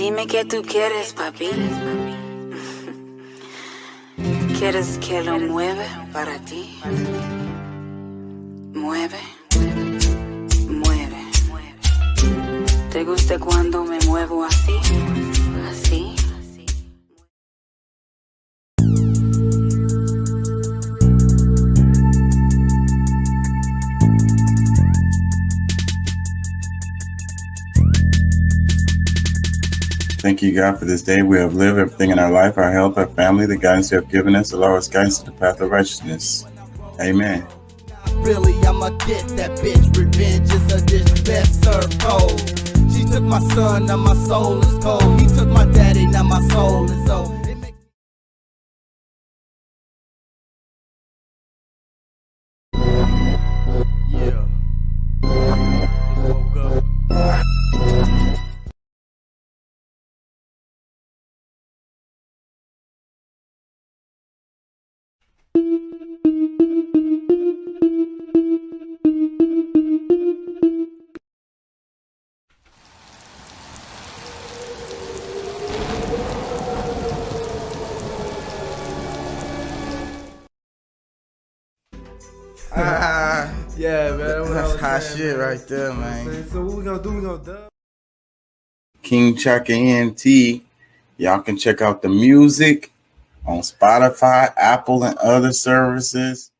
Dime qué tú quieres, papi. ¿Quieres que lo mueva para ti? Mueve, mueve. ¿Te gusta cuando me muevo así? Así. Thank you, God, for this day we have lived, everything in our life, our health, our family, the guidance you have given us, allow us guidance to the path of righteousness. Amen. Really, I'ma get that bitch. Revenge is a dish best served cold. She took my son, now my soul is cold. He took my daddy, now my soul is old. Yeah. Woke up. Yeah, man. That's hot shit right there, man. So what we gonna do? We gonna dub? King Chaka ENT. Y'all can check out the music on Spotify, Apple, and other services.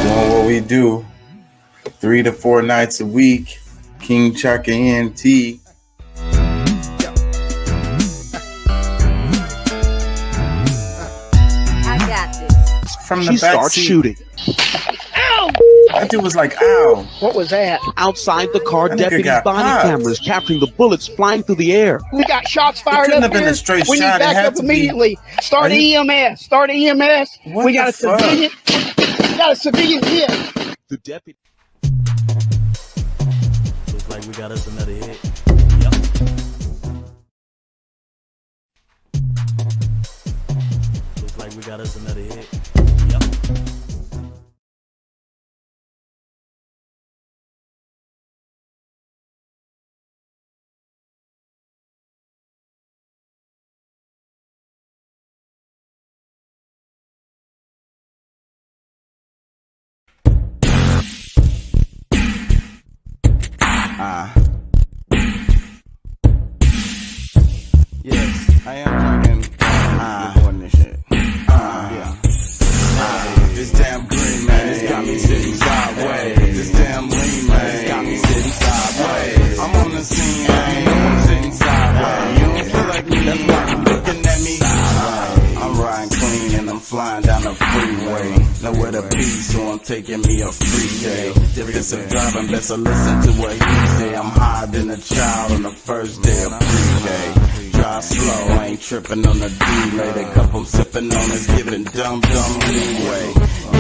Doing what we do 3 to 4 nights a week. King Chaka ENT. From the she starts seat. shooting. Ow! That dude was like, ow. What was that? Outside the car, That nigga deputies' got body popped. cameras capturing the bullets flying through the air. We got shots fired couldn't up have been here. a straight We need shot. It had backup to be- immediately. Start Are you- EMS. Start EMS. What We got a the fuck? civilian. We got a civilian hit. The deputy. Looks like we got us another hit. Looks like we got us another hit. Yep. Yes, I am drinking. Recording this shit. Yeah. This damn green man, it's got me sitting sideways. This damn lean man, it's got me sitting sideways. I'm on the scene, I'm sitting sideways. You don't feel like me, that's why you looking at me. I'm riding clean and I'm flying down the freeway. Nowhere to be, so I'm taking me a free day. Difference of driving, best to listen to what he say. I'm higher than a child on the first day of pre-K. Drive slow, I ain't tripping on the delay. The cup I'm sipping on is giving dumb leeway.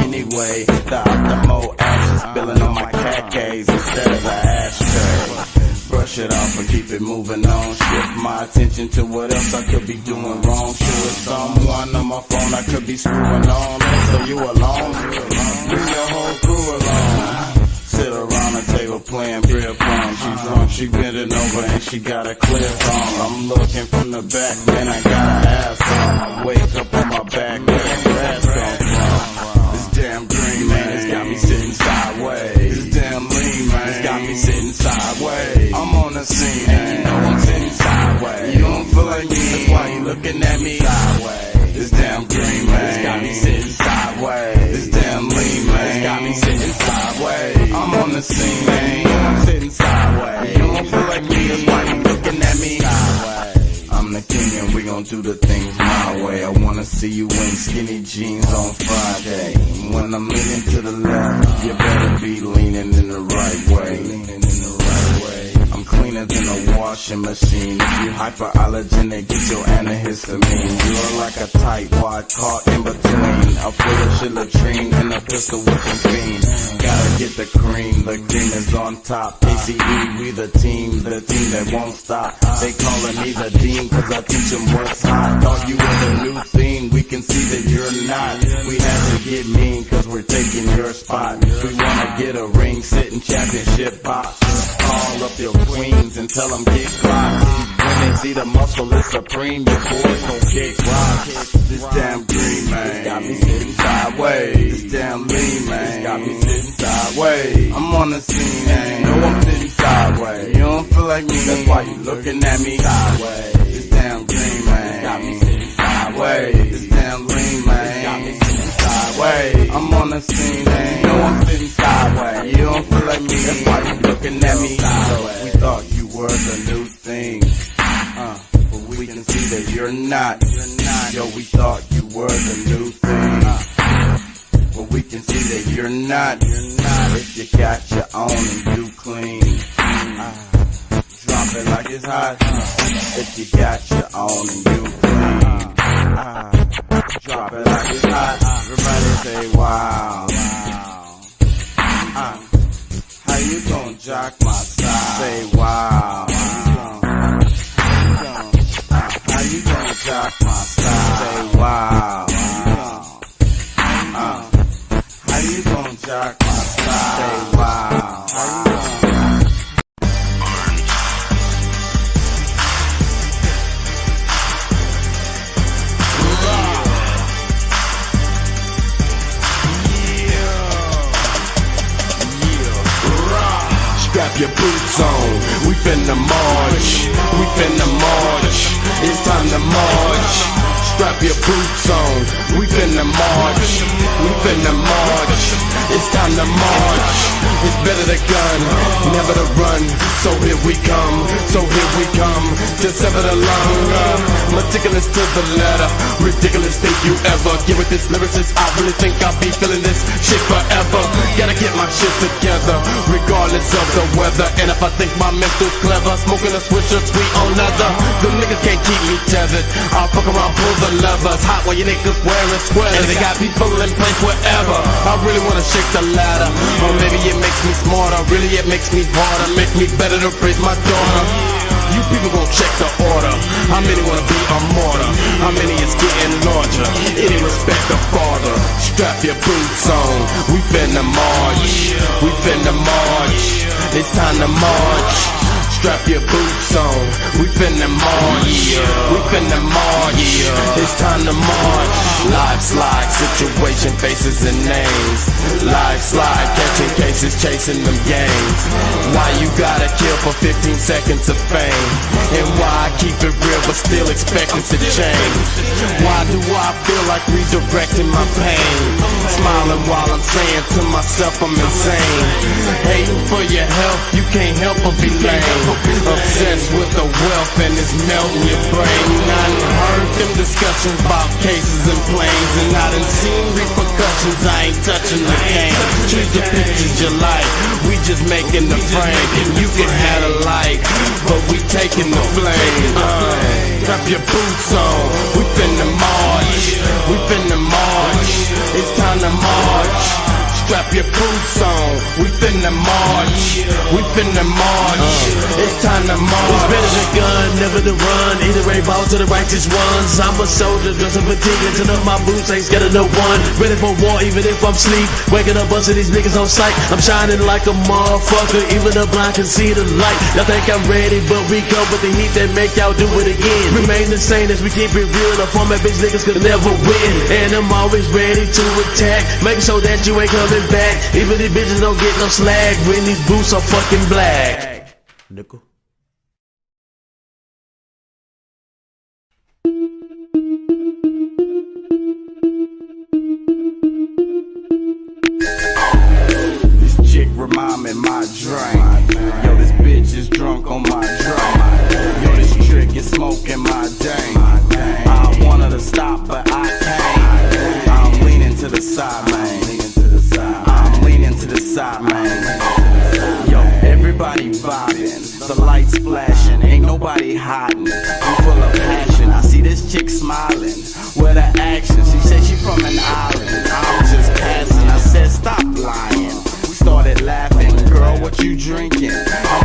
Anyway, the optimal action spilling on my khakis instead of an ashtray. Brush it off and keep it moving on. Shift my attention to what else I could be doing wrong. Sure, it's someone on my phone I could be screwing on. So you alone? Bring your whole crew along. Sit around the table playing beer pong. She drunk, she bending over and she got a clear thong. I'm looking from the back, man, I got an ass on. Wake up on my back, where the grass come from? This damn green man, it's got me sitting sideways. This damn lean man, it's got me sitting sideways. I'm on the scene and you know I'm sitting sideways. You don't feel like me, that's why you looking at me sideways. This damn green man, it's got me sitting sideways. This damn lean man, it's got me sitting sideways. I'm on the scene, man, I'm sitting sideways. You don't feel like me, that's why you looking at me sideways. I'm the king and we gon' do the things my way. I wanna see you in skinny jeans on Friday. When I'm leaning to the left, you better be leaning in the right way. I'm cleaner than a washing machine. If you hyperallergenic, get your antihistamine. You're like a tightwad caught in between a full of latrine and a pistol whipping fiend. Gotta get the cream is on top. Case ACE, we the team that won't stop. They calling me the dean cause I teach them what's hot. Thought you were the new thing, we can see that you're not. We had to get mean cause we're taking your spot. We wanna get a ring, sit in championship box. Call up your queens and tell them get clocked. When they see the muscle is supreme, your boys gon' kick rock. This damn green man got me sitting sideways. This damn lean man got me sitting sideways. I'm on the scene and you know I'm sitting sideways. You don't feel like me, that's why you looking at me sideways. This damn green man got me sitting sideways. This damn lean man got me sitting sideways. I'm on the scene and you know I'm sitting sideways. You don't feel like me, that's why you looking at me sideways. We thought you were the new thing, but we can see that you're not. Yo, we thought you were the new thing, but we can see that you're not. If you got your own and you clean, drop it like it's hot. If you got your own and you clean, drop it like it's hot. Everybody say wow. How you gon' jock my side? Say wow. How you gon' jock my side? Say wow. How you gon' jock my side? Say wow. Strap your boots on, we finna march, we finna march, it's time to march. Strap your boots on, we finna march, we finna march, it's time to march. It's better to gun, never to run, so here we come, to sever the lung. Meticulous to the letter, ridiculous think you ever get with this lyricist. I really think I'll be feeling this shit forever. Gotta get my shit together, regardless of the weather. And if I think my mental's clever, smoking a swisher, sweet on leather, the niggas can't keep me tethered. I'll fuck around, pull the levers, hot while you niggas wearing squares. And they got people in place wherever. I really wanna shake the ladder, or maybe it makes me smarter. Really it makes me harder, make me better to raise my daughter. You people gon' check the order. How many wanna be a martyr? How many is getting larger? Any respect the father. Strap your boots on, we finna march, we finna march. It's time to march. Strap your boots on, we finna march, we finna march. It's time to march. Live slide, situation, faces and names. Live slide, catching cases, chasing them games. Why you gotta kill for 15 seconds of fame? And why I keep it real but still expecting to change? Why do I feel like redirecting my pain? Smiling while I'm saying to myself I'm insane. Hating for your health, you can't help but be lame. Obsessed with the wealth and it's melting your brain. I done heard them discussions about cases and planes, and I done seen repercussions. I ain't touching the game. Treat the pictures you like, we just making the frame. You can have a light, but we taking the flame. Strap your boots on, we finna march, we finna march. It's time to march. Strap your boots on, we finna march, we finna march. It's time to march. It's better than gun, never to run. Either way, ball to the righteous ones. I'm a soldier, dressed in fatigue, until up my boots, ain't scared of no one. Ready for war, even if I'm asleep. Waking up, busting these niggas on sight. I'm shining like a motherfucker, even the blind can see the light. Y'all think I'm ready, but we come with the heat that make y'all do it again. Remain the same as we keep it real. The format bitch niggas could never win. And I'm always ready to attack, making sure that you ain't coming back. Even these bitches don't get no slag when these boots are fucking black. Nickel. This chick remind me my drink. Yo, this bitch is drunk on my drink. Yo, this trick is smoking my dank. I want her to stop, but I can't. I'm leaning to the side, man. I'm leaning to the side, man. Yo, everybody vibing, the lights flashing, ain't nobody hiding. I'm full of passion. I see this chick smiling with her action. She said she from an island. I'm just passing. I said stop lying. We started laughing. Girl, what you drinking? I'm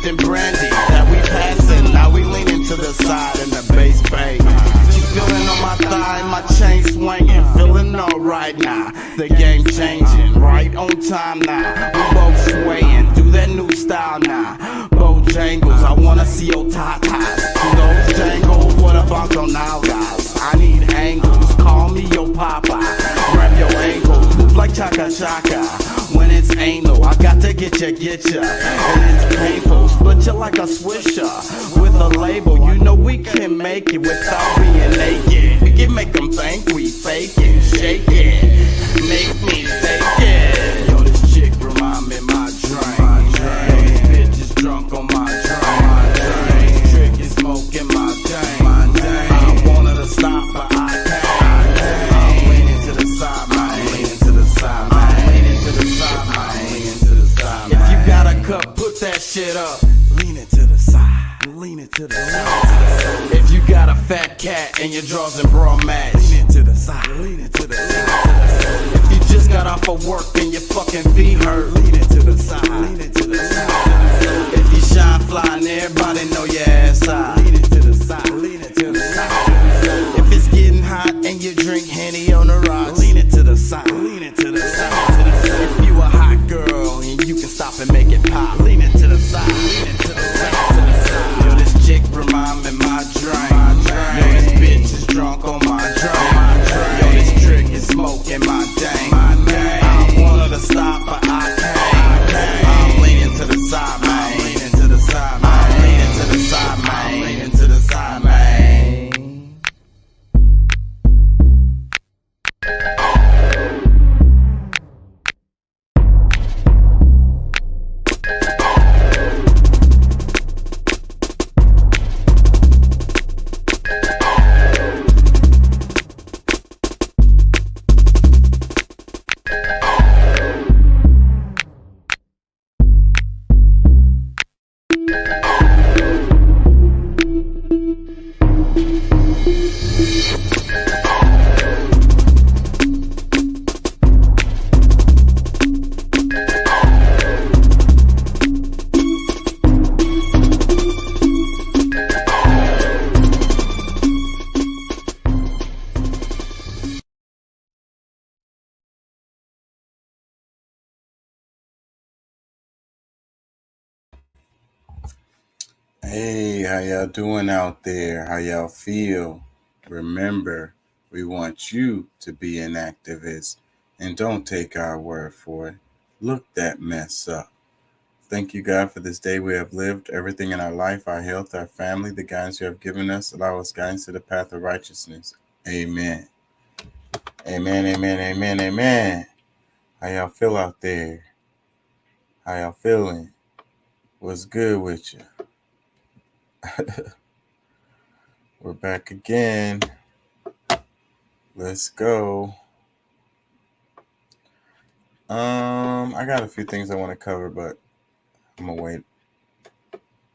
and brandy that we passing. Now we leaning to the side and the bass bang. She feeling on my thigh, my chain swinging, feeling alright now. The game changing, right on time now. We both swaying, do that new style now. Bojangles, I wanna see your tatas. Do those jangles, what about those now guys? I need angles, call me your papa. Grab your ankles, move like chaka chaka. When it's anal, I got to get ya. And it's painful, split you like a swisher. With a label, you know we can make it without being naked. We can make them think we faking, shake it, make me take it. Yo, this chick remind me my drink. Yo, this bitch is drunk on my drink. This trick is smoking my dang. I want her to stop, but I can't. I'm leaning to the side, man. I'm leaning to the side, man. I'm leaning to the side, man. I'm leaning to the side, man. If you got a cup, put that shit up. Lean it to the side. Lean it to the side. If you got a fat cat and your drawers and bra match, lean it to the side. Lean it to the side. If you just got off of work and your fucking feet hurt, lean it to the side. Lean it to the side. If you shine fly and everybody know your ass high, lean it to the side. Lean it to the side. If it's getting hot and you drink Henny on the rocks, lean it to the side. Lean it to the side. If you a hot girl and you can stop and make it pop, lean it to the side. Lean it to the side. Yo, this chick remind me my drink. Yo, this bitch is drunk on my drink. Yo, this trick is smoking my dang. I want her to stop, but I can't. I'm leaning to the side, man. I'm leaning to the side, man. I'm leaning to the side, man. I'm leaning to the side, man. Hey, how y'all doing out there? How y'all feel? Remember, we want you to be an activist, and don't take our word for it. Look that mess up. Thank you, God, for this day we have lived. Everything in our life, our health, our family, the guidance you have given us, allow us guidance to the path of righteousness. Amen. Amen, amen, amen, amen. How y'all feel out there? How y'all feeling? What's good with you? We're back again. Let's go. I got a few things I want to cover, but I'm gonna wait.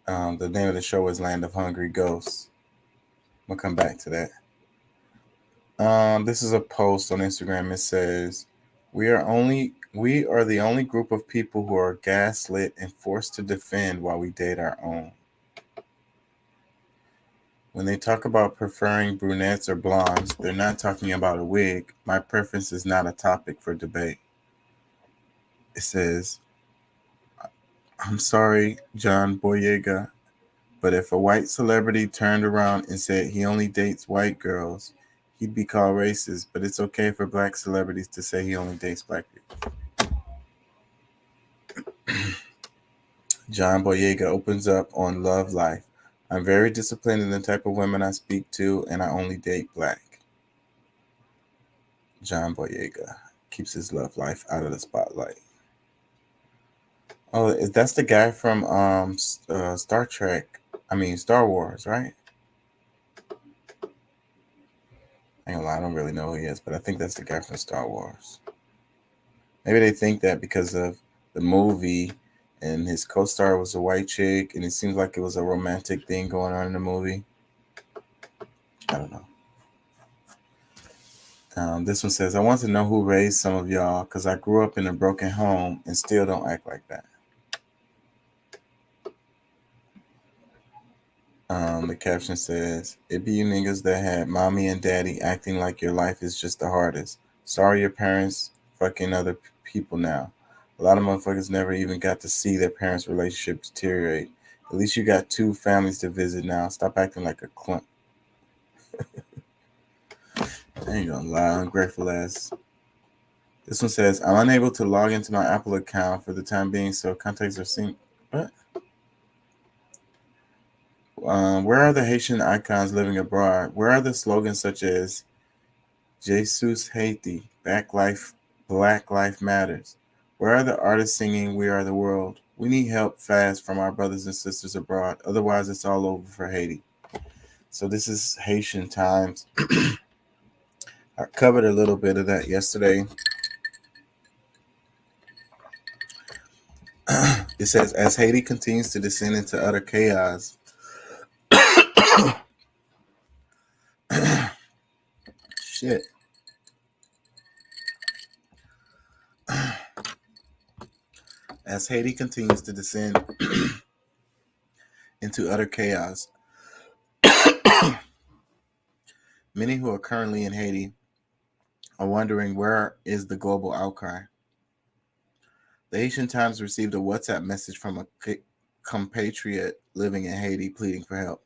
The name of the show is Land of Hungry Ghosts. I'm gonna come back to that. This is a post on Instagram. It says, we are the only group of people who are gaslit and forced to defend while we date our own. When they talk about preferring brunettes or blondes, they're not talking about a wig. My preference is not a topic for debate. It says, I'm sorry, John Boyega, but if a white celebrity turned around and said he only dates white girls, he'd be called racist, but it's okay for black celebrities to say he only dates black people. John Boyega opens up on love life. I'm very disciplined in the type of women I speak to, and I only date black. John Boyega keeps his love life out of the spotlight. Oh, that's the guy from Star Wars, right? I ain't gonna lie, I don't really know who he is, but I think that's the guy from Star Wars. Maybe they think that because of the movie and his co-star was a white chick, and it seems like it was a romantic thing going on in the movie. I don't know. This one says, I want to know who raised some of y'all, because I grew up in a broken home and still don't act like that. The caption says, "It be you niggas that had mommy and daddy acting like your life is just the hardest. Sorry your parents fucking other people now. A lot of motherfuckers never even got to see their parents' relationship deteriorate. At least you got 2 families to visit now. Stop acting like a clump." I ain't gonna lie, ungrateful ass. This one says, "I'm unable to log into my Apple account for the time being, so contacts are synced." What? Where are the Haitian icons living abroad? Where are the slogans such as Jesus Haiti, Black Life Matters? Where are the artists singing We Are the World? We need help fast from our brothers and sisters abroad. Otherwise, it's all over for Haiti. So this is Haitian Times. I covered a little bit of that yesterday. It says, as Haiti continues to descend into utter chaos, shit. As Haiti continues to descend into utter chaos, many who are currently in Haiti are wondering, where is the global outcry? The Haitian Times received a WhatsApp message from a compatriot living in Haiti pleading for help.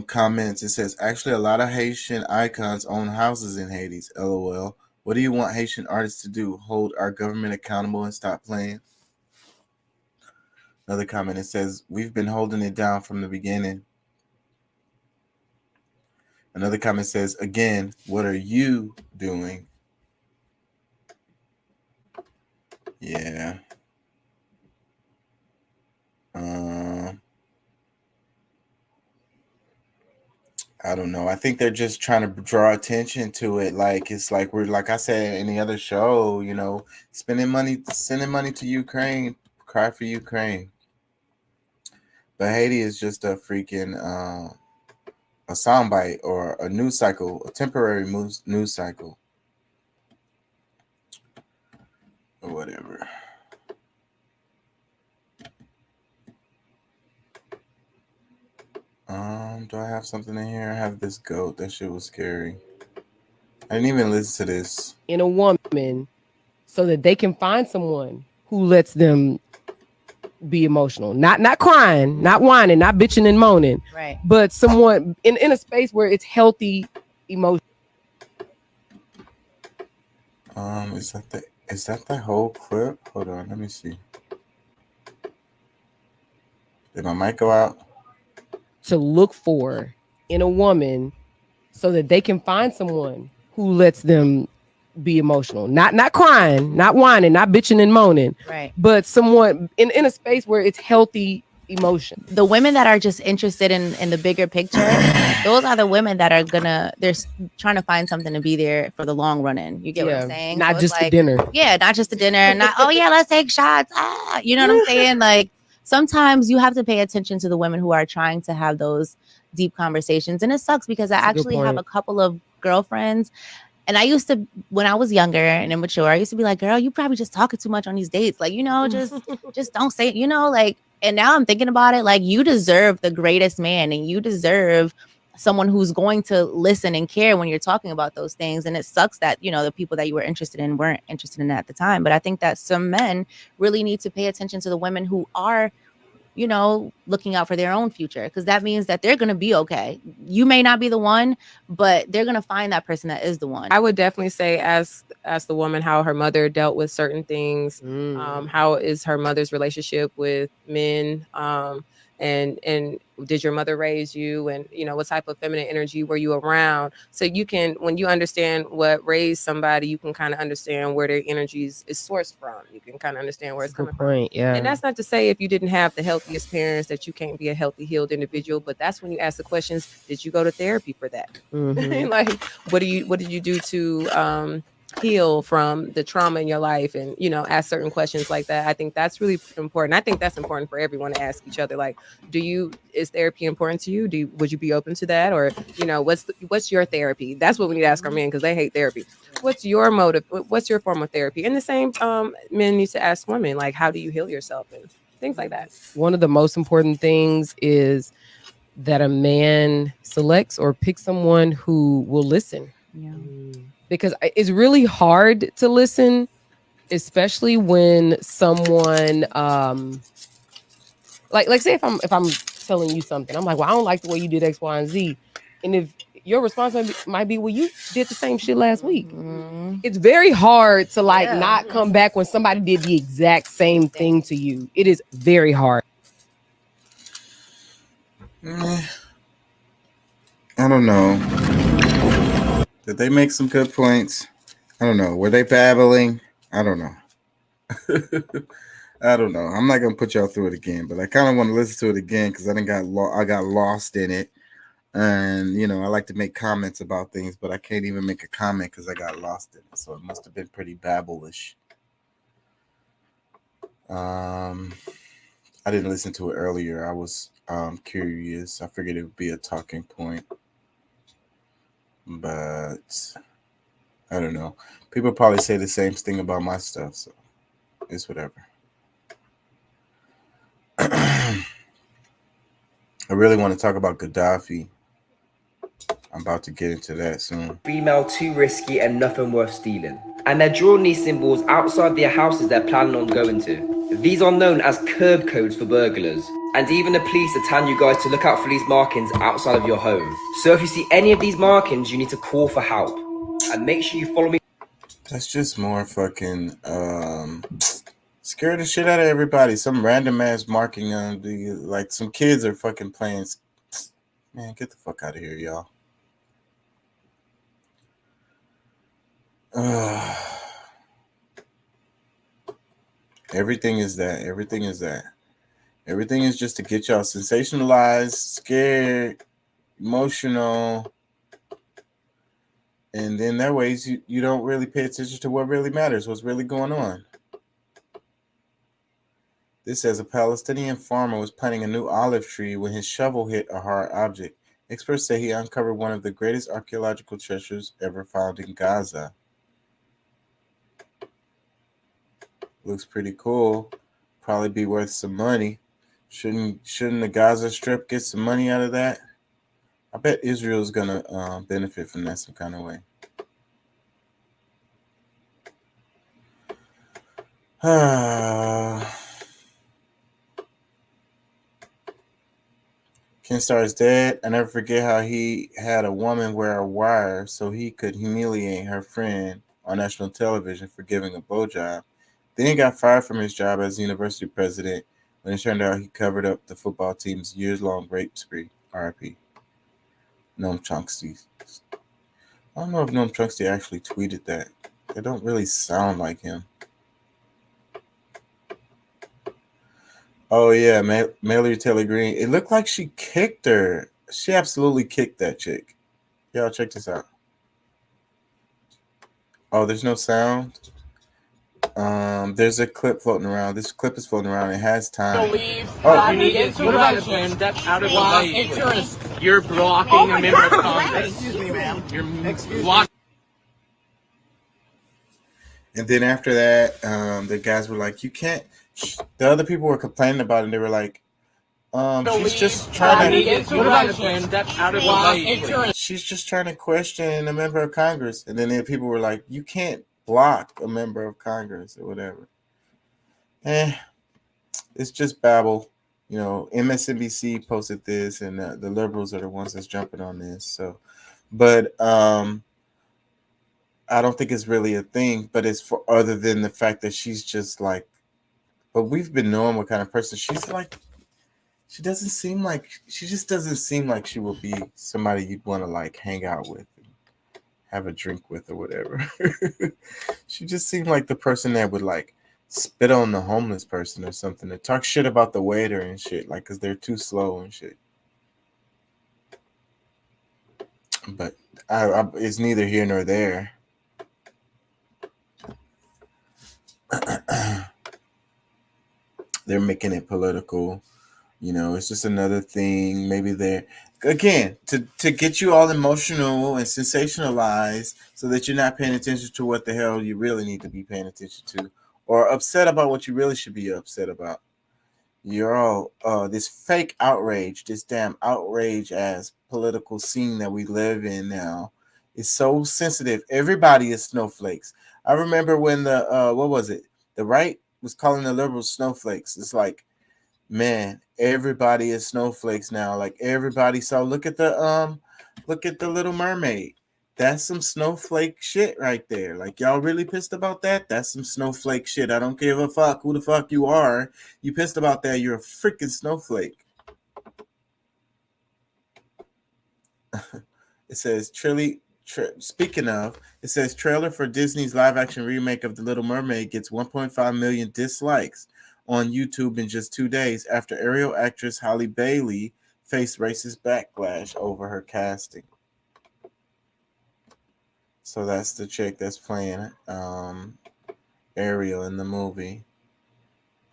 Comments. It says, actually, a lot of Haitian icons own houses in Haiti. LOL. What do you want Haitian artists to do? Hold our government accountable and stop playing? Another comment. It says, we've been holding it down from the beginning. Another comment says, again, what are you doing? Yeah. I don't know. I think they're just trying to draw attention to it. Like, it's like we're, like I said in the other show, you know, sending money to Ukraine, cry for Ukraine. But Haiti is just a freaking a soundbite or a news cycle, a temporary news cycle, or whatever. Do I have something in here? I have this goat. That shit was scary. I didn't even listen to this. In a woman so that they can find someone who lets them be emotional. Not crying, not whining, not bitching and moaning. Right. But someone in a space where it's healthy emotion. Is that the whole clip? Hold on, let me see. Did my mic go out? To look for in a woman so that they can find someone who lets them be emotional. Not crying, not whining, not bitching and moaning. Right. But someone in a space where it's healthy emotion. The women that are just interested in the bigger picture, those are the women that are they're trying to find something to be there for the long run in. You get what I'm saying? Not so just like, the dinner. Yeah, not just the dinner. Not, oh yeah, let's take shots. You know what I'm saying? Like, sometimes you have to pay attention to the women who are trying to have those deep conversations. And it sucks because I actually have a couple of girlfriends. And I used to, when I was younger and immature, I used to be like, girl, you probably just talking too much on these dates. Like, you know, just don't say it, you know, like, and now I'm thinking about it, like, you deserve the greatest man and you deserve someone who's going to listen and care when you're talking about those things. And it sucks that, you know, the people that you were interested in weren't interested in it at the time. But I think that some men really need to pay attention to the women who are, you know, looking out for their own future, because that means that they're going to be okay. You may not be the one, but they're going to find that person that is the one. I would definitely say ask the woman how her mother dealt with certain things. How is her mother's relationship with men? And did your mother raise you? And, you know, what type of feminine energy were you around? So you can, when you understand what raised somebody, you can kind of understand where their energies is sourced from. You can kind of understand where it's coming from. Yeah. And that's not to say if you didn't have the healthiest parents that you can't be a healthy, healed individual, but that's when you ask the questions, did you go to therapy for that? Like, what did you do to heal from the trauma in your life? And, you know, ask certain questions like that. I think that's really important. I think that's important for everyone to ask each other. Like, is therapy important to you? Would you be open to that? Or, you know, what's your therapy? That's what we need to ask our men, because they hate therapy. What's your motive? What's your form of therapy? And the same, men need to ask women, like, how do you heal yourself? And things like that. One of the most important things is that a man selects or picks someone who will listen. Yeah. Because it's really hard to listen, especially when someone like say if I'm telling you something, I'm like, well, I don't like the way you did X, Y, and Z. And if your response might be, well, you did the same shit last week. It's very hard to not come back when somebody did the exact same thing to you. It is very hard. I don't know. Did they make some good points? I don't know. Were they babbling? I don't know. I don't know. I'm not gonna put y'all through it again, but I kind of want to listen to it again because I got lost in it, and I like to make comments about things, but I can't even make a comment because I got lost in it. So it must have been pretty babblish. I didn't listen to it earlier. I was curious. I figured it would be a talking point, but I don't know. People probably say the same thing about my stuff, so it's whatever. I really want to talk about Gaddafi. I'm about to get into that soon. Female too risky and nothing worth stealing. And they're drawing these symbols outside their houses they're planning on going to. These are known as curb codes for burglars. And even the police are telling you guys to look out for these markings outside of your home. So if you see any of these markings, you need to call for help. And make sure you follow me. That's just more fucking scare the shit out of everybody. Some random ass marking on the like some kids are fucking playing. Man, get the fuck out of here, y'all. Everything is that. Everything is that. Everything is just to get y'all sensationalized, scared, emotional. And then that way you don't really pay attention to what really matters, what's really going on. This says a Palestinian farmer was planting a new olive tree when his shovel hit a hard object. Experts say he uncovered one of the greatest archaeological treasures ever found in Gaza. Looks pretty cool. Probably be worth some money. Shouldn't the Gaza Strip get some money out of that? I bet Israel's gonna benefit from that some kind of way. Ken Starr is dead. I never forget how he had a woman wear a wire so he could humiliate her friend on national television for giving a blowjob. Then he got fired from his job as university president when it turned out he covered up the football team's years-long rape spree. R.I.P. Noam Chomsky. I don't know if Noam Chomsky actually tweeted that. They don't really sound like him. Oh, yeah, Mallory Taylor Greene. It looked like she kicked her. She absolutely kicked that chick. Y'all, check this out. Oh, there's no sound? There's a clip floating around. This clip is floating around. It has time. Oh, you need intervention. Step out of the way. You're blocking a member of Congress. Excuse me, ma'am. You're blocking. And then after that, the guys were like, you can't. The other people were complaining about it, and they were like, she's just trying to. Step out of the way. She's just trying to question a member of Congress. And then the people were like, you can't block a member of Congress or whatever. It's just babble. MSNBC posted this, and the liberals are the ones that's jumping on this. So, but I don't think it's really a thing. But it's for other than the fact that she's just like. But we've been knowing what kind of person she's like. She just doesn't seem like she will be somebody you'd want to like hang out with, and have a drink with, or whatever. She just seemed like the person that would like spit on the homeless person or something, and talk shit about the waiter and shit, like because they're too slow and shit. But it's neither here nor there. They're making it political. It's just another thing. Maybe they're, again, to get you all emotional and sensationalized so that you're not paying attention to what the hell you really need to be paying attention to, or upset about what you really should be upset about. you're all this fake outrage, this damn outrage ass political scene that we live in now is so sensitive. Everybody is snowflakes. I remember when the what was it? The right was calling the liberals snowflakes. It's like, man, everybody is snowflakes now. Like everybody saw. Look at the Little Mermaid. That's some snowflake shit right there. Like, y'all really pissed about that? That's some snowflake shit. I don't give a fuck who the fuck you are. You pissed about that, you're a freaking snowflake. It says, speaking of, it says trailer for Disney's live-action remake of The Little Mermaid gets 1.5 million dislikes on YouTube in just 2 days after Ariel actress Halle Bailey faced racist backlash over her casting. So that's the chick that's playing Ariel in the movie.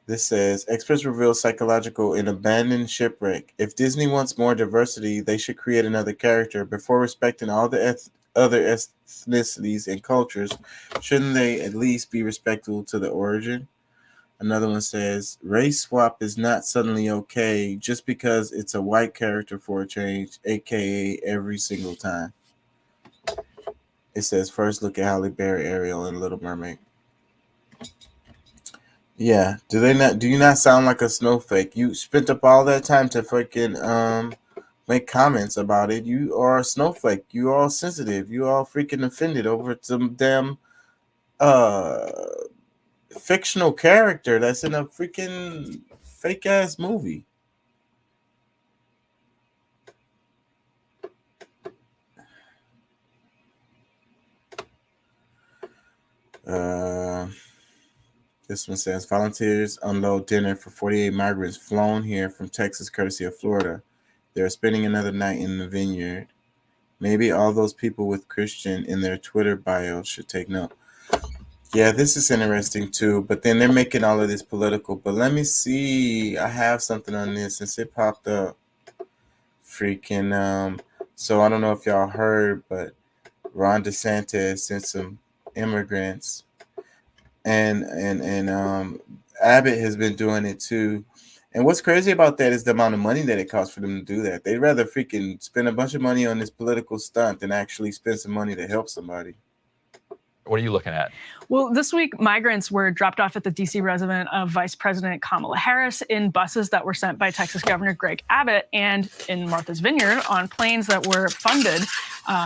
This says, experts reveal psychological in abandoned shipwreck. If Disney wants more diversity, they should create another character. Before respecting all the other ethnicities and cultures, shouldn't they at least be respectful to the origin? Another one says, race swap is not suddenly okay just because it's a white character for a change, aka every single time. It says, first look at Halle Berry, Ariel, and Little Mermaid. Yeah, do you not sound like a snowflake? You spent up all that time to freaking make comments about it. You are a snowflake. You all sensitive. You all freaking offended over some damn fictional character that's in a freaking fake ass movie. This one says, volunteers unload dinner for 48 migrants flown here from Texas courtesy of Florida. They're spending another night in the vineyard. Maybe all those people with Christian in their Twitter bio should take note. Yeah, this is interesting too, but then they're making all of this political. But let me see. I have something on this since it popped up. Freaking so I don't know if y'all heard, but Ron DeSantis sent some immigrants, and Abbott has been doing it too. And what's crazy about that is the amount of money that it costs for them to do that. They'd rather freaking spend a bunch of money on this political stunt than actually spend some money to help somebody. What are you looking at? Well, this week, migrants were dropped off at the D.C. residence of Vice President Kamala Harris in buses that were sent by Texas Governor Greg Abbott, and in Martha's Vineyard on planes that were funded,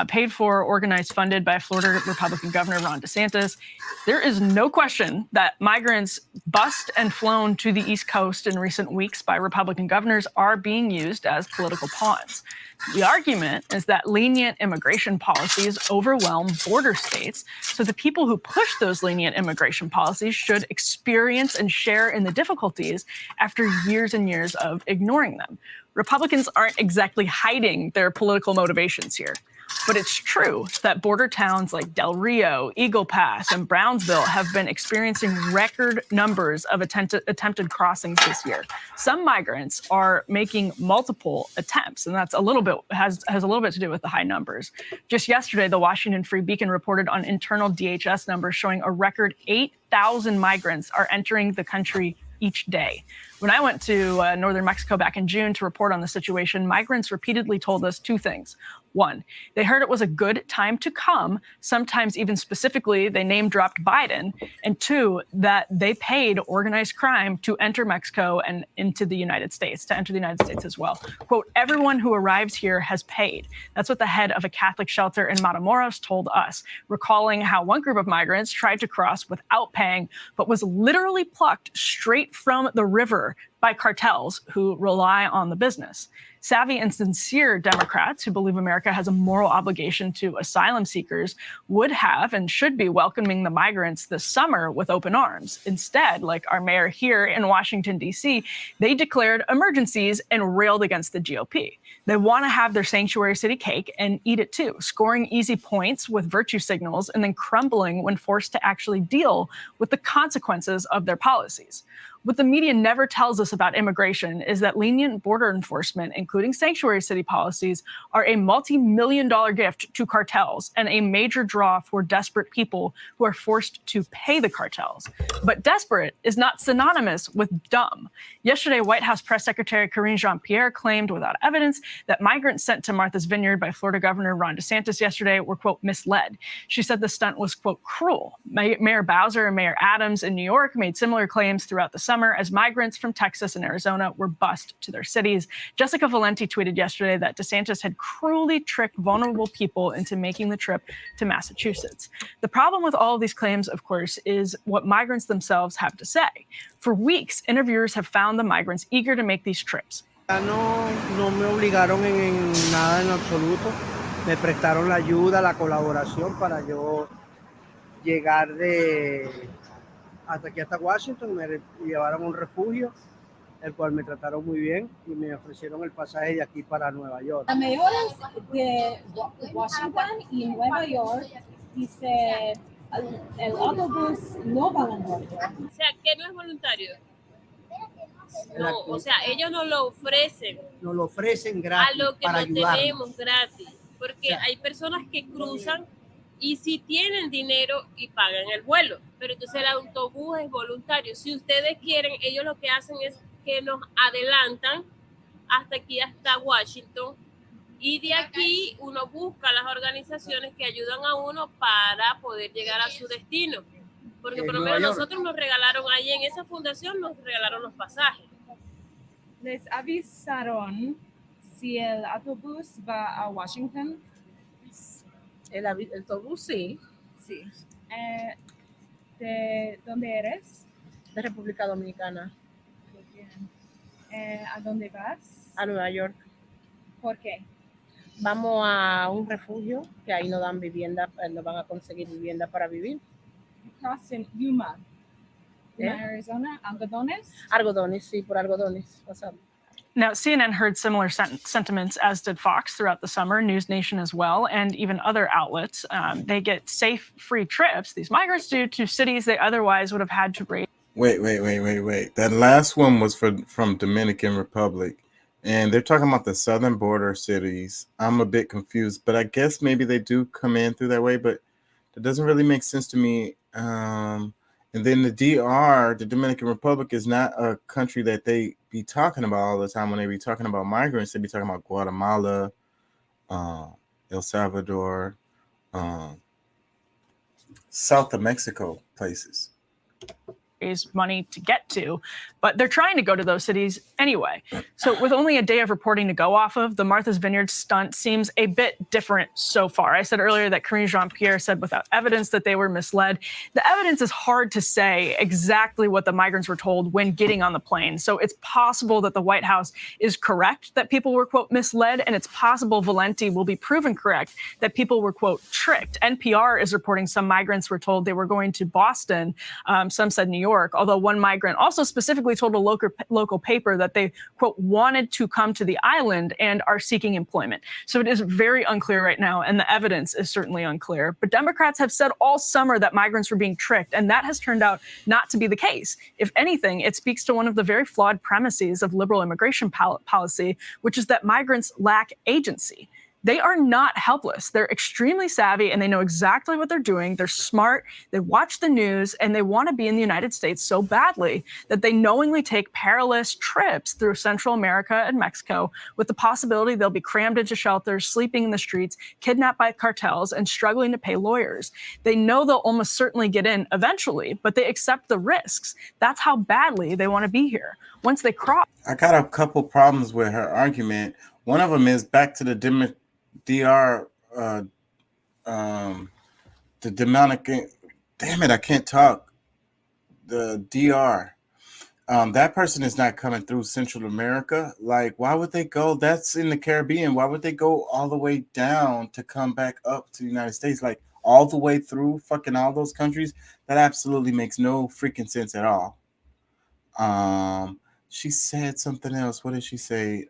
paid for, organized, funded by Florida Republican Governor Ron DeSantis. There is no question that migrants bussed and flown to the East Coast in recent weeks by Republican governors are being used as political pawns. The argument is that lenient immigration policies overwhelm border states, so the people who push those lenient immigration policies should experience and share in the difficulties after years and years of ignoring them. Republicans aren't exactly hiding their political motivations here. But it's true that border towns like Del Rio, Eagle Pass, and Brownsville have been experiencing record numbers of attempted crossings this year. Some migrants are making multiple attempts, and that's has a little bit to do with the high numbers. Just yesterday, the Washington Free Beacon reported on internal DHS numbers showing a record 8,000 migrants are entering the country each day. When I went to northern Mexico back in June to report on the situation, migrants repeatedly told us two things. One, they heard it was a good time to come. Sometimes even specifically, they name-dropped Biden. And two, that they paid organized crime to enter Mexico and into the United States, to enter the United States as well. Quote, everyone who arrives here has paid. That's what the head of a Catholic shelter in Matamoros told us, recalling how one group of migrants tried to cross without paying, but was literally plucked straight from the river by cartels who rely on the business. Savvy and sincere Democrats who believe America has a moral obligation to asylum seekers would have and should be welcoming the migrants this summer with open arms. Instead, like our mayor here in Washington, D.C., they declared emergencies and railed against the GOP. They want to have their sanctuary city cake and eat it too, scoring easy points with virtue signals and then crumbling when forced to actually deal with the consequences of their policies. What the media never tells us about immigration is that lenient border enforcement, including sanctuary city policies, are a multi-million-dollar gift to cartels and a major draw for desperate people who are forced to pay the cartels. But desperate is not synonymous with dumb. Yesterday, White House Press Secretary Karine Jean-Pierre claimed without evidence that migrants sent to Martha's Vineyard by Florida Governor Ron DeSantis yesterday were, quote, misled. She said the stunt was, quote, cruel. Mayor Bowser and Mayor Adams in New York made similar claims throughout the summer as migrants from Texas and Arizona were bused to their cities. Jessica Valenti tweeted yesterday that DeSantis had cruelly tricked vulnerable people into making the trip to Massachusetts. The problem with all of these claims, of course, is what migrants themselves have to say. For weeks, interviewers have found the migrants eager to make these trips. No me obligaron en nada en absoluto. Me prestaron la ayuda, la colaboración para yo llegar hasta aquí, hasta Washington. Me llevaron a un refugio, el cual me trataron muy bien y me ofrecieron el pasaje de aquí para Nueva York. Las mayores de Washington y Nueva York dice el autobús no voluntario. O sea, que no es voluntario. No, o sea, ellos nos lo ofrecen. Nos lo ofrecen gratis. A lo que para no ayudarnos. tenemos gratis. Porque hay personas que cruzan y sí tienen dinero y pagan el vuelo. Pero entonces el autobús es voluntario. Si ustedes quieren, ellos lo que hacen es que nos adelantan hasta aquí, hasta Washington. Y de aquí uno busca las organizaciones que ayudan a uno para poder llegar a su destino. Porque por lo menos nosotros nos regalaron ahí en esa fundación, nos regalaron los pasajes. ¿Les avisaron si el autobús va a Washington? El autobús sí. Sí. ¿De dónde eres? De República Dominicana. Muy bien. ¿A dónde vas? A Nueva York. ¿Por qué? Vamos a un refugio que ahí nos dan vivienda, nos van a conseguir vivienda para vivir. En Yuma, Arizona, algodones. Algodones, sí, por algodones. Now, CNN heard similar sentiments, as did Fox throughout the summer, News Nation as well, and even other outlets. They get safe, free trips, these migrants do, to cities they otherwise would have had to raise. Wait. That last one was from Dominican Republic. And they're talking about the southern border cities. I'm a bit confused, but I guess maybe they do come in through that way, but that doesn't really make sense to me. And then the DR, the Dominican Republic, is not a country that they be talking about all the time. When they be talking about migrants, they be talking about Guatemala, El Salvador, south of Mexico places. Raise money to get to, but they're trying to go to those cities anyway. So with only a day of reporting to go off of, the Martha's Vineyard stunt seems a bit different so far. I said earlier that Karine Jean-Pierre said without evidence that they were misled. The evidence is hard to say exactly what the migrants were told when getting on the plane. So it's possible that the White House is correct that people were, quote, misled, and it's possible Valenti will be proven correct that people were, quote, tricked. NPR is reporting some migrants were told they were going to Boston. Some said New York. Although one migrant also specifically told a local paper that they, quote, wanted to come to the island and are seeking employment. So it is very unclear right now, and the evidence is certainly unclear. But Democrats have said all summer that migrants were being tricked, and that has turned out not to be the case. If anything, it speaks to one of the very flawed premises of liberal immigration policy, which is that migrants lack agency. They are not helpless. They're extremely savvy and they know exactly what they're doing. They're smart. They watch the news and they want to be in the United States so badly that they knowingly take perilous trips through Central America and Mexico with the possibility they'll be crammed into shelters, sleeping in the streets, kidnapped by cartels, and struggling to pay lawyers. They know they'll almost certainly get in eventually, but they accept the risks. That's how badly they want to be here. Once they cross. I got a couple problems with her argument. One of them is back to the DR, the Dominican, damn it, I can't talk. The DR, that person is not coming through Central America. Like, why would they go? That's in the Caribbean. Why would they go all the way down to come back up to the United States? Like, all the way through fucking all those countries? That absolutely makes no freaking sense at all. She said something else. What did she say?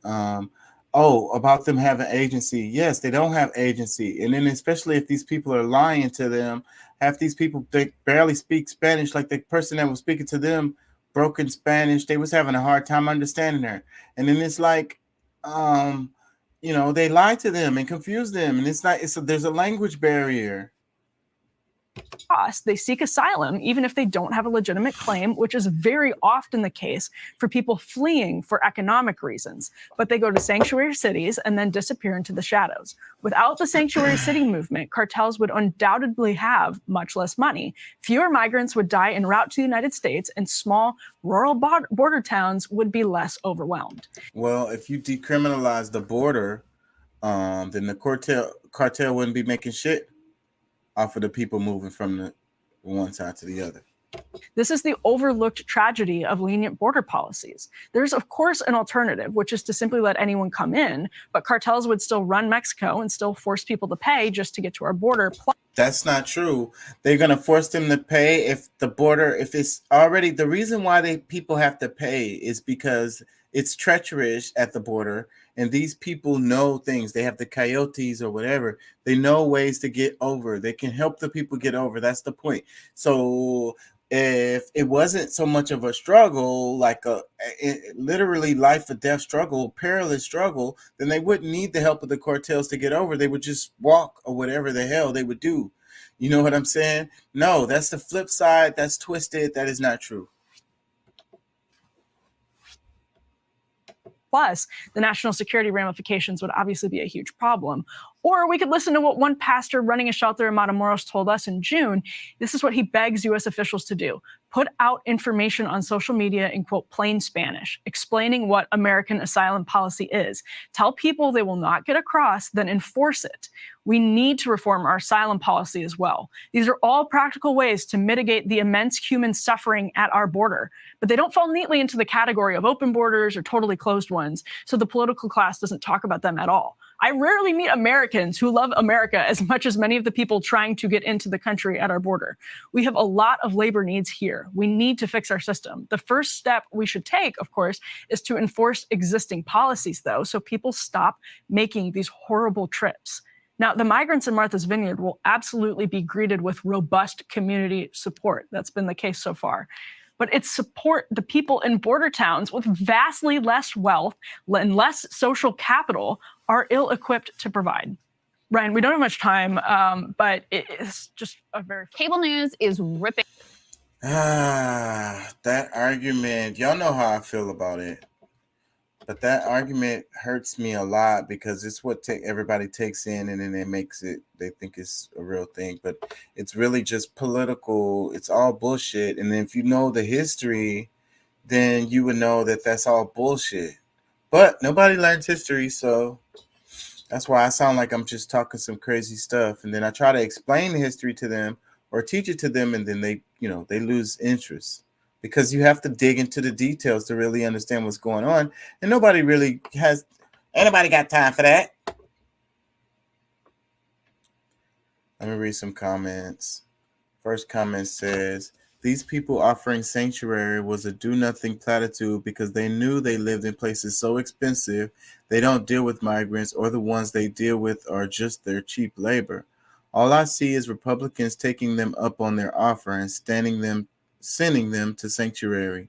About them having agency. Yes, they don't have agency. And then especially if these people are lying to them, half these people, they barely speak Spanish. Like the person that was speaking to them broken Spanish. They was having a hard time understanding her. And then it's like, they lie to them and confuse them. And there's a language barrier. They seek asylum even if they don't have a legitimate claim, which is very often the case for people fleeing for economic reasons. But they go to sanctuary cities and then disappear into the shadows. Without the sanctuary city movement, cartels would undoubtedly have much less money. Fewer migrants would die en route to the United States, and small rural border towns would be less overwhelmed. Well, if you decriminalize the border, then the cartel wouldn't be making shit off of the people moving from the one side to the other. This is the overlooked tragedy of lenient border policies. There's, of course, an alternative, which is to simply let anyone come in, but cartels would still run Mexico and still force people to pay just to get to our border. That's not true. They're going to force them to pay if it's already, the reason why people have to pay is because it's treacherous at the border. And these people know things. They have the coyotes or whatever. They know ways to get over. They can help the people get over. That's the point. So if it wasn't so much of a struggle, like literally life or death struggle, perilous struggle, then they wouldn't need the help of the cartels to get over. They would just walk or whatever the hell they would do. You know what I'm saying? No, that's the flip side. That's twisted. That is not true. Plus, the national security ramifications would obviously be a huge problem. Or we could listen to what one pastor running a shelter in Matamoros told us in June. This is what he begs U.S. officials to do. Put out information on social media in, quote, plain Spanish, explaining what American asylum policy is. Tell people they will not get across, then enforce it. We need to reform our asylum policy as well. These are all practical ways to mitigate the immense human suffering at our border, but they don't fall neatly into the category of open borders or totally closed ones, so the political class doesn't talk about them at all. I rarely meet Americans who love America as much as many of the people trying to get into the country at our border. We have a lot of labor needs here. We need to fix our system. The first step we should take, of course, is to enforce existing policies, though, so people stop making these horrible trips. Now, the migrants in Martha's Vineyard will absolutely be greeted with robust community support. That's been the case so far. But it's support the people in border towns with vastly less wealth and less social capital are ill-equipped to provide. Ryan, we don't have much time, but it's just a very... Cable news is ripping. That argument, y'all know how I feel about it. But that argument hurts me a lot because it's what everybody takes in and then it makes it, they think it's a real thing. But it's really just political. It's all bullshit. And then if you know the history, then you would know that that's all bullshit. But nobody learns history, so that's why I sound like I'm just talking some crazy stuff. And then I try to explain the history to them or teach it to them, and then they lose interest. Because you have to dig into the details to really understand what's going on. And nobody really has, anybody got time for that? Let me read some comments. First comment says, these people offering sanctuary was a do-nothing platitude because they knew they lived in places so expensive they don't deal with migrants, or the ones they deal with are just their cheap labor. All I see is Republicans taking them up on their offer and sending them to sanctuary.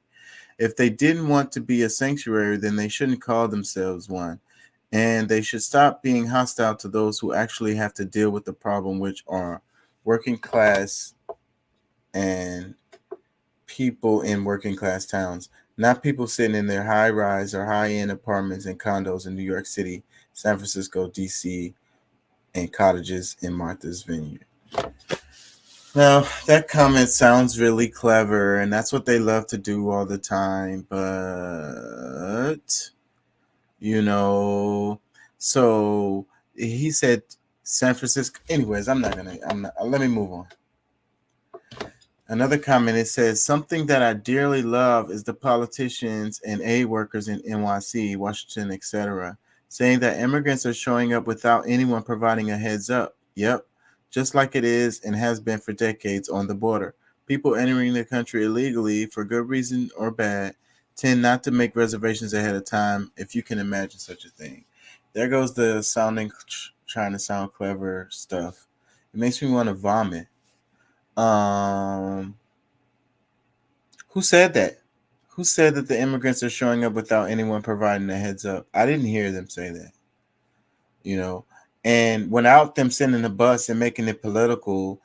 If they didn't want to be a sanctuary, then they shouldn't call themselves one. And they should stop being hostile to those who actually have to deal with the problem, which are working class and people in working class towns, not people sitting in their high-rise or high-end apartments and condos in New York City, San Francisco, D.C., and cottages in Martha's Vineyard. Now, that comment sounds really clever, and that's what they love to do all the time, but, so he said San Francisco. Anyways, let me move on. Another comment, it says, something that I dearly love is the politicians and aid workers in NYC, Washington, etc., saying that immigrants are showing up without anyone providing a heads up. Yep. Just like it is and has been for decades on the border. People entering the country illegally, for good reason or bad, tend not to make reservations ahead of time, if you can imagine such a thing. There goes the trying to sound clever stuff. It makes me want to vomit. Who said that? Who said that the immigrants are showing up without anyone providing a heads up? I didn't hear them say that. You know, and without them sending a bus and making it political,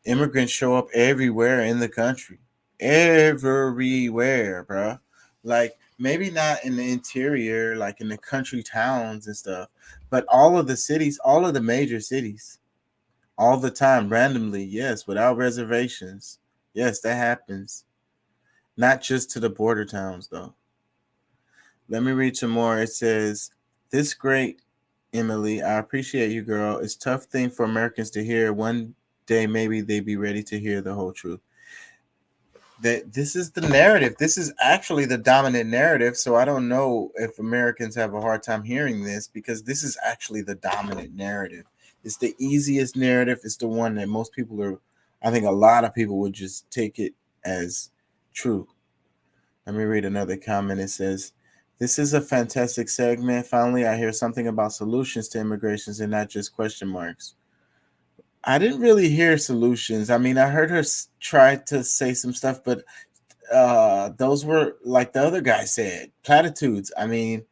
immigrants show up everywhere in the country. Everywhere, bro. Like, maybe not in the interior, like in the country towns and stuff, but all of the cities, all of the major cities, all the time, randomly, yes, without reservations. Yes, that happens. Not just to the border towns, though. Let me read some more. It says, this great, Emily, I appreciate you, girl. It's a tough thing for Americans to hear. One day, maybe they be ready to hear the whole truth. That this is the narrative. This is actually the dominant narrative. So I don't know if Americans have a hard time hearing this, because this is actually the dominant narrative. It's the easiest narrative. It's the one that most people are, I think a lot of people would just take it as true. Let me read another comment. It says, this is a fantastic segment. Finally, I hear something about solutions to immigrations and not just question marks. I didn't really hear solutions. I mean, I heard her try to say some stuff, but those were, like the other guy said, platitudes. I mean,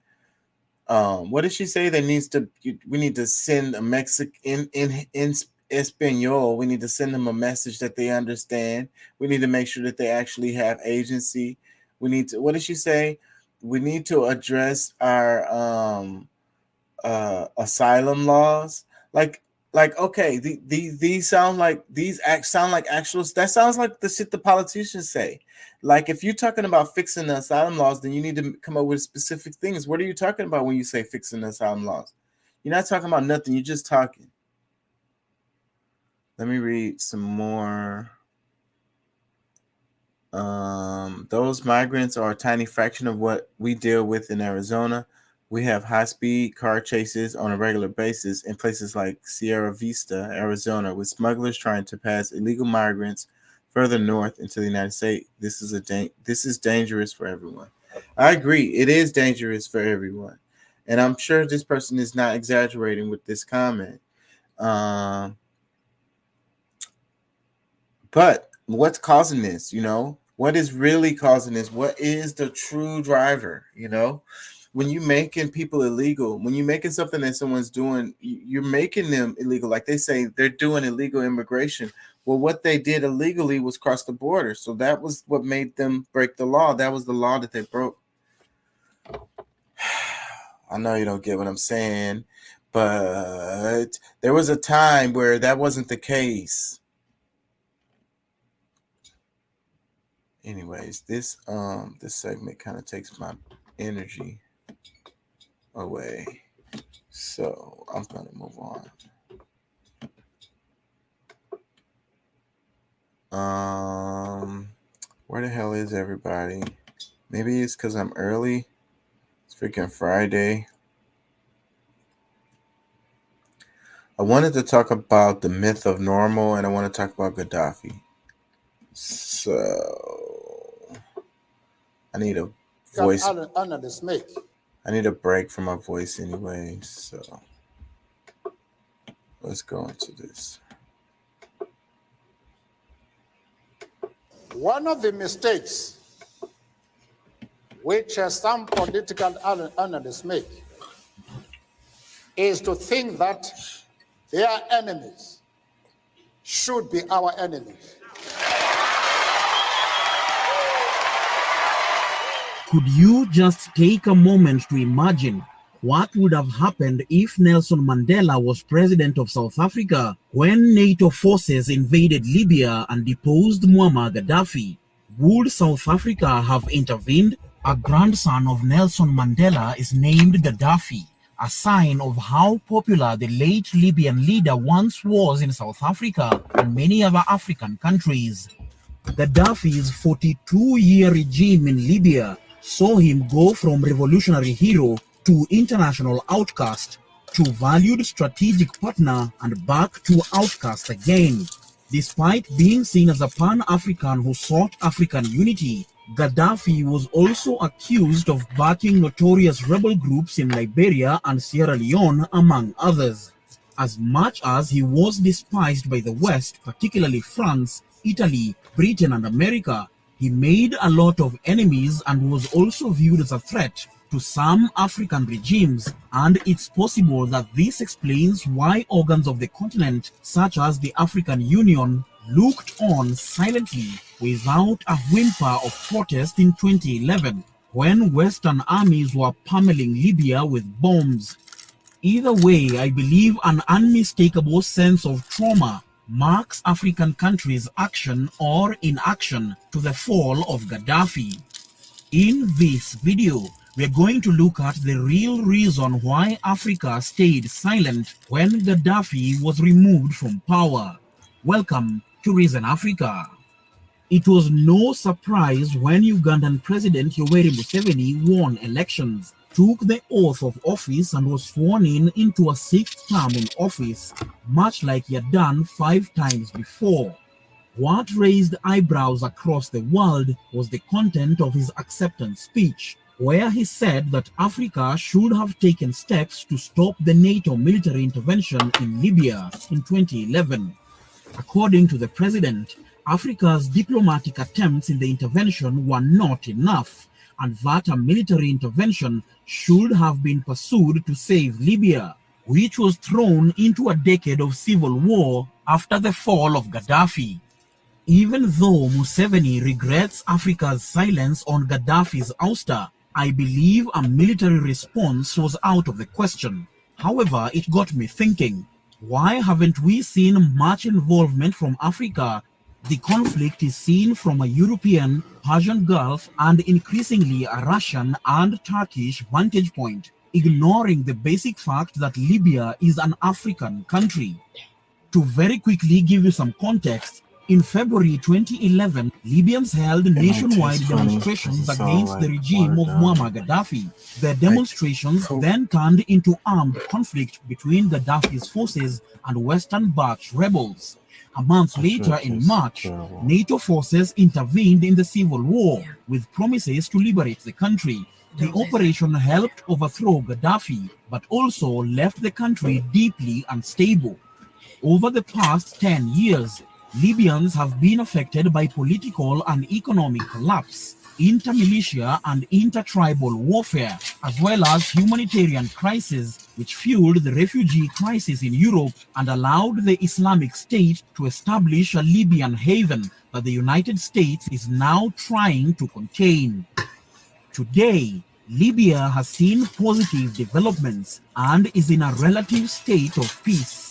what did she say? We need to send a Mexican in Espanol. We need to send them a message that they understand. We need to make sure that they actually have agency. We need to, what did she say? We need to address our asylum laws. Like okay, these sound like actual. That sounds like the shit the politicians say. Like, if you're talking about fixing the asylum laws, then you need to come up with specific things. What are you talking about when you say fixing the asylum laws? You're not talking about nothing. You're just talking. Let me read some more. Those migrants are a tiny fraction of what we deal with in Arizona. We have high-speed car chases on a regular basis in places like Sierra Vista, Arizona, with smugglers trying to pass illegal migrants further north into the United States. This is dangerous for everyone. I agree. It is dangerous for everyone. And I'm sure this person is not exaggerating with this comment. But what's causing this, you know? What is really causing this? What is the true driver, you know? When you're making people illegal, when you're making something that someone's doing, you're making them illegal. Like they say, they're doing illegal immigration. Well, what they did illegally was cross the border. So that was what made them break the law. That was the law that they broke. I know you don't get what I'm saying, but there was a time where that wasn't the case. Anyways, this segment kind of takes my energy away, so I'm gonna move on. Where the hell is everybody? Maybe it's because I'm early. It's freaking Friday. I wanted to talk about the myth of normal, and I want to talk about Gaddafi. So I need a voice. Under the snake. I need a break from my voice anyway. So let's go into this. One of the mistakes which some political analysts make is to think that their enemies should be our enemies. Could you just take a moment to imagine what would have happened if Nelson Mandela was president of South Africa when NATO forces invaded Libya and deposed Muammar Gaddafi? Would South Africa have intervened? A grandson of Nelson Mandela is named Gaddafi, a sign of how popular the late Libyan leader once was in South Africa and many other African countries. Gaddafi's 42-year regime in Libya saw him go from revolutionary hero to international outcast, to valued strategic partner, and back to outcast again. Despite being seen as a Pan-African who sought African unity, Gaddafi was also accused of backing notorious rebel groups in Liberia and Sierra Leone, among others. As much as he was despised by the West, particularly France, Italy, Britain, and America, He made a lot of enemies and was also viewed as a threat to some African regimes, and it's possible that this explains why organs of the continent, such as the African Union, looked on silently without a whimper of protest in 2011, when Western armies were pummeling Libya with bombs. Either way, I believe an unmistakable sense of trauma marks African countries' action or inaction to the fall of Gaddafi. In this video, we're going to look at the real reason why Africa stayed silent when Gaddafi was removed from power. Welcome to Reason Africa. It was no surprise when Ugandan President Yoweri Museveni won elections, took the oath of office and was sworn into a sixth term in office, much like he had done 5 times before. What raised eyebrows across the world was the content of his acceptance speech, where he said that Africa should have taken steps to stop the NATO military intervention in Libya in 2011. According to the president, Africa's diplomatic attempts in the intervention were not enough, and that a military intervention should have been pursued to save Libya, which was thrown into a decade of civil war after the fall of Gaddafi. Even though Museveni regrets Africa's silence on Gaddafi's ouster, I believe a military response was out of the question. However, it got me thinking, why haven't we seen much involvement from Africa? The conflict is seen from a European, Persian Gulf, and increasingly a Russian and Turkish vantage point, ignoring the basic fact that Libya is an African country. To very quickly give you some context, in February 2011, Libyans held nationwide demonstrations against the regime of Muammar Gaddafi. The demonstrations then turned into armed conflict between Gaddafi's forces and Western-backed rebels. A month later, in March, NATO forces intervened in the civil war with promises to liberate the country. The operation helped overthrow Gaddafi, but also left the country deeply unstable. Over the past 10 years, Libyans have been affected by political and economic collapse, inter-militia and inter-tribal warfare, as well as humanitarian crises, which fueled the refugee crisis in Europe and allowed the Islamic State to establish a Libyan haven that the United States is now trying to contain. Today, Libya has seen positive developments and is in a relative state of peace.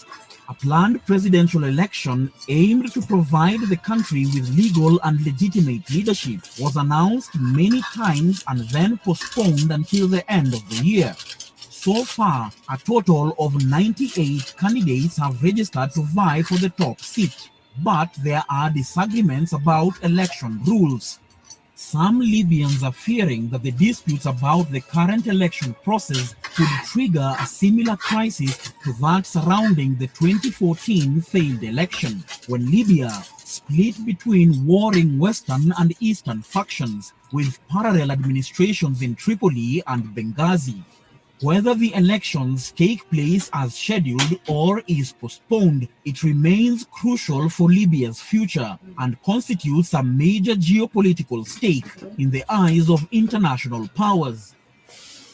A planned presidential election aimed to provide the country with legal and legitimate leadership was announced many times and then postponed until the end of the year. So far, a total of 98 candidates have registered to vie for the top seat, but there are disagreements about election rules. Some Libyans are fearing that the disputes about the current election process could trigger a similar crisis to that surrounding the 2014 failed election, when Libya split between warring Western and Eastern factions, with parallel administrations in Tripoli and Benghazi. Whether the elections take place as scheduled or is postponed, it remains crucial for Libya's future and constitutes a major geopolitical stake in the eyes of international powers.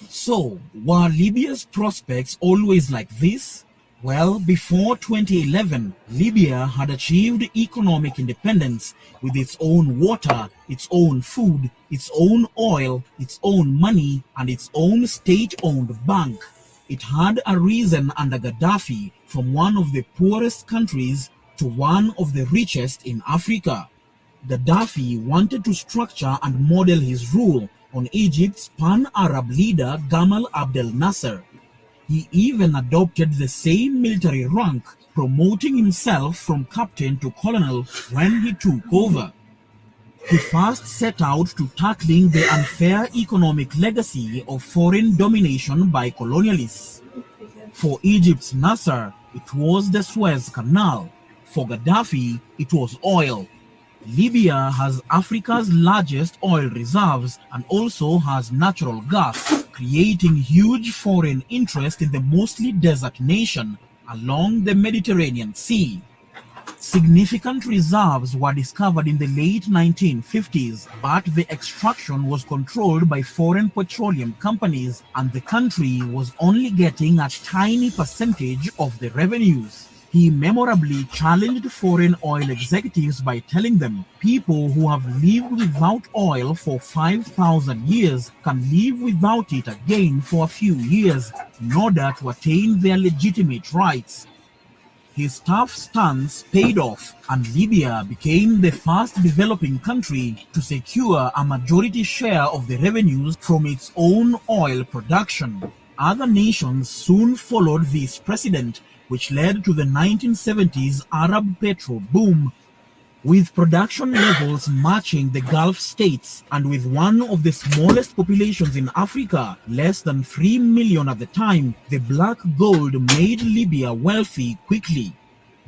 So, were Libya's prospects always like this? Well, before 2011, Libya had achieved economic independence with its own water, its own food, its own oil, its own money, and its own state-owned bank. It had arisen under Gaddafi from one of the poorest countries to one of the richest in Africa. Gaddafi wanted to structure and model his rule on Egypt's pan-Arab leader Gamal Abdel Nasser. He even adopted the same military rank, promoting himself from captain to colonel when he took over. He first set out to tackling the unfair economic legacy of foreign domination by colonialists. For Egypt's Nasser, it was the Suez Canal. For Gaddafi, it was oil. Libya has Africa's largest oil reserves and also has natural gas, creating huge foreign interest in the mostly desert nation along the Mediterranean Sea. Significant reserves were discovered in the late 1950s, but the extraction was controlled by foreign petroleum companies, and the country was only getting a tiny percentage of the revenues. He memorably challenged foreign oil executives by telling them, people who have lived without oil for 5,000 years can live without it again for a few years in order to attain their legitimate rights. His tough stance paid off, and Libya became the first developing country to secure a majority share of the revenues from its own oil production. Other nations soon followed this precedent, which led to the 1970s Arab petrol boom. With production levels matching the Gulf states, and with one of the smallest populations in Africa, less than 3 million at the time, the black gold made Libya wealthy quickly.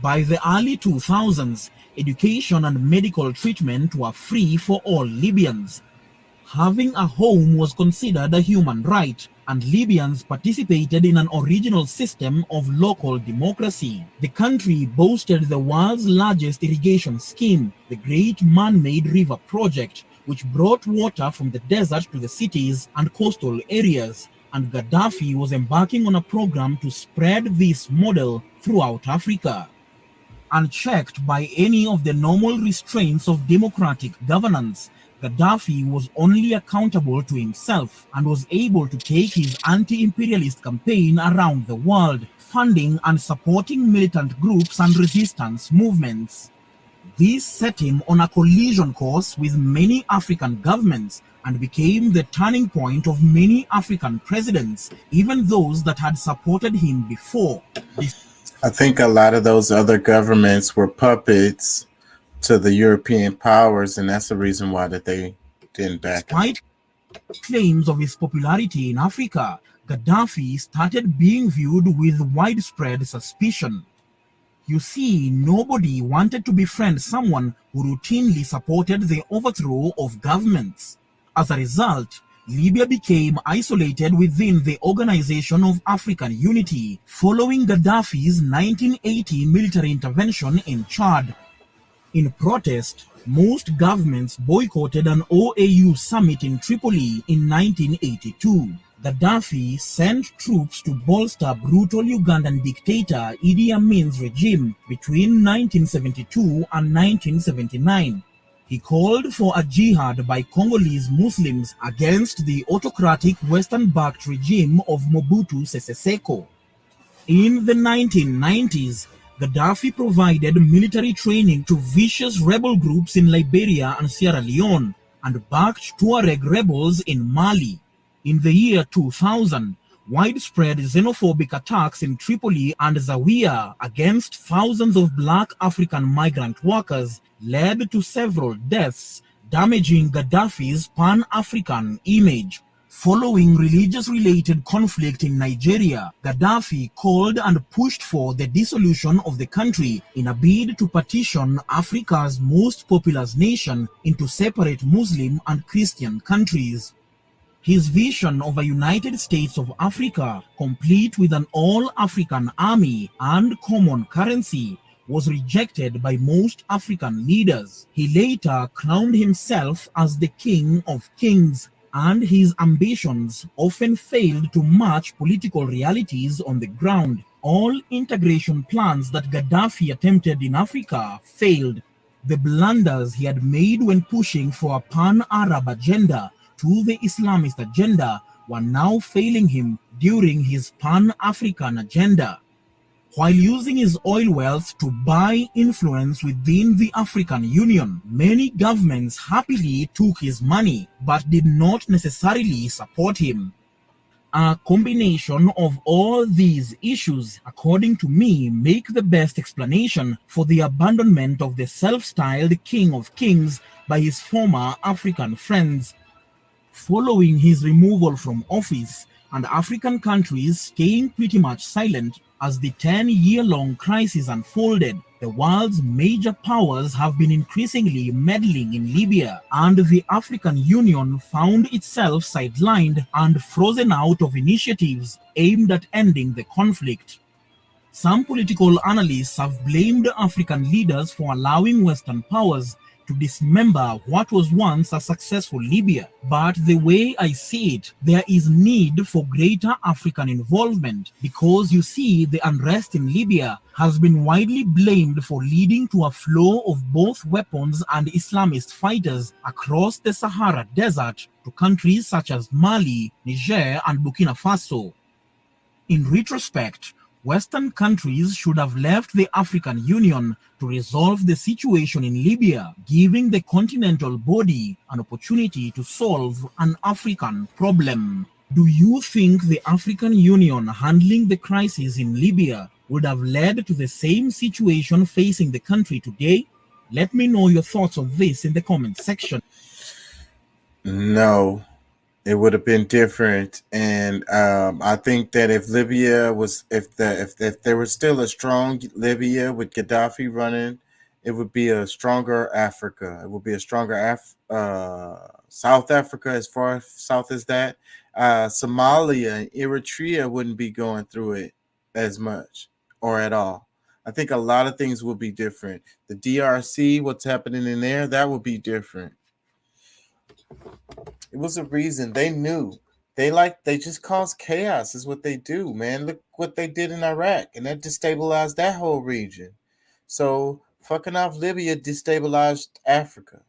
By the early 2000s, education and medical treatment were free for all Libyans. Having a home was considered a human right, and Libyans participated in an original system of local democracy. The country boasted the world's largest irrigation scheme, the Great Man-Made River Project, which brought water from the desert to the cities and coastal areas, and Gaddafi was embarking on a program to spread this model throughout Africa. Unchecked by any of the normal restraints of democratic governance, Gaddafi was only accountable to himself and was able to take his anti-imperialist campaign around the world, funding and supporting militant groups and resistance movements. This set him on a collision course with many African governments and became the turning point of many African presidents, even those that had supported him before. I think a lot of those other governments were puppets to the European powers, and that's the reason why that they didn't back him. Despite claims of his popularity in Africa, Gaddafi started being viewed with widespread suspicion. You see, nobody wanted to befriend someone who routinely supported the overthrow of governments. As a result, Libya became isolated within the Organization of African Unity, following Gaddafi's 1980 military intervention in Chad. In protest, most governments boycotted an OAU summit in Tripoli in 1982. Gaddafi sent troops to bolster brutal Ugandan dictator Idi Amin's regime between 1972 and 1979. He called for a jihad by Congolese Muslims against the autocratic Western-backed regime of Mobutu Sese Seko. In the 1990s, Gaddafi provided military training to vicious rebel groups in Liberia and Sierra Leone and backed Tuareg rebels in Mali. In the year 2000, widespread xenophobic attacks in Tripoli and Zawiya against thousands of black African migrant workers led to several deaths, damaging Gaddafi's Pan-African image. Following religious-related conflict in Nigeria, Gaddafi called and pushed for the dissolution of the country in a bid to partition Africa's most populous nation into separate Muslim and Christian countries. His vision of a United States of Africa, complete with an all-African army and common currency, was rejected by most African leaders. He later crowned himself as the King of Kings, and his ambitions often failed to match political realities on the ground. All integration plans that Gaddafi attempted in Africa failed. The blunders he had made when pushing for a pan-Arab agenda to the Islamist agenda were now failing him during his pan-African agenda. While using his oil wealth to buy influence within the African Union, many governments happily took his money but did not necessarily support him. A combination of all these issues, according to me, make the best explanation for the abandonment of the self-styled King of Kings by his former African friends. Following his removal from office, and African countries staying pretty much silent as the 10-year-long crisis unfolded, the world's major powers have been increasingly meddling in Libya, and the African Union found itself sidelined and frozen out of initiatives aimed at ending the conflict. Some political analysts have blamed African leaders for allowing Western powers to dismember what was once a successful Libya. But the way I see it, there is need for greater African involvement because you see the unrest in Libya has been widely blamed for leading to a flow of both weapons and Islamist fighters across the Sahara Desert to countries such as Mali, Niger, and Burkina Faso. In retrospect, Western countries should have left the African Union to resolve the situation in Libya, giving the continental body an opportunity to solve an African problem. Do you think the African Union handling the crisis in Libya would have led to the same situation facing the country today? Let me know your thoughts on this in the comment section. No, it would have been different, and I think that if Libya was, if there was still a strong Libya with Gaddafi running, it would be a stronger Africa. It would be a stronger South Africa, as far south as that. Somalia and Eritrea wouldn't be going through it as much or at all. I think a lot of things will be different. The DRC, what's happening in there, that would be different. It was a reason. They knew. They just cause chaos is what they do, man. Look what they did in Iraq, and that destabilized that whole region. So fucking off Libya destabilized Africa.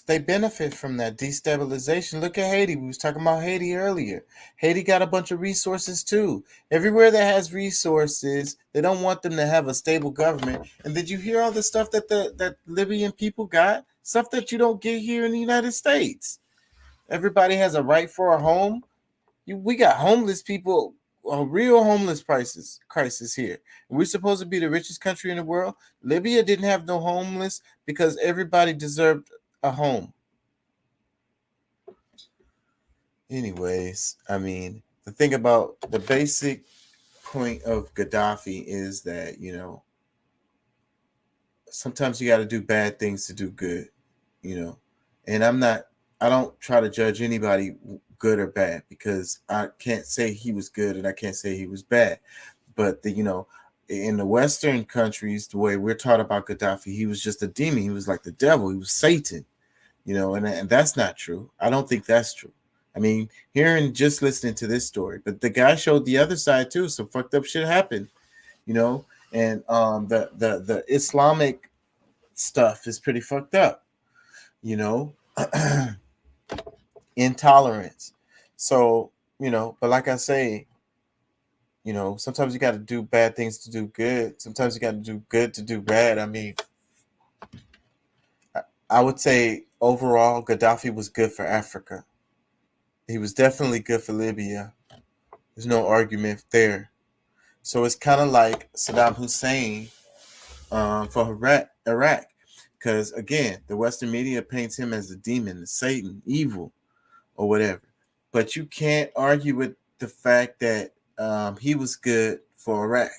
They benefit from that destabilization. Look at Haiti. We was talking about Haiti earlier. Haiti got a bunch of resources too. Everywhere that has resources, they don't want them to have a stable government. And did you hear all the stuff that that Libyan people got? Stuff that you don't get here in the United States. Everybody has a right for a home. We got homeless people, a real homeless crisis here. We're supposed to be the richest country in the world. Libya didn't have no homeless because everybody deserved a home. Anyways, I mean, the thing about the basic point of Gaddafi is that, you know, sometimes you got to do bad things to do good, you know. And I don't try to judge anybody good or bad because I can't say he was good and I can't say he was bad. But you know, in the Western countries, the way we're taught about Gaddafi, he was just a demon. He was like the devil. He was Satan, you know, and that's not true. I don't think that's true. I mean, hearing, just listening to this story, but the guy showed the other side too. Some fucked up shit happened, you know, and the Islamic stuff is pretty fucked up, you know, intolerance. So, you know, but like I say, you know, sometimes you got to do bad things to do good. Sometimes you got to do good to do bad. I mean, I would say overall, Gaddafi was good for Africa. He was definitely good for Libya. There's no argument there. So it's kind of like Saddam Hussein for Iraq. Because, again, the Western media paints him as a demon, a Satan, evil, or whatever. But you can't argue with the fact that he was good for Iraq.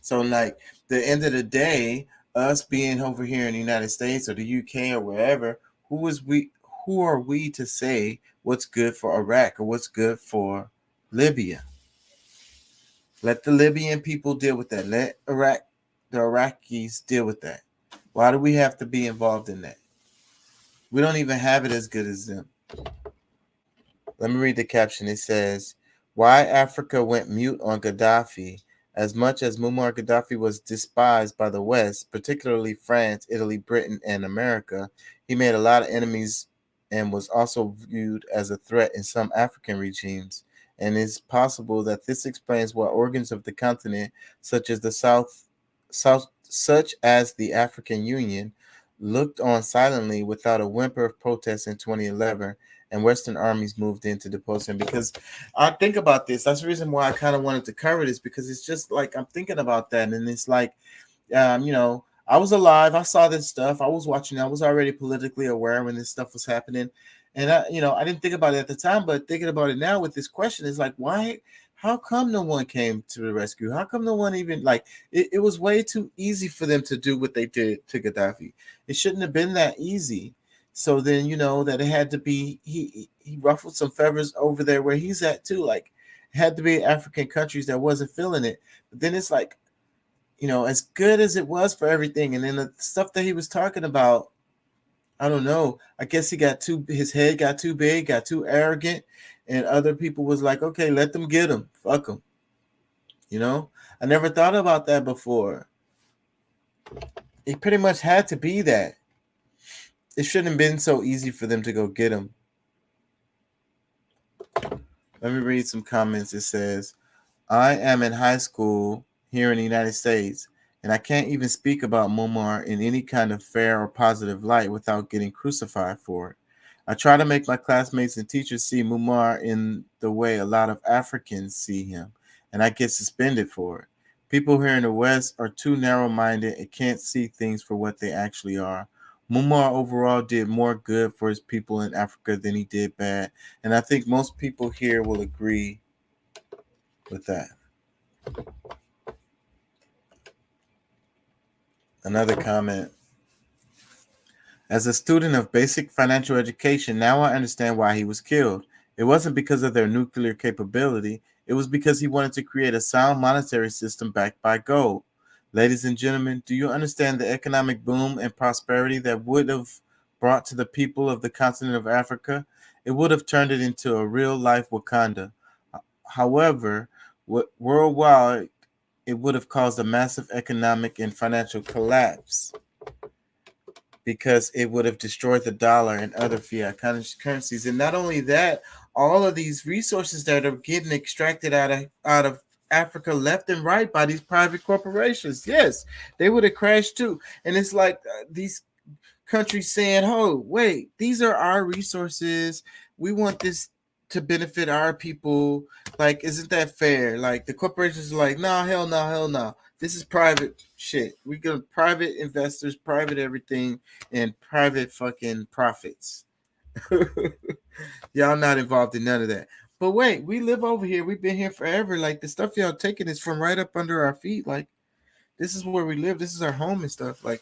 So, like, the end of the day, us being over here in the United States or the UK or wherever, who are we to say what's good for Iraq or what's good for Libya? Let the Libyan people deal with that. Let the Iraqis deal with that. Why do we have to be involved in that? We don't even have it as good as them. Let me read the caption. It says, why Africa went mute on Gaddafi. As much as Muammar Gaddafi was despised by the West, particularly France, Italy, Britain, and America, he made a lot of enemies and was also viewed as a threat in some African regimes. And it's possible that this explains why organs of the continent, such as the African Union, looked on silently without a whimper of protest in 2011, and Western armies moved in to depose him. Because I think about this. That's the reason why I kind of wanted to cover this, because it's just like I'm thinking about that, and it's like, you know, I was alive. I saw this stuff. I was watching. I was already politically aware when this stuff was happening, and I didn't think about it at the time, but thinking about it now with this question is like, why? How come no one came to the rescue? How come no one even, like, it was way too easy for them to do what they did to Gaddafi. It shouldn't have been that easy. So then, you know, that it had to be, he ruffled some feathers over there where he's at too. Like, had to be African countries that wasn't feeling it. But then it's like, you know, as good as it was for everything, and then the stuff that he was talking about, I don't know. I guess his head got too big, got too arrogant, and other people was like, okay, let them get him. Fuck him. You know? I never thought about that before. It pretty much had to be that. It shouldn't have been so easy for them to go get him. Let me read some comments. It says, I am in high school here in the United States, and I can't even speak about Muammar in any kind of fair or positive light without getting crucified for it. I try to make my classmates and teachers see Muammar in the way a lot of Africans see him, and I get suspended for it. People here in the West are too narrow-minded and can't see things for what they actually are. Muammar overall did more good for his people in Africa than he did bad, and I think most people here will agree with that. Another comment. As a student of basic financial education, now I understand why he was killed. It wasn't because of their nuclear capability. It was because he wanted to create a sound monetary system backed by gold. Ladies and gentlemen, do you understand the economic boom and prosperity that would have brought to the people of the continent of Africa? It would have turned it into a real-life Wakanda. However, worldwide, it would have caused a massive economic and financial collapse because it would have destroyed the dollar and other fiat currencies. And not only that, all of these resources that are getting extracted out of Africa left and right by these private corporations, yes, they would have crashed too. And it's like these countries saying, oh, wait, these are our resources. We want this to benefit our people. Like, isn't that fair? Like, the corporations are like, no, hell no, hell no. This is private shit. We got private investors, private everything, and private fucking profits. Y'all not involved in none of that. But wait, we live over here. We've been here forever. Like, the stuff y'all taking is from right up under our feet. Like, this is where we live. This is our home and stuff. Like,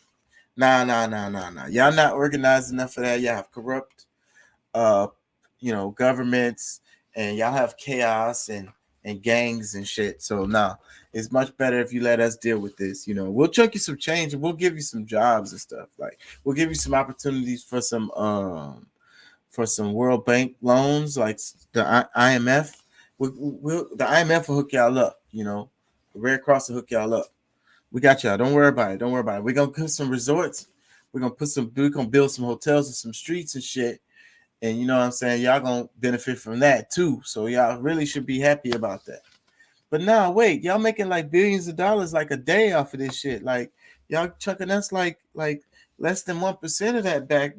nah. Y'all not organized enough for that. Y'all have corrupt governments, and y'all have chaos and gangs and shit. So it's much better if you let us deal with this. You know, we'll chuck you some change and we'll give you some jobs and stuff. Like, we'll give you some opportunities for some World Bank loans, like the IMF. The IMF will hook y'all up. You know, the Red Cross will hook y'all up. We got y'all. Don't worry about it. We're gonna put some resorts. We're gonna build some hotels and some streets and shit. And you know what I'm saying? Y'all gonna benefit from that too. So y'all really should be happy about that. But now, wait, y'all making like billions of dollars like a day off of this shit. Like, y'all chucking us like less than 1% of that back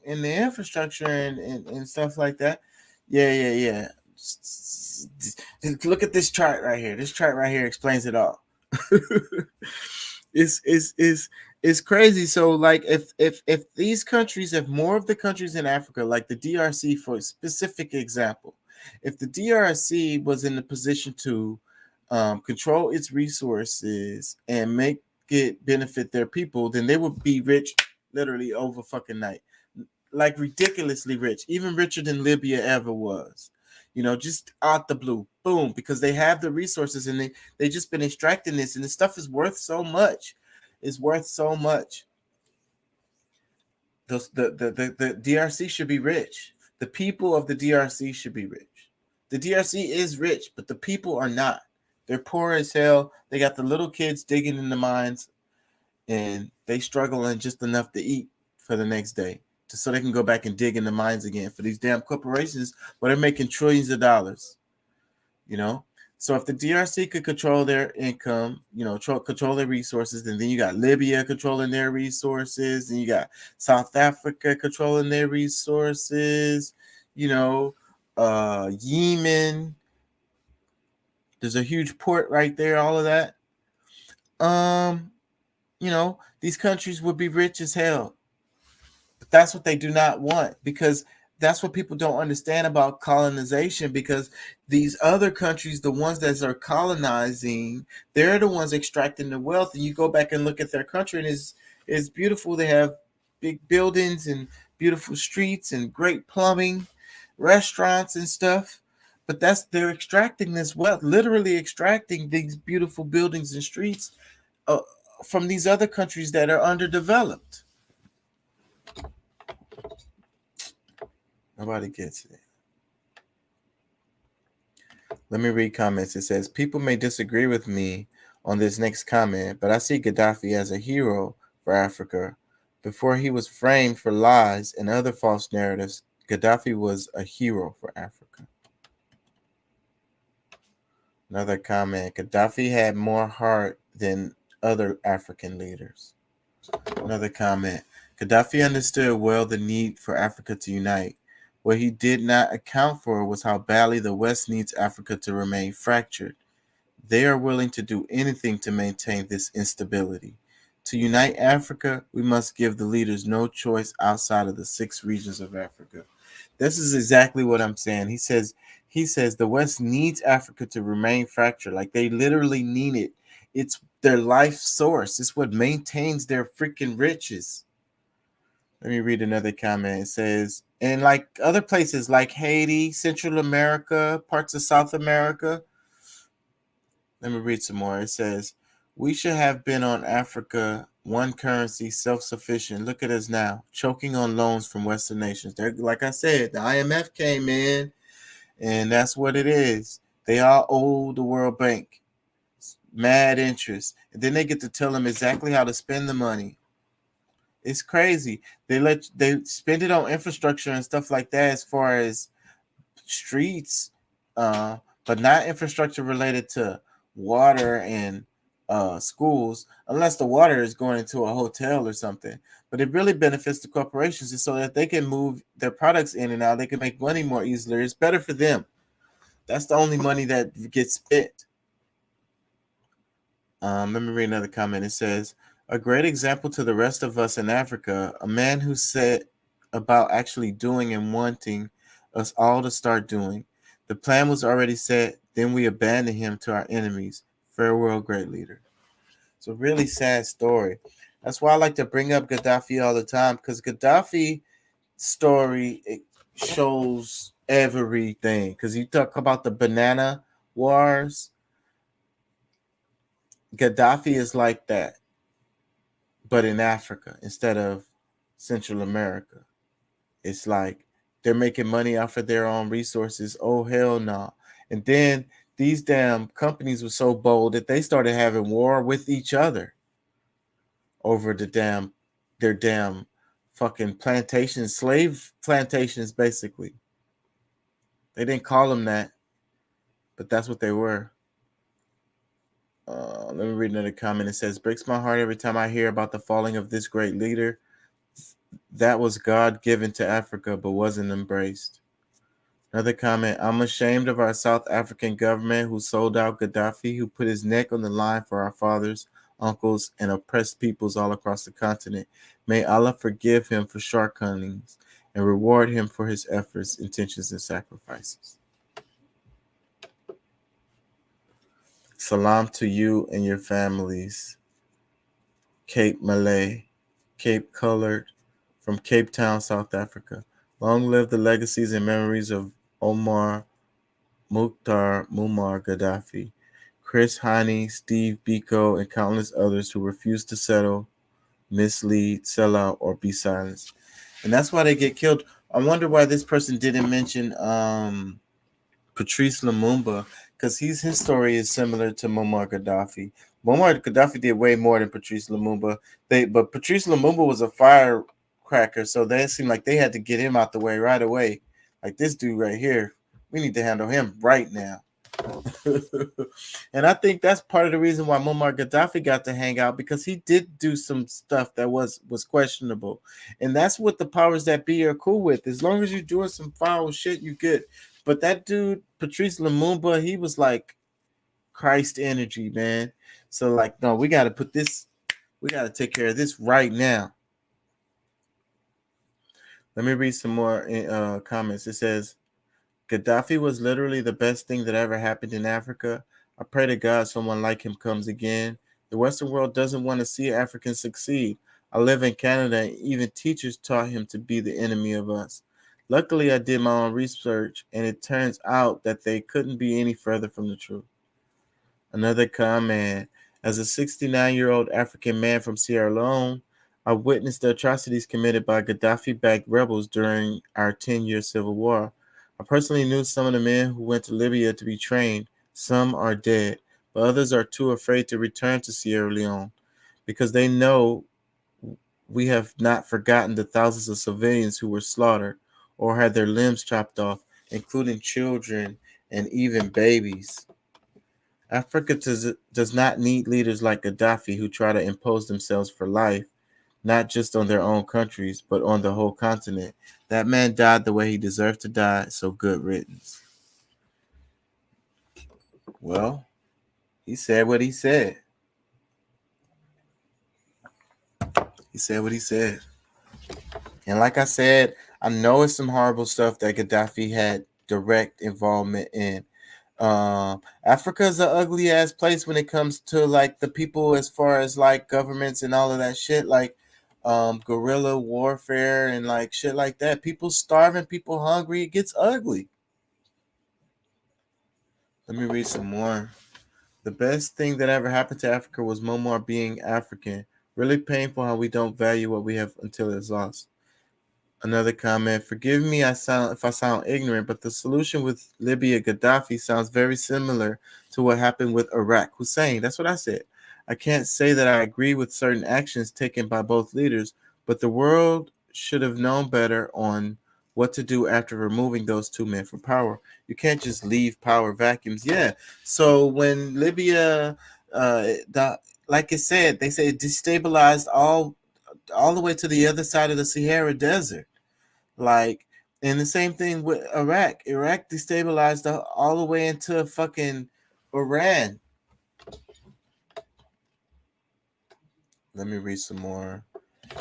in the infrastructure and stuff like that. Yeah. Just look at this chart right here. This chart right here explains it all. It's crazy. So like if these countries, if more of the countries in Africa, like the DRC for a specific example, if the DRC was in the position to control its resources and make it benefit their people, then they would be rich literally over fucking night. Like ridiculously rich, even richer than Libya ever was. You know, just out the blue, boom, because they have the resources and they just been extracting this, and the stuff is worth so much. It's worth so much. The DRC should be rich. The people of the DRC should be rich. The DRC is rich, but the people are not. They're poor as hell. They got the little kids digging in the mines, and they struggling just enough to eat for the next day, so they can go back and dig in the mines again for these damn corporations where they're making trillions of dollars. You know? So if the DRC could control their income, you know, control their resources, and then you got Libya controlling their resources, and you got South Africa controlling their resources, you know, Yemen. There's a huge port right there, all of that. You know, these countries would be rich as hell. But that's what they do not want, because that's what people don't understand about colonization, because these other countries, the ones that are colonizing, they're the ones extracting the wealth. And you go back and look at their country, and it's beautiful. They have big buildings and beautiful streets and great plumbing, restaurants and stuff. But they're extracting this wealth, literally extracting these beautiful buildings and streets from these other countries that are underdeveloped. Nobody gets it. Let me read comments. It says, people may disagree with me on this next comment, but I see Gaddafi as a hero for Africa. Before he was framed for lies and other false narratives, Gaddafi was a hero for Africa. Another comment, Gaddafi had more heart than other African leaders. Another comment, Gaddafi understood well the need for Africa to unite. What he did not account for was how badly the West needs Africa to remain fractured. They are willing to do anything to maintain this instability. To unite Africa, we must give the leaders no choice outside of the 6 regions of Africa. This is exactly what I'm saying. He says the West needs Africa to remain fractured. Like, they literally need it. It's their life source. It's what maintains their freaking riches. Let me read another comment. It says, and like other places like Haiti, Central America, parts of South America. Let me read some more. It says, we should have been on Africa, one currency, self-sufficient. Look at us now, choking on loans from Western nations. They're, like I said, the IMF came in, and that's what it is. They all owe the World Bank mad interest. And then they get to tell them exactly how to spend the money. It's crazy. They spend it on infrastructure and stuff like that, as far as streets, but not infrastructure related to water and schools, unless the water is going into a hotel or something. But it really benefits the corporations, so that they can move their products in and out. They can make money more easily. It's better for them. That's the only money that gets spent. Let me read another comment. It says, a great example to the rest of us in Africa, a man who said about actually doing and wanting us all to start doing. The plan was already set, then we abandoned him to our enemies. Farewell, great leader. It's a really sad story. That's why I like to bring up Gaddafi all the time, because Gaddafi's story, it shows everything. Because you talk about the banana wars, Gaddafi is like that, but in Africa instead of Central America. It's like they're making money off of their own resources. Oh, hell no. And then these damn companies were so bold that they started having war with each other over their damn fucking plantations, slave plantations, basically. They didn't call them that, but that's what they were. Let me read another comment. It says, breaks my heart every time I hear about the falling of this great leader. That was God given to Africa, but wasn't embraced. Another comment, I'm ashamed of our South African government who sold out Gaddafi, who put his neck on the line for our fathers, uncles, and oppressed peoples all across the continent. May Allah forgive him for shortcomings and reward him for his efforts, intentions, and sacrifices. Salam to you and your families. Cape Malay, Cape Colored, from Cape Town, South Africa. Long live the legacies and memories of Omar Mukhtar Muammar Gaddafi, Chris Hani, Steve Biko, and countless others who refuse to settle, mislead, sell out, or be silenced. And that's why they get killed. I wonder why this person didn't mention Patrice Lumumba, because his story is similar to Muammar Gaddafi. Muammar Gaddafi did way more than Patrice Lumumba. But Patrice Lumumba was a firecracker, so they seemed like they had to get him out the way right away. Like this dude right here, we need to handle him right now. And I think that's part of the reason why Muammar Gaddafi got to hang out, because he did do some stuff that was questionable. And that's what the powers that be are cool with. As long as you're doing some foul shit, you good. But that dude, Patrice Lumumba, he was like Christ energy, man. So like, no, we got to take care of this right now. Let me read some more comments. It says, Gaddafi was literally the best thing that ever happened in Africa. I pray to God someone like him comes again. The Western world doesn't want to see Africans succeed. I live in Canada, and even teachers taught him to be the enemy of us. Luckily, I did my own research, and it turns out that they couldn't be any further from the truth. Another comment. As a 69-year-old African man from Sierra Leone, I witnessed the atrocities committed by Gaddafi-backed rebels during our 10-year civil war. I personally knew some of the men who went to Libya to be trained. Some are dead, but others are too afraid to return to Sierra Leone because they know we have not forgotten the thousands of civilians who were slaughtered or had their limbs chopped off, including children and even babies. Africa does not need leaders like Gaddafi who try to impose themselves for life, not just on their own countries, but on the whole continent. That man died the way he deserved to die, so good riddance. Well, he said what he said. He said what he said. And like I said, I know it's some horrible stuff that Gaddafi had direct involvement in. Africa is an ugly ass place when it comes to like the people, as far as like governments and all of that shit, like guerrilla warfare and like shit like that. People starving, people hungry. It gets ugly. Let me read some more. The best thing that ever happened to Africa was Momar being African. Really painful how we don't value what we have until it's lost. Another comment. Forgive me if I sound ignorant, but the solution with Libya Gaddafi sounds very similar to what happened with Iraq Hussein. That's what I said. I can't say that I agree with certain actions taken by both leaders, but the world should have known better on what to do after removing those two men from power. You can't just leave power vacuums. Yeah. So when Libya, like it said, they say it destabilized all the way to the other side of the Sahara Desert. Like, and the same thing with Iraq. Iraq destabilized all the way into fucking Iran. Let me read some more.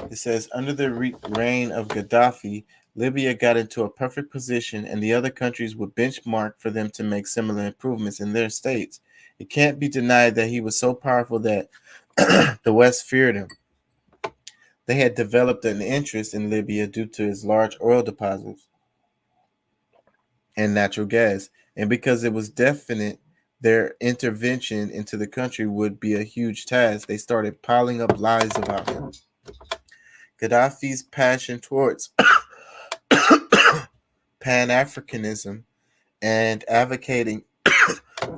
It says, under the reign of Gaddafi, Libya got into a perfect position and the other countries would benchmark for them to make similar improvements in their states. It can't be denied that he was so powerful that the West feared him. They had developed an interest in Libya due to its large oil deposits and natural gas. And because it was definite their intervention into the country would be a huge task, they started piling up lies about him. Gaddafi's passion towards Pan-Africanism and advocating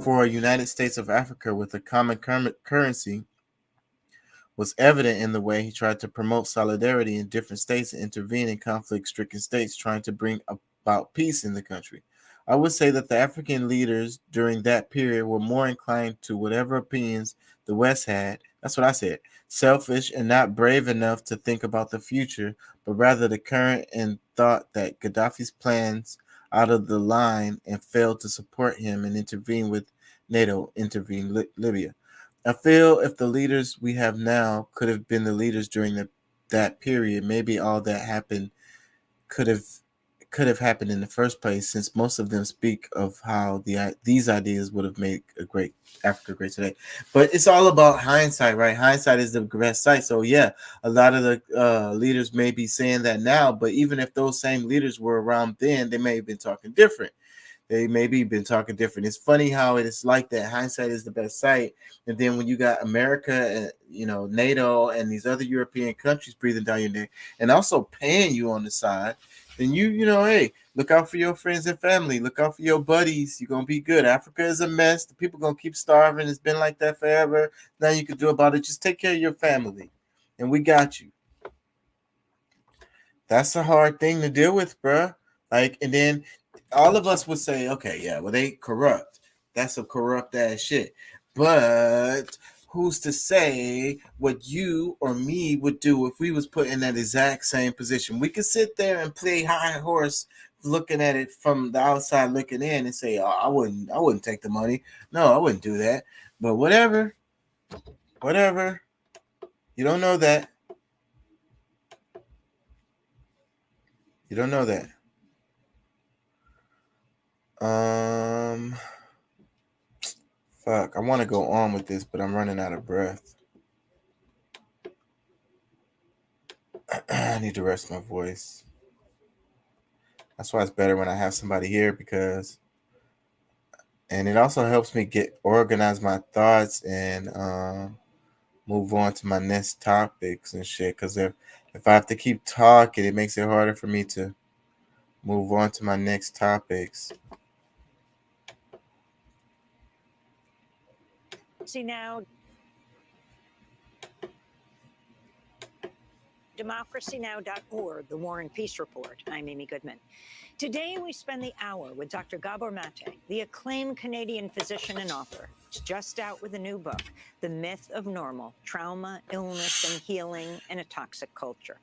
for a United States of Africa with a common currency was evident in the way he tried to promote solidarity in different states and intervene in conflict-stricken states, trying to bring about peace in the country. I would say that the African leaders during that period were more inclined to whatever opinions the West had. That's what I said. Selfish and not brave enough to think about the future, but rather the current, and thought that Gaddafi's plans out of the line and failed to support him and intervene with NATO, intervene Libya. I feel if the leaders we have now could have been the leaders during that period, maybe all that happened could have happened in the first place, since most of them speak of how these ideas would have made a great Africa great today. But it's all about hindsight, right? Hindsight is the best sight. So yeah, a lot of the leaders may be saying that now, but even if those same leaders were around then, they may have been talking different. They maybe been talking different. It's funny how it is like that. Hindsight is the best sight. And then when you got America, NATO, and these other European countries breathing down your neck and also paying you on the side, then hey, look out for your friends and family. Look out for your buddies. You're gonna be good. Africa is a mess. The people gonna keep starving. It's been like that forever. Nothing you can do about it. Just take care of your family, and we got you. That's a hard thing to deal with, bruh. Like, and then all of us would say, okay, yeah, well, they corrupt. That's some corrupt ass shit. But who's to say what you or me would do if we was put in that exact same position? We could sit there and play high horse, looking at it from the outside, looking in, and say, "Oh, I wouldn't take the money. No, I wouldn't do that." But whatever. You don't know that. You don't know that. Fuck, I want to go on with this, but I'm running out of breath. I need to rest my voice. That's why it's better when I have somebody here, and it also helps me organize my thoughts and move on to my next topics and shit. Because if I have to keep talking, it makes it harder for me to move on to my next topics. See now. DemocracyNow.org, the War and Peace Report. I'm Amy Goodman. Today, we spend the hour with Dr. Gabor Mate, the acclaimed Canadian physician and author. He's just out with a new book, The Myth of Normal, Trauma, Illness, and Healing in a Toxic Culture.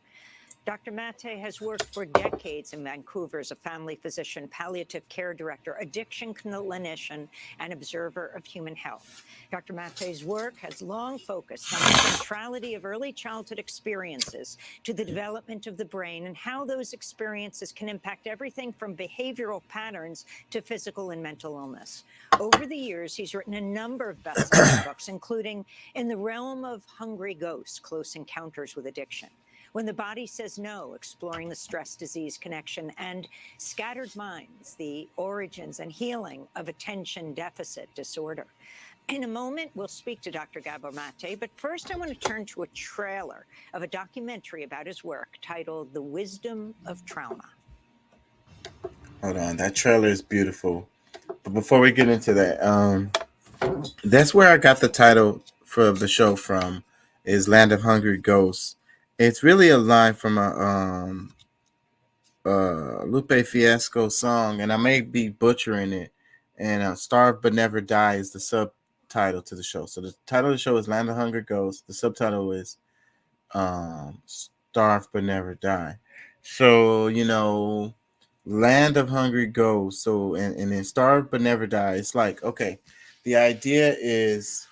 Dr. Mate has worked for decades in Vancouver as a family physician, palliative care director, addiction clinician, and observer of human health. Dr. Mate's work has long focused on the centrality of early childhood experiences to the development of the brain and how those experiences can impact everything from behavioral patterns to physical and mental illness. Over the years, he's written a number of best-selling books, including In the Realm of Hungry Ghosts, Close Encounters with Addiction, When the Body Says No, Exploring the Stress-Disease Connection, and Scattered Minds, The Origins and Healing of Attention Deficit Disorder. In a moment, we'll speak to Dr. Gabor Mate, but first I want to turn to a trailer of a documentary about his work titled The Wisdom of Trauma. Hold on, that trailer is beautiful. But before we get into that, that's where I got the title for the show from, is Land of Hungry Ghosts. It's really a line from a Lupe Fiasco song, and I may be butchering it. And Starve But Never Die is the subtitle to the show. So the title of the show is Land of Hungry Ghosts. The subtitle is Starve But Never Die. So, you know, Land of Hungry Ghosts. So, and then Starve But Never Die. It's like, okay, the idea is,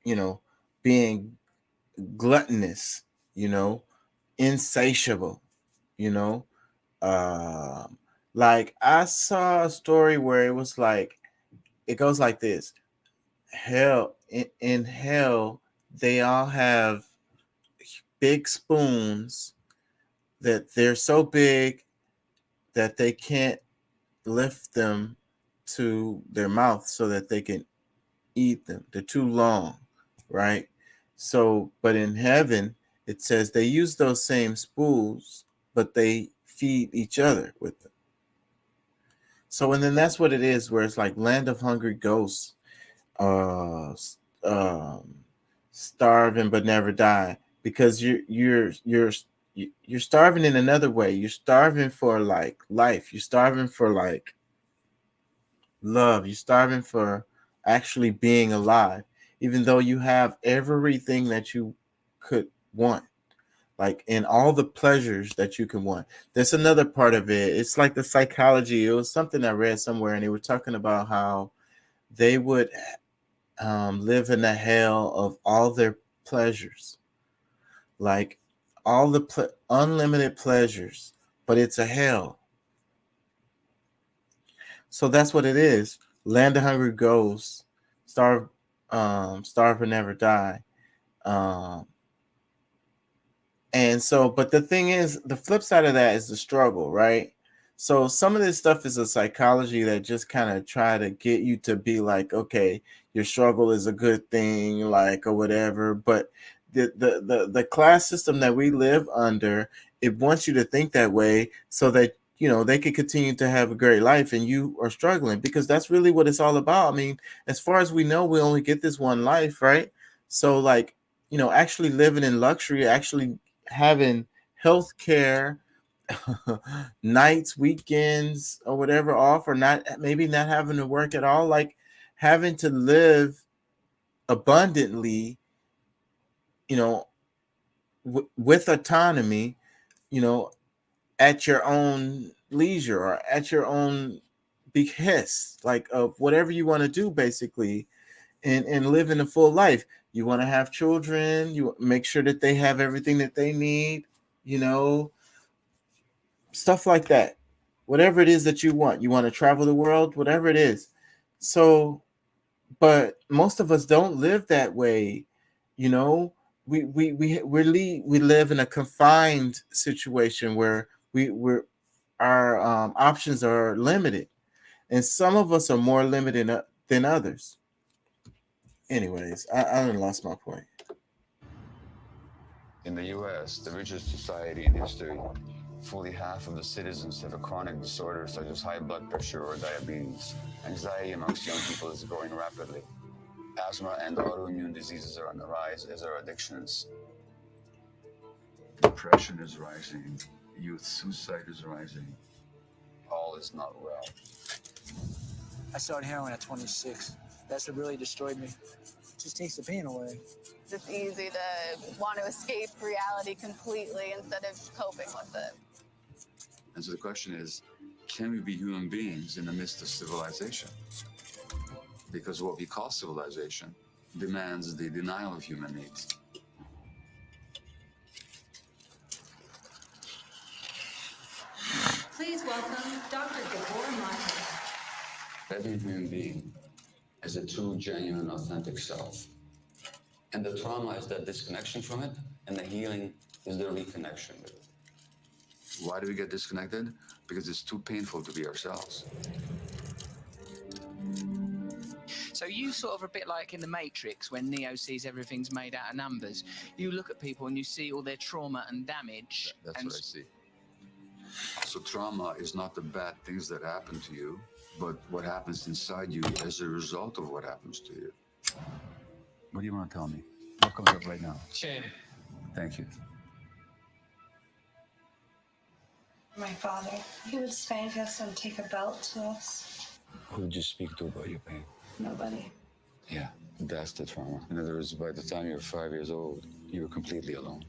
you know, being gluttonous, you know, insatiable, you know. Like I saw a story where it was like, it goes like this. Hell, in hell, they all have big spoons that they're so big that they can't lift them to their mouth so that they can eat them. They're too long, right? So, but in heaven, it says they use those same spoons, but they feed each other with them. So, and then that's what it is, where it's like Land of Hungry Ghosts, starving but never die, because you're starving in another way. You're starving for like life. You're starving for like love. You're starving for actually being alive, even though you have everything that you could want, like in all the pleasures that you can want. There's another part of it. It's like the psychology. It was something I read somewhere, and they were talking about how they would live in the hell of all their pleasures, like all the unlimited pleasures, but it's a hell. So that's what it is. Land of Hungry Ghosts, Starve and Never Die. And so, but the thing is, the flip side of that is the struggle, right? So some of this stuff is a psychology that just kind of try to get you to be like, okay, your struggle is a good thing, like, or whatever. But the class system that we live under, it wants you to think that way so that, you know, they could continue to have a great life and you are struggling, because that's really what it's all about. I mean, as far as we know, we only get this one life, right? So like, you know, actually living in luxury, actually having health care, nights, weekends, or whatever off, or not, maybe not having to work at all, like having to live abundantly, you know, with autonomy, you know, at your own leisure or at your own behest, like of whatever you want to do, basically, and living a full life. You want to have children, you make sure that they have everything that they need, you know, stuff like that. Whatever it is that you want to travel the world, whatever it is. So, but most of us don't live that way, you know. We live in a confined situation where our options are limited, and some of us are more limited than others. Anyways, I done lost my point. In the US, the richest society in history, fully half of the citizens have a chronic disorder such as high blood pressure or diabetes. Anxiety amongst young people is growing rapidly. Asthma and autoimmune diseases are on the rise, as are addictions. Depression is rising. Youth suicide is rising. All is not well. I started heroin at 26. That's what really destroyed me. Just takes the pain away. It's easy to want to escape reality completely instead of coping with it. And so the question is, can we be human beings in the midst of civilization? Because what we call civilization demands the denial of human needs. Please welcome Dr. Gabor Mate. Every human being is a true, genuine, authentic self. And the trauma is that disconnection from it, and the healing is the reconnection with it. Why do we get disconnected? Because it's too painful to be ourselves. So you sort of a bit like in The Matrix when Neo sees everything's made out of numbers. You look at people and you see all their trauma and damage. That's what I see. So trauma is not the bad things that happen to you, but what happens inside you as a result of what happens to you. What do you want to tell me? What comes up right now? Shame. Thank you. My father, he would spank us and take a belt to us. Who did you speak to about your pain? Nobody. Yeah, that's the trauma. In other words, by the time you're 5 years old, you're completely alone.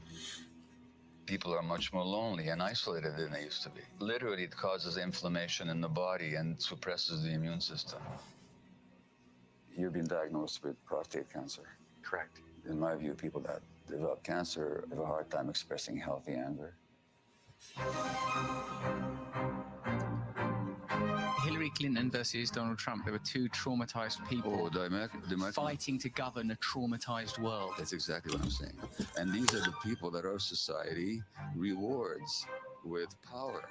People are much more lonely and isolated than they used to be. Literally, it causes inflammation in the body and suppresses the immune system. You've been diagnosed with prostate cancer. Correct. In my view, people that develop cancer have a hard time expressing healthy anger. Hillary Clinton versus Donald Trump, there were two traumatized people fighting to govern a traumatized world. That's exactly what I'm saying. And these are the people that our society rewards with power.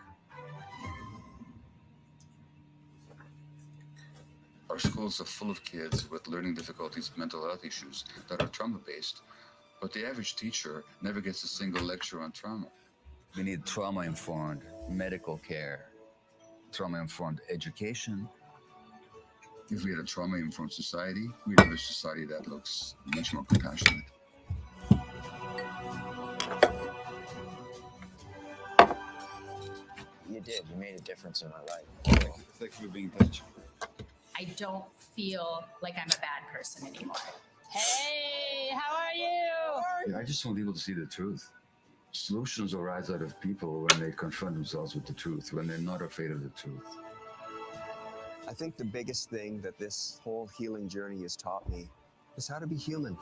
Our schools are full of kids with learning difficulties, mental health issues that are trauma-based, but the average teacher never gets a single lecture on trauma. We need trauma-informed medical care, trauma-informed education. If we had a trauma-informed society, we'd have a society that looks much more compassionate. You did. You made a difference in my life. Thank you for being patient. I don't feel like I'm a bad person anymore. Hey, how are you? I just want people to see the truth. Solutions arise out of people when they confront themselves with the truth, when they're not afraid of the truth. I think the biggest thing that this whole healing journey has taught me is how to be human.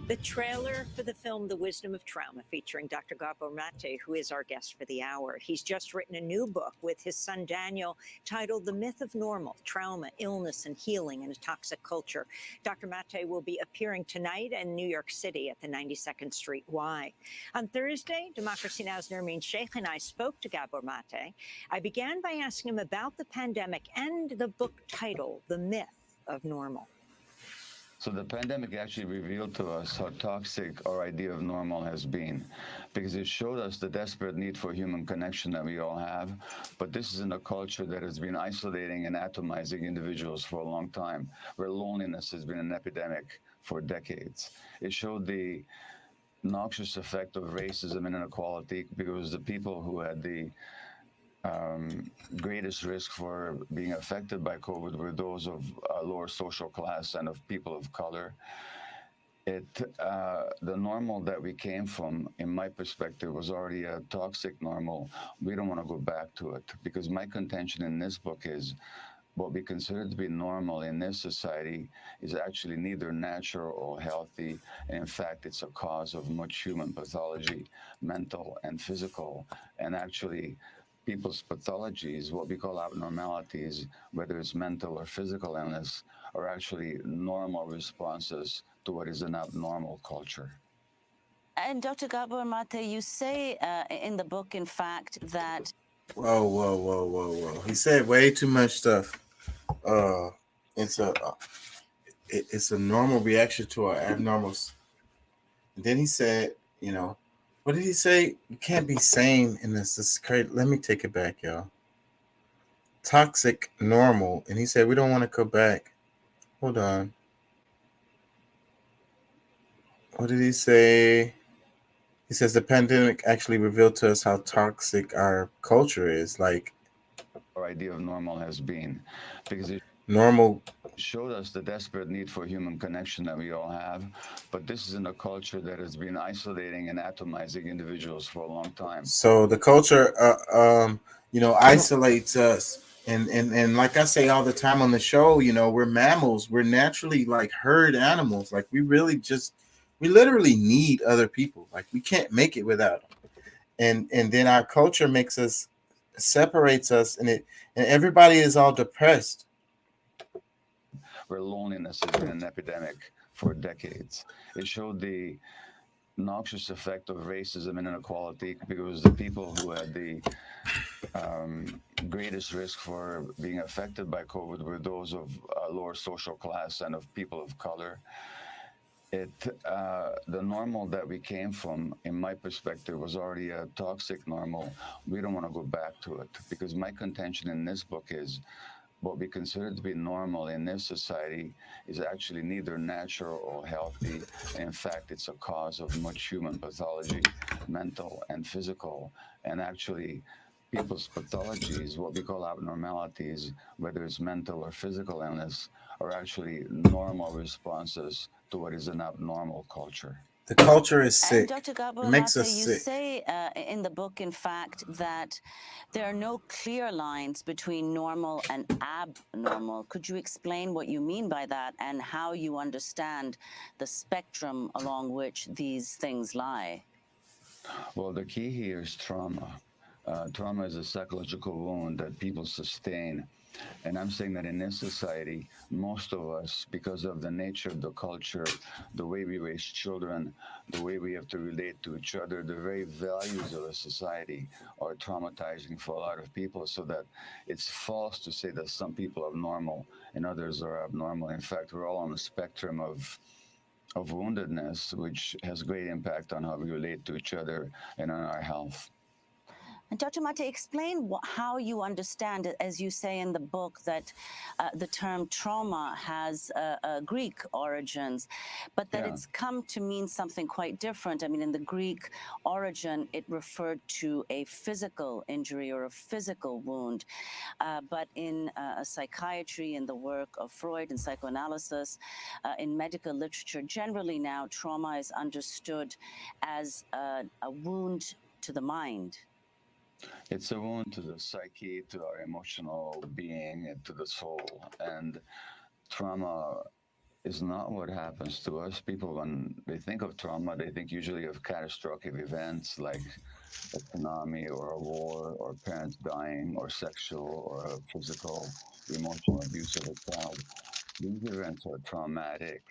The trailer for the film The Wisdom of Trauma, featuring Dr. Gabor Mate, who is our guest for the hour. He's just written a new book with his son Daniel titled The Myth of Normal, Trauma, Illness, and Healing in a Toxic Culture. Dr. Mate will be appearing tonight in New York City at the 92nd Street Y. On Thursday, Democracy Now!'s Nermeen Sheikh and I spoke to Gabor Mate. I began by asking him about the pandemic and the book title, The Myth of Normal. So the pandemic actually revealed to us how toxic our idea of normal has been, because it showed us the desperate need for human connection that we all have. But this is in a culture that has been isolating and atomizing individuals for a long time, where loneliness has been an epidemic for decades. It showed the noxious effect of racism and inequality, because the people who had the greatest risk for being affected by COVID were those of lower social class and of people of color. The normal that we came from, in my perspective, was already a toxic normal. We don't want to go back to it, because my contention in this book is what we consider to be normal in this society is actually neither natural or healthy. And in fact, it's a cause of much human pathology, mental and physical, and actually people's pathologies, what we call abnormalities, whether it's mental or physical illness, are actually normal responses to what is an abnormal culture. And Dr. Gabor Mate, you say in the book, in fact, that... Whoa. He said way too much stuff. It's a normal reaction to our abnormals. And then he said, what did he say? You can't be sane in this. This is crazy. Let me take it back, y'all. Toxic normal. And he said, we don't want to go back. Hold on. What did he say? He says the pandemic actually revealed to us how toxic our culture is. Like, our idea of normal has been, because it normal showed us the desperate need for human connection that we all have. But this is in a culture that has been isolating and atomizing individuals for a long time. So the culture, isolates us. And like I say all the time on the show, we're mammals. We're naturally like herd animals. Like we literally need other people. Like we can't make it without them. And then our culture separates us, and everybody is all depressed. Where loneliness has been an epidemic for decades. It showed the noxious effect of racism and inequality, because the people who had the greatest risk for being affected by COVID were those of lower social class and of people of color. The normal that we came from, in my perspective, was already a toxic normal. We don't want to go back to it, because my contention in this book is what we consider to be normal in this society is actually neither natural or healthy. In fact, it's a cause of much human pathology, mental and physical. And actually, people's pathologies, what we call abnormalities, whether it's mental or physical illness, are actually normal responses to what is an abnormal culture. The culture is sick. And Dr. Gabor It makes Mate, us you sick. say in the book, in fact, that there are no clear lines between normal and abnormal. Could you explain what you mean by that and how you understand the spectrum along which these things lie? Well, the key here is trauma. Trauma is a psychological wound that people sustain. And I'm saying that in this society, most of us, because of the nature of the culture, the way we raise children, the way we have to relate to each other, the very values of a society are traumatizing for a lot of people, so that it's false to say that some people are normal and others are abnormal. In fact, we're all on the spectrum of woundedness, which has great impact on how we relate to each other and on our health. And Dr. Mate, explain how you understand it, as you say in the book, that the term trauma has Greek origins, but that it's come to mean something quite different. I mean, in the Greek origin, it referred to a physical injury or a physical wound. But in psychiatry, in the work of Freud and psychoanalysis, in medical literature, generally now, trauma is understood as a wound to the mind. It's a wound to the psyche, to our emotional being, and to the soul. And trauma is not what happens to us. People, when they think of trauma, they think usually of catastrophic events like a tsunami or a war or parents dying or sexual or physical, emotional abuse of a child. These events are traumatic,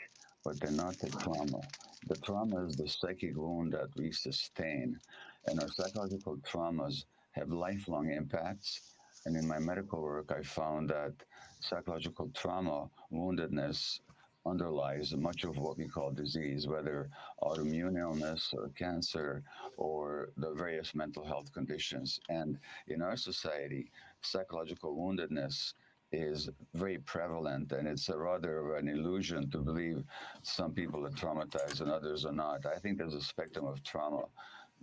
but they're not the trauma. The trauma is the psychic wound that we sustain. And our psychological traumas have lifelong impacts. And in my medical work, I found that psychological trauma, woundedness, underlies much of what we call disease, whether autoimmune illness or cancer or the various mental health conditions. And in our society, psychological woundedness is very prevalent, and it's a rather an illusion to believe some people are traumatized and others are not. I think there's a spectrum of trauma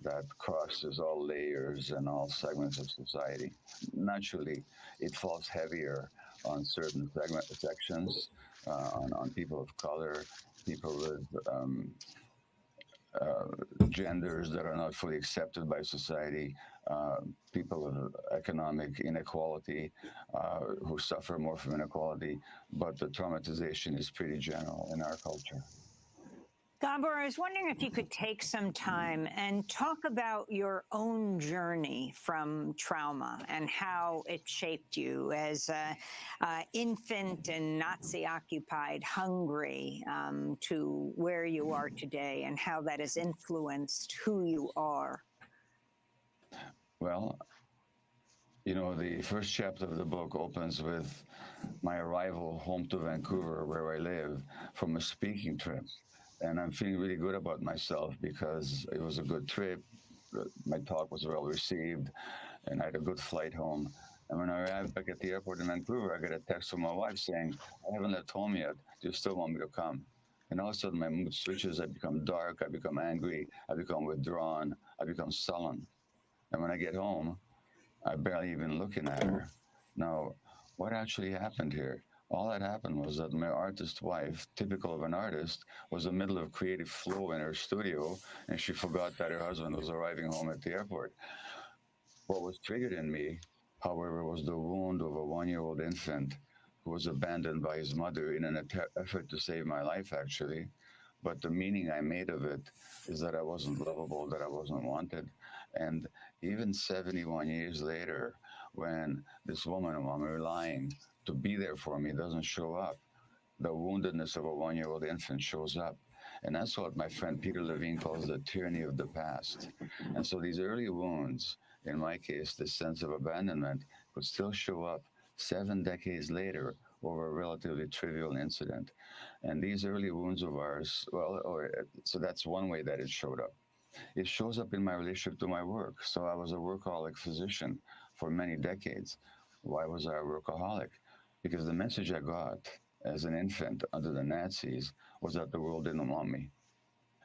that crosses all layers and all segments of society. Naturally, it falls heavier on certain sections, on people of color, people with genders that are not fully accepted by society, people of economic inequality who suffer more from inequality, but the traumatization is pretty general in our culture. Gabor, I was wondering if you could take some time and talk about your own journey from trauma and how it shaped you as an infant in Nazi-occupied Hungary to where you are today, and how that has influenced who you are. Well, you know, the first chapter of the book opens with my arrival home to Vancouver, where I live, from a speaking trip. And I'm feeling really good about myself because it was a good trip. My talk was well received, and I had a good flight home. And when I arrived back at the airport in Vancouver, I got a text from my wife saying, "I haven't left home yet. Do you still want me to come?" And all of a sudden, my mood switches. I become dark. I become angry. I become withdrawn. I become sullen. And when I get home, I barely even looking at her. Now, what actually happened here? All that happened was that my artist wife, typical of an artist, was in the middle of creative flow in her studio, and she forgot that her husband was arriving home at the airport. What was triggered in me, however, was the wound of a one-year-old infant who was abandoned by his mother in an effort to save my life, actually. But the meaning I made of it is that I wasn't lovable, that I wasn't wanted. And even 71 years later, when this woman who I'm relying to be there for me doesn't show up, the woundedness of a one-year-old infant shows up. And that's what my friend Peter Levine calls the tyranny of the past. And so these early wounds, in my case, this sense of abandonment, could still show up 7 decades later over a relatively trivial incident. And these early wounds of ours, so that's one way that it showed up. It shows up in my relationship to my work. So I was a workaholic physician for many decades. Why was I a workaholic? Because the message I got as an infant under the Nazis was that the world didn't want me.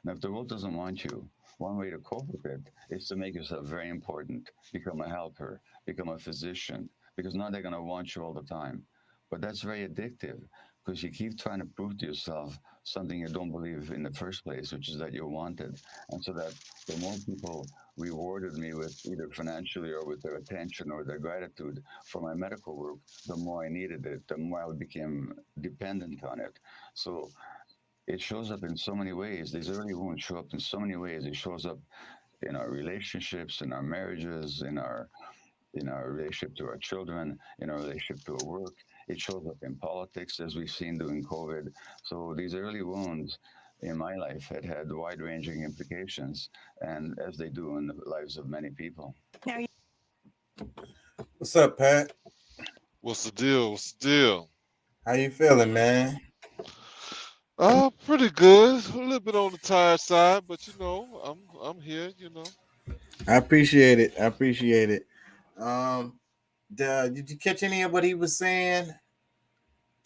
And if the world doesn't want you, one way to cope with it is to make yourself very important, become a helper, become a physician, because now they're going to want you all the time. But that's very addictive, because you keep trying to prove to yourself something you don't believe in the first place, which is that you're wanted. And so that the more people rewarded me with either financially or with their attention or their gratitude for my medical work, the more I needed it, the more I became dependent on it. So it shows up in so many ways. These early wounds show up in so many ways. It shows up in our relationships, in our marriages, in our relationship to our children, in our relationship to our work. It shows up in politics, as we've seen during COVID. So these early wounds in my life had wide-ranging implications, and as they do in the lives of many people. What's up, Pat? What's the deal? What's the deal? How you feeling, man? Pretty good. A little bit on the tired side, but you know, I'm here. You know. I appreciate it. I appreciate it. Did you catch any of what he was saying?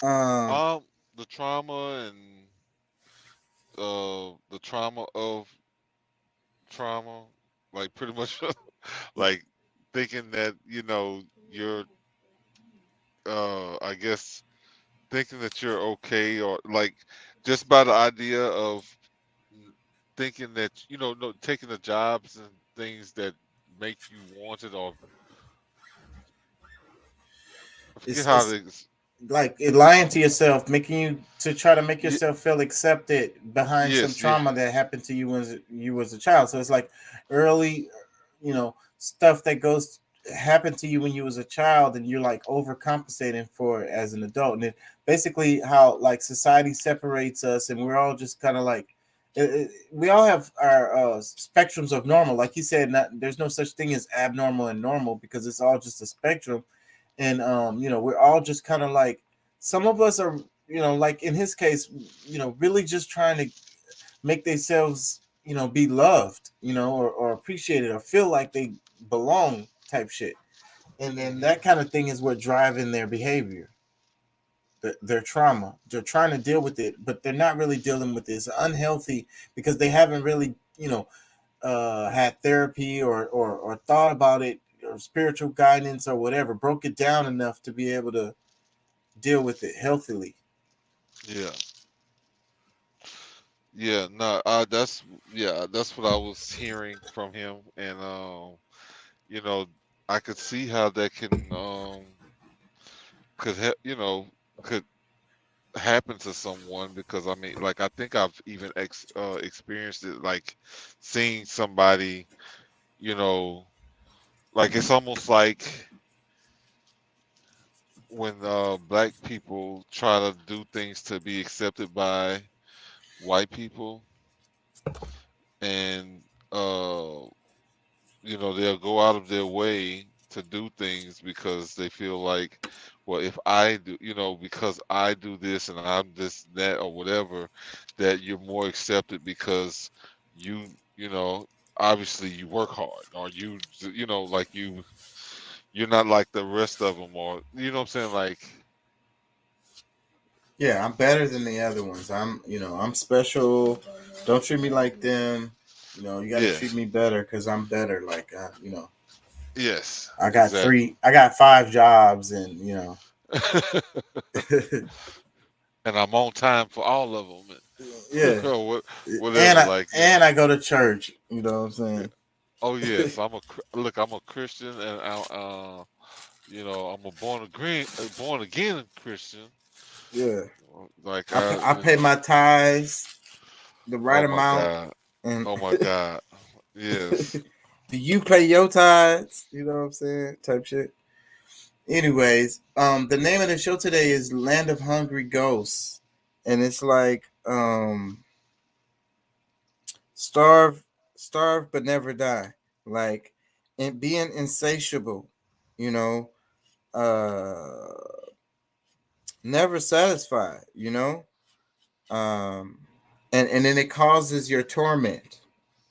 The trauma and the trauma of trauma, like pretty much, like thinking that you're, I guess, thinking that you're okay, or like just by the idea of thinking that taking the jobs and things that make you wanted, or like lying to yourself, making you to try to make yourself feel accepted behind some trauma that happened to you when you was a child. So it's like early, stuff that happened to you when you was a child, and you're like overcompensating for it as an adult. And it basically how like society separates us, and we're all just kind of like we all have our spectrums of normal. Like you said, there's no such thing as abnormal and normal, because it's all just a spectrum. And we're all just kind of like, some of us are, like in his case, really just trying to make themselves, be loved, or appreciated, or feel like they belong type shit. And then that kind of thing is what driving their behavior, their trauma. They're trying to deal with it, but they're not really dealing with it. It's unhealthy because they haven't really, had therapy or thought about it, or spiritual guidance or whatever, broke it down enough to be able to deal with it healthily. That's what I was hearing from him. And I could see how that can could happen to someone, because I mean, like I think I've even experienced it, like seeing somebody, you know, like it's almost like when black people try to do things to be accepted by white people, and you know, they'll go out of their way to do things because they feel like, well, if I do, you know, because I do this and I'm this, that, or whatever, that you're more accepted because you know, obviously you work hard, or you know, like you're not like the rest of them, or you know what I'm saying, like. Yeah, I'm better than the other ones. I'm special. Don't treat me like them. You got to treat Yes, me better because I'm better. yes, I got exactly. I got 5 jobs, and And I'm on time for all of them, yeah, whatever, like, you know. I go to church. You know what I'm saying? Oh yes, look. I'm a Christian, and you know, I'm a born again Christian. Yeah, Like I you pay know. my tithes the right Oh my amount, God. and Oh my God. Yes. do you pay your tithes? You know what I'm saying? Type shit. Anyways, the name of the show today is Land of Hungry Ghosts, and it's like starve but never die, like and being insatiable, you know, uh, never satisfied, um, and then it causes your torment.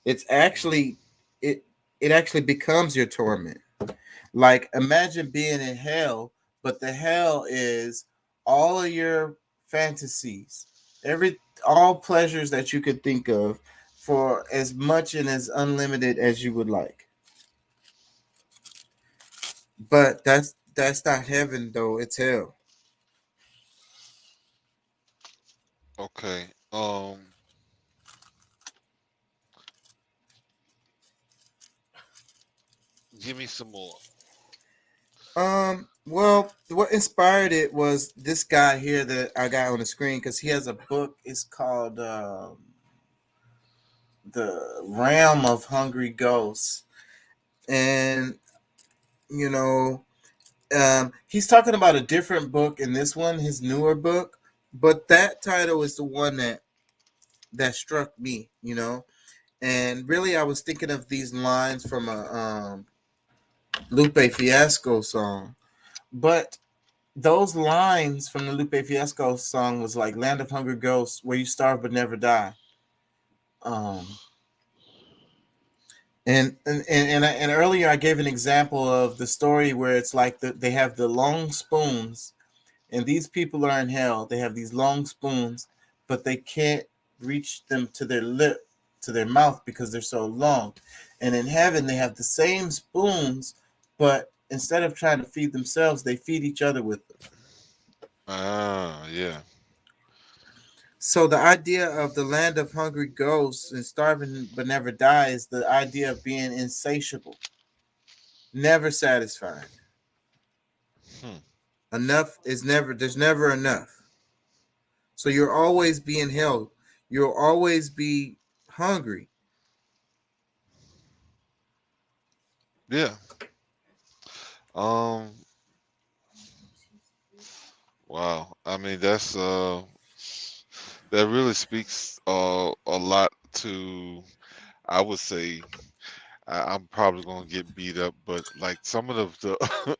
It's actually it it actually becomes your torment. Like imagine being in hell, but the hell is all of your fantasies, every all pleasures that you could think of for as much and as unlimited as you would like. But that's not heaven though, it's hell. Okay. Give me some more. Well, what inspired it was this guy here that I got on the screen because he has a book. It's called The Realm of Hungry Ghosts. And, you know, he's talking about a different book in this one, his newer book. But that title is the one that struck me, And really, I was thinking of these lines from a Lupe Fiasco song. But those lines from the Lupe Fiasco song was like "Land of Hungry Ghosts," where you starve but never die. Um, and earlier I gave an example of the story where it's like they have the long spoons, and these people are in hell. They have these long spoons, but they can't reach them to their lip, to their mouth because they're so long. And in heaven, they have the same spoons, but instead of trying to feed themselves, they feed each other with them. Ah, yeah. So the idea of the land of hungry ghosts and starving but never die is the idea of being insatiable, never satisfied. Enough is never, there's never enough. So you'll always be in hell. You'll always be hungry. Yeah. Um. Wow. I mean, that really speaks a lot to, I would say, I'm probably gonna get beat up, but like some of the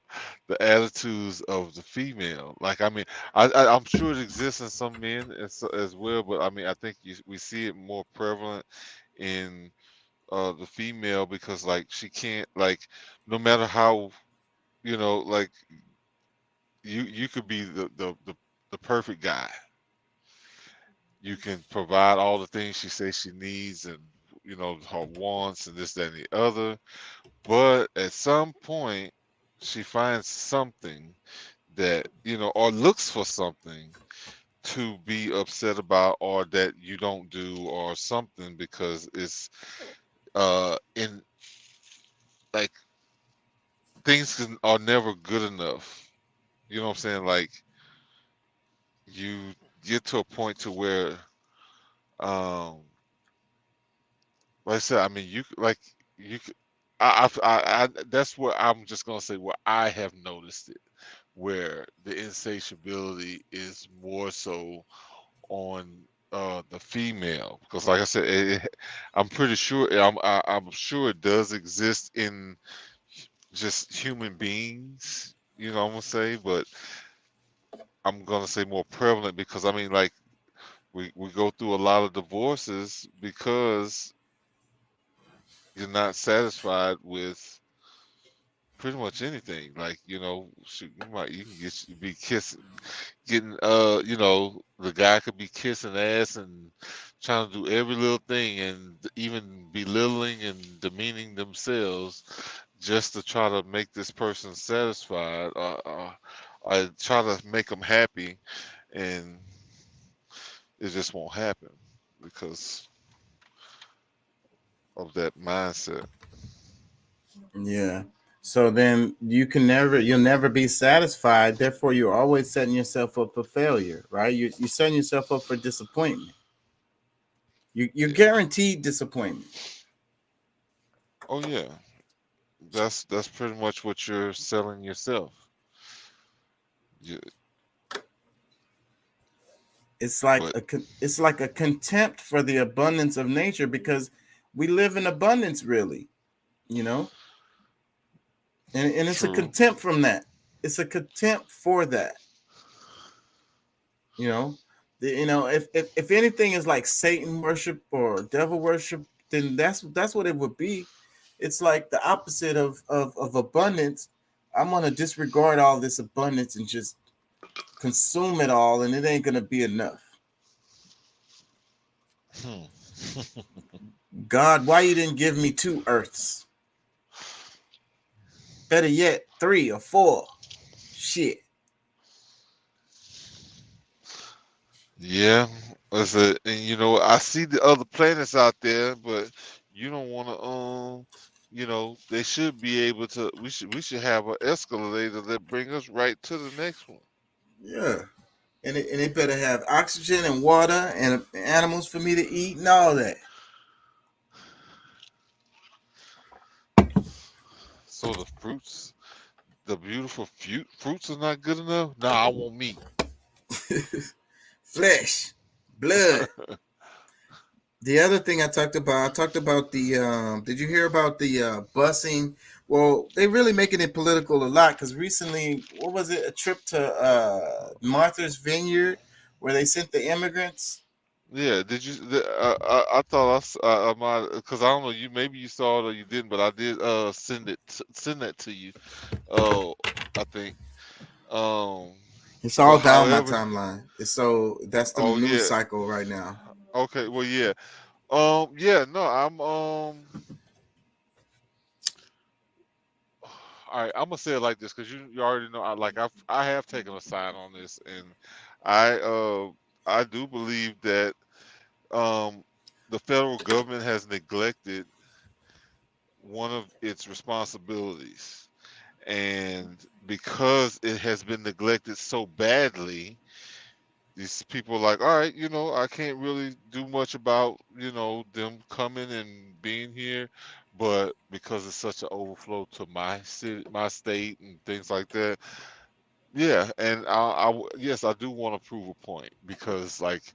the attitudes of the female, like I mean, I'm sure it exists in some men as well, but I mean, I think we see it more prevalent in the female, because like she can't, like, no matter how, like you could be the perfect guy. You can provide all the things she says she needs, and her wants and this, that, and the other. But at some point, she finds something that, or looks for something to be upset about, or that you don't do, or something, because it's in, like, are never good enough. You know what I'm saying? Like, you get to a point to where, like I said, I mean, you could, that's where I'm just gonna say where I have noticed it, where the insatiability is more so on the female, because like I said, I'm pretty sure I'm sure it does exist in just human beings, you know what I'm gonna say, but I'm gonna say more prevalent because I mean, like we go through a lot of divorces because you're not satisfied with pretty much anything. Like, you know, shoot, you can be kissing, getting you know, the guy could be kissing ass and trying to do every little thing and even belittling and demeaning themselves just to try to make this person satisfied, or try to make them happy, and it just won't happen because of that mindset. Yeah. So then you'll never be satisfied. Therefore, you're always setting yourself up for failure, right? You're setting yourself up for disappointment. You're guaranteed disappointment. Oh yeah, that's pretty much what you're selling yourself. It's like a contempt for the abundance of nature, because we live in abundance, really, you know. And it's True. a contempt from that. It's a contempt for that. You know, if anything is like Satan worship or devil worship, then that's what it would be. It's like the opposite of abundance. I'm gonna disregard all this abundance and just consume it all, and it ain't gonna be enough. God, why you didn't give me 2 earths? Better yet, 3 or 4. Shit. Yeah, and you know, I see the other planets out there, but you don't want to. You know, they should be able to. We should have an escalator that bring us right to the next one. Yeah, and it better have oxygen and water and animals for me to eat and all that. So the fruits, the beautiful fruits are not good enough. Nah, I want meat. Flesh, blood. The other thing I talked about the. Did you hear about the busing? Well, they really making it political a lot, because recently, what was it? A trip to Martha's Vineyard, where they sent the immigrants. Yeah, did you? I thought I might, because I don't know. Maybe you saw it or you didn't, but I did send that to you. I think. It's all down my however, timeline. That's the news cycle right now. Okay, well, yeah. Yeah, no, I'm all right, I'm gonna say it like this because you already know I have taken a side on this, and I do believe that the federal government has neglected one of its responsibilities, and because it has been neglected so badly, these people are like, all right, you know, I can't really do much about, you know, them coming and being here, but because it's such an overflow to my city, my state, and things like that. Yeah, and yes, I do want to prove a point, because like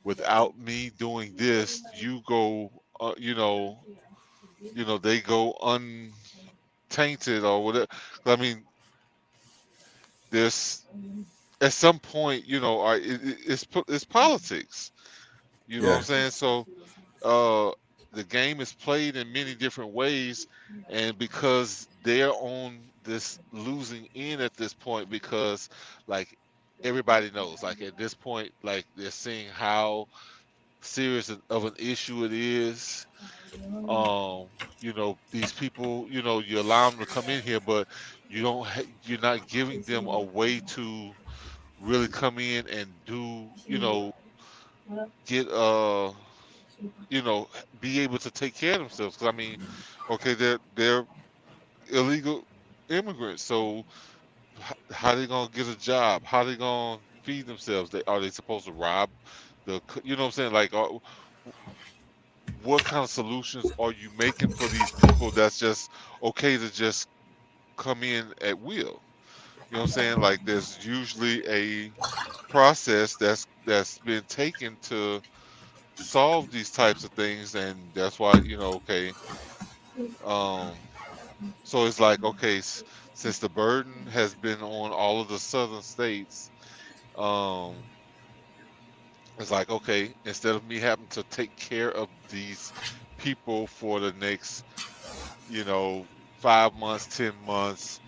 without me doing this, you go, they go untainted or whatever. I mean, there's at some point, you know, it's politics. You know what I'm saying? So the game is played in many different ways, and because they're on this losing end at this point, because like everybody knows, like at this point, like they're seeing how serious of an issue it is. You know, these people, you know, you allow them to come in here, but you're not giving them a way to really come in and do, you know, get you know, be able to take care of themselves. 'Cause I mean, okay, they're illegal immigrants, so how they gonna get a job? How they gonna feed themselves? Are they supposed to rob you know what I'm saying? Like, what kind of solutions are you making for these people that's just okay to just come in at will? You know what I'm saying? Like, there's usually a process that's been taken to solve these types of things, and that's why, okay. So it's like, okay, since the burden has been on all of the southern states, it's like, okay, instead of me having to take care of these people for the next, 5 months, 10 months,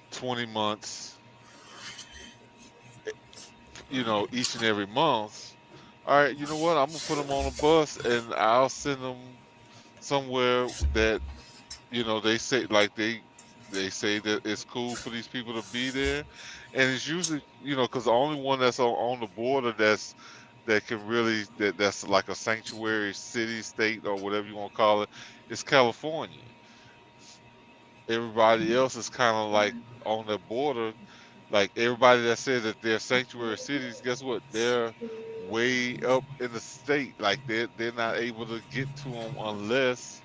20 months, each and every month, all right, you know what? I'm gonna put them on a bus and I'll send them somewhere that, they say, like, they say that it's cool for these people to be there, and it's usually, because the only one that's on the border that can really that's like a sanctuary city, state, or whatever you want to call it, is California. Everybody else is kind of like on the border. Like, everybody that says that they're sanctuary cities, guess what? They're way up in the state. Like, they're not able to get to them unless,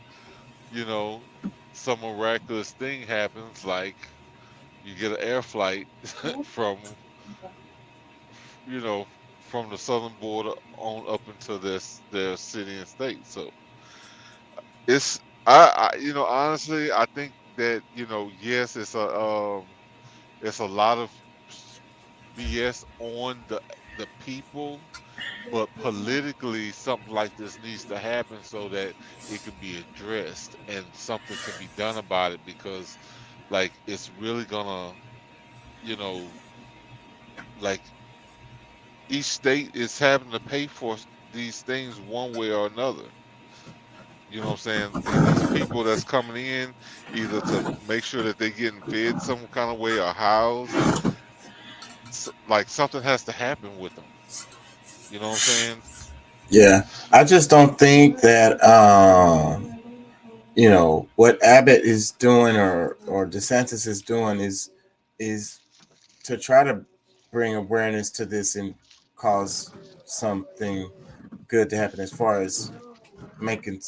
some miraculous thing happens, like you get an air flight from, from the southern border on up into their city and state. So it's, honestly, I think that, yes, it's a lot of BS on the people, but politically something like this needs to happen so that it can be addressed and something can be done about it, because, like, it's really gonna, like, each state is having to pay for these things one way or another. You know what I'm saying? These people that's coming in, either to make sure that they're getting fed some kind of way or housed, like, something has to happen with them. You know what I'm saying? Yeah, I just don't think that what Abbott is doing or DeSantis is doing is to try to bring awareness to this and cause something good to happen as far as making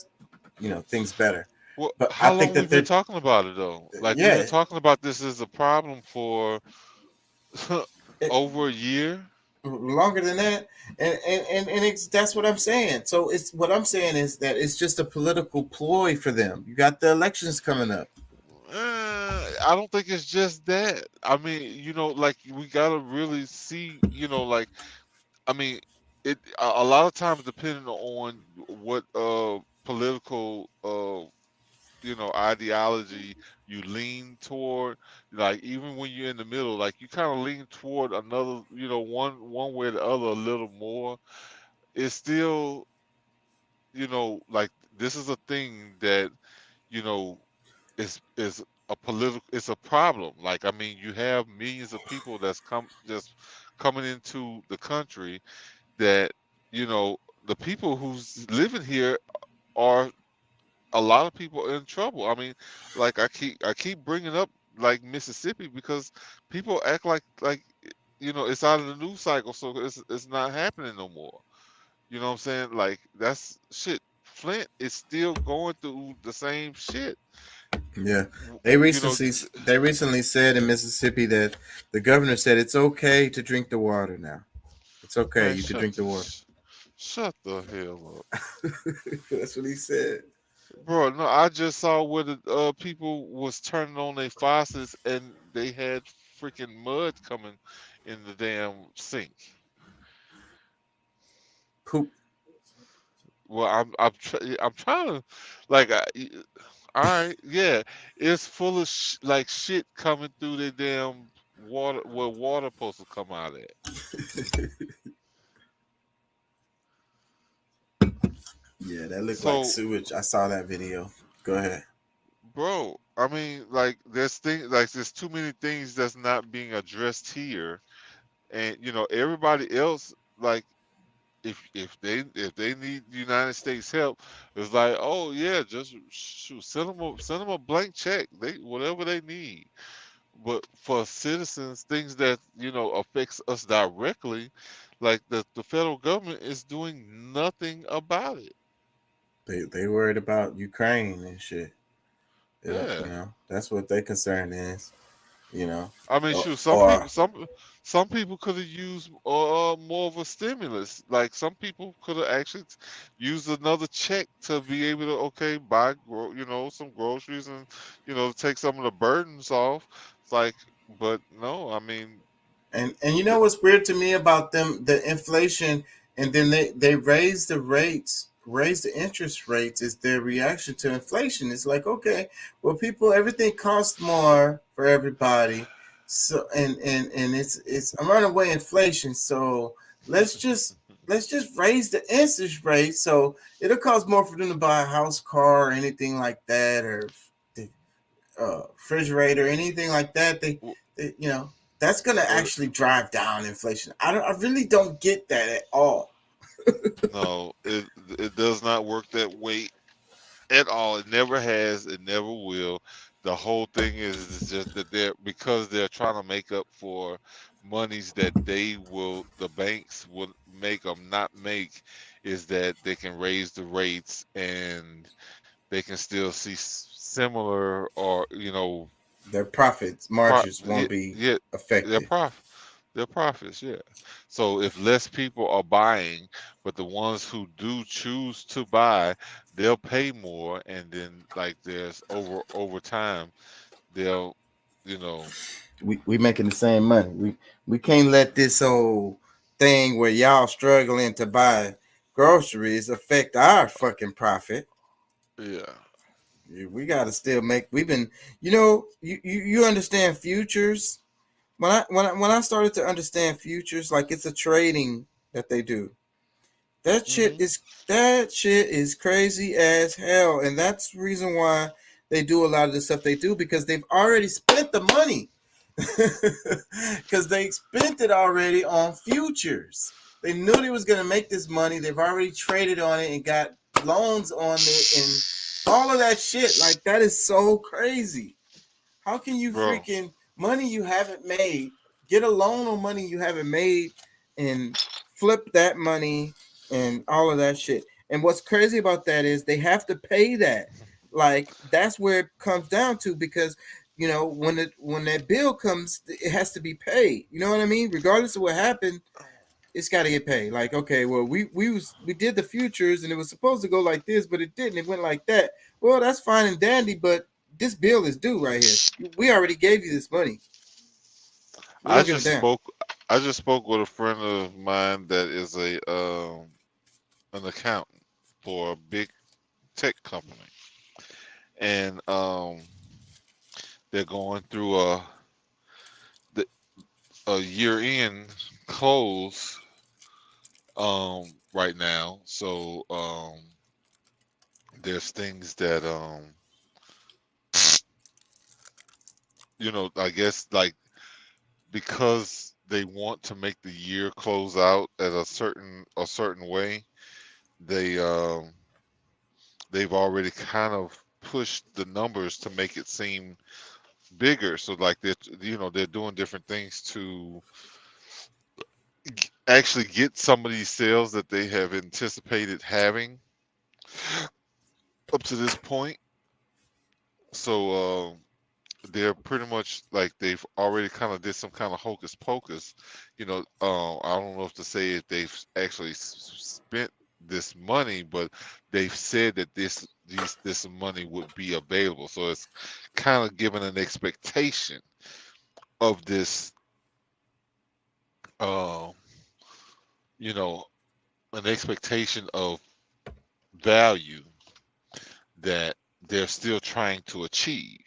things better. Well, But how I think long that we've been talking about it, though? Like, we've been yeah, talking about this as a problem for over a year. longer than that, and that's what I'm saying. So it's what I'm saying is that it's just a political ploy for them. You got the elections coming up. I don't think it's just that. I mean, like, we gotta really see, like, I mean, a lot of times, depending on what political ideology you lean toward, like, even when you're in the middle, like, you kind of lean toward another, one way or the other a little more. It's still, like, this is a thing that, is it's a problem. Like, I mean, you have millions of people that's just coming into the country that, the people who's living here are a lot of people in trouble. I mean, like, I keep bringing up, like, Mississippi, because people act like it's out of the news cycle, so it's not happening no more. You know what I'm saying? Like, that's shit. Flint is still going through the same shit. Yeah, You they recently said in Mississippi that the governor said it's okay to drink the water now. It's okay, Man, you can drink the water. Shut the hell up. That's what he said. Bro, no, I just saw where the people was turning on their faucets and they had freaking mud coming in the damn sink. Poop. Well, I'm trying to, like, all right, yeah, it's full of like, shit coming through the damn water where water supposed to come out at. Yeah, that looked like sewage. I saw that video. Go ahead. Bro, I mean, like, there's too many things that's not being addressed here, and everybody else, like, if they need United States help, it's like, oh yeah, just shoot, send them a blank check, whatever they need. but for citizens, things that affects us directly, like the federal government is doing nothing about it. They worried about Ukraine and shit. Yeah. That's what their concern is. I mean, shoot, Or some people could have used more of a stimulus. Like some people could have actually used another check to be able to buy some groceries and take some of the burdens off. It's like, but no, I mean, and you know what's weird to me about them, the inflation, and then they raise the interest rates is their reaction to inflation. It's like, okay, well, people, everything costs more for everybody, so and it's a runaway inflation. So let's just raise the interest rate, so it'll cost more for them to buy a house, car, or anything like that, or the refrigerator, anything like that. They that's gonna actually drive down inflation. I really don't get that at all. no, it does not work that way at all. It never has. It never will. The whole thing is just that they're trying to make up for monies that the banks will make them not make, is that they can raise the rates and they can still see similar, or their profits margins won't be affected. Their profits, yeah. So if less people are buying, but the ones who do choose to buy, they'll pay more, and then like there's over time, they'll we making the same money. We can't let this whole thing where y'all struggling to buy groceries affect our fucking profit. Yeah. We gotta still make. We've been, you understand futures. When I started to understand futures, like it's a trading that they do. That shit is crazy as hell, and that's the reason why they do a lot of the stuff they do, because they've already spent the money. Because they spent it already on futures. They knew they was gonna make this money. They've already traded on it and got loans on it and all of that shit. Like, that is so crazy. How can you freaking money you haven't made, get a loan on money you haven't made, and flip that money and all of that shit? And what's crazy about that is they have to pay that. Like, that's where it comes down to, because when that bill comes, it has to be paid. You know what I mean? Regardless of what happened, it's got to get paid. Like, okay, well, we did the futures and it was supposed to go like this, but it didn't. It went like that. Well, that's fine and dandy, but this bill is due right here. We already gave you this money. I just spoke with a friend of mine that is an accountant for a big tech company, and they're going through a year-end close right now. So there's things that I guess, like, because they want to make the year close out at a certain way, they've already kind of pushed the numbers to make it seem bigger. So like they're doing different things to actually get some of these sales that they have anticipated having up to this point. So they're pretty much like they've already kind of did some kind of hocus pocus. I don't know if to say if they've actually spent this money, but they've said that this money would be available. So it's kind of given an expectation of this, an expectation of value that they're still trying to achieve.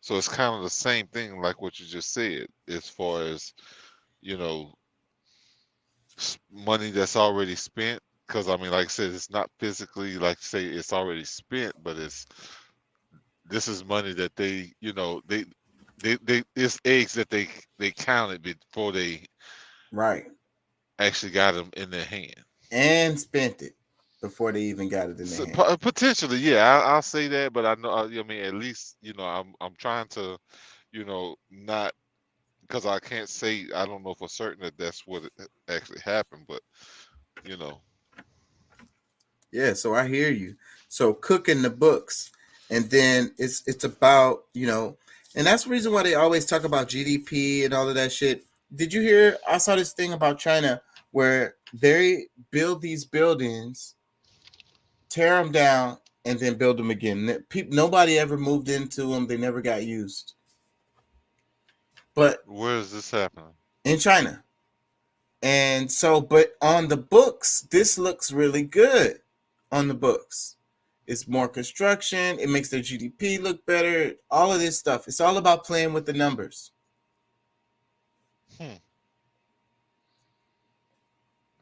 So it's kind of the same thing like what you just said, as far as money that's already spent. Because I mean, like I said, it's not physically like say it's already spent, but this is money that they it's eggs that they counted before they actually got them in their hand and spent it before they even got it in their hand. Potentially, yeah, I'll say that, but I know, I mean, at least I'm trying to not because I can't say I don't know for certain that that's what actually happened, but you know. Yeah, so I hear you. So cooking the books, and then it's about, and that's the reason why they always talk about GDP and all of that shit. Did you hear? I saw this thing about China where they build these buildings, tear them down, and then build them again. Nobody ever moved into them. They never got used. But where is this happening? In China. And so, but on the books, this looks really good. On the books, it's more construction. It makes their GDP look better. All of this stuff. It's all about playing with the numbers.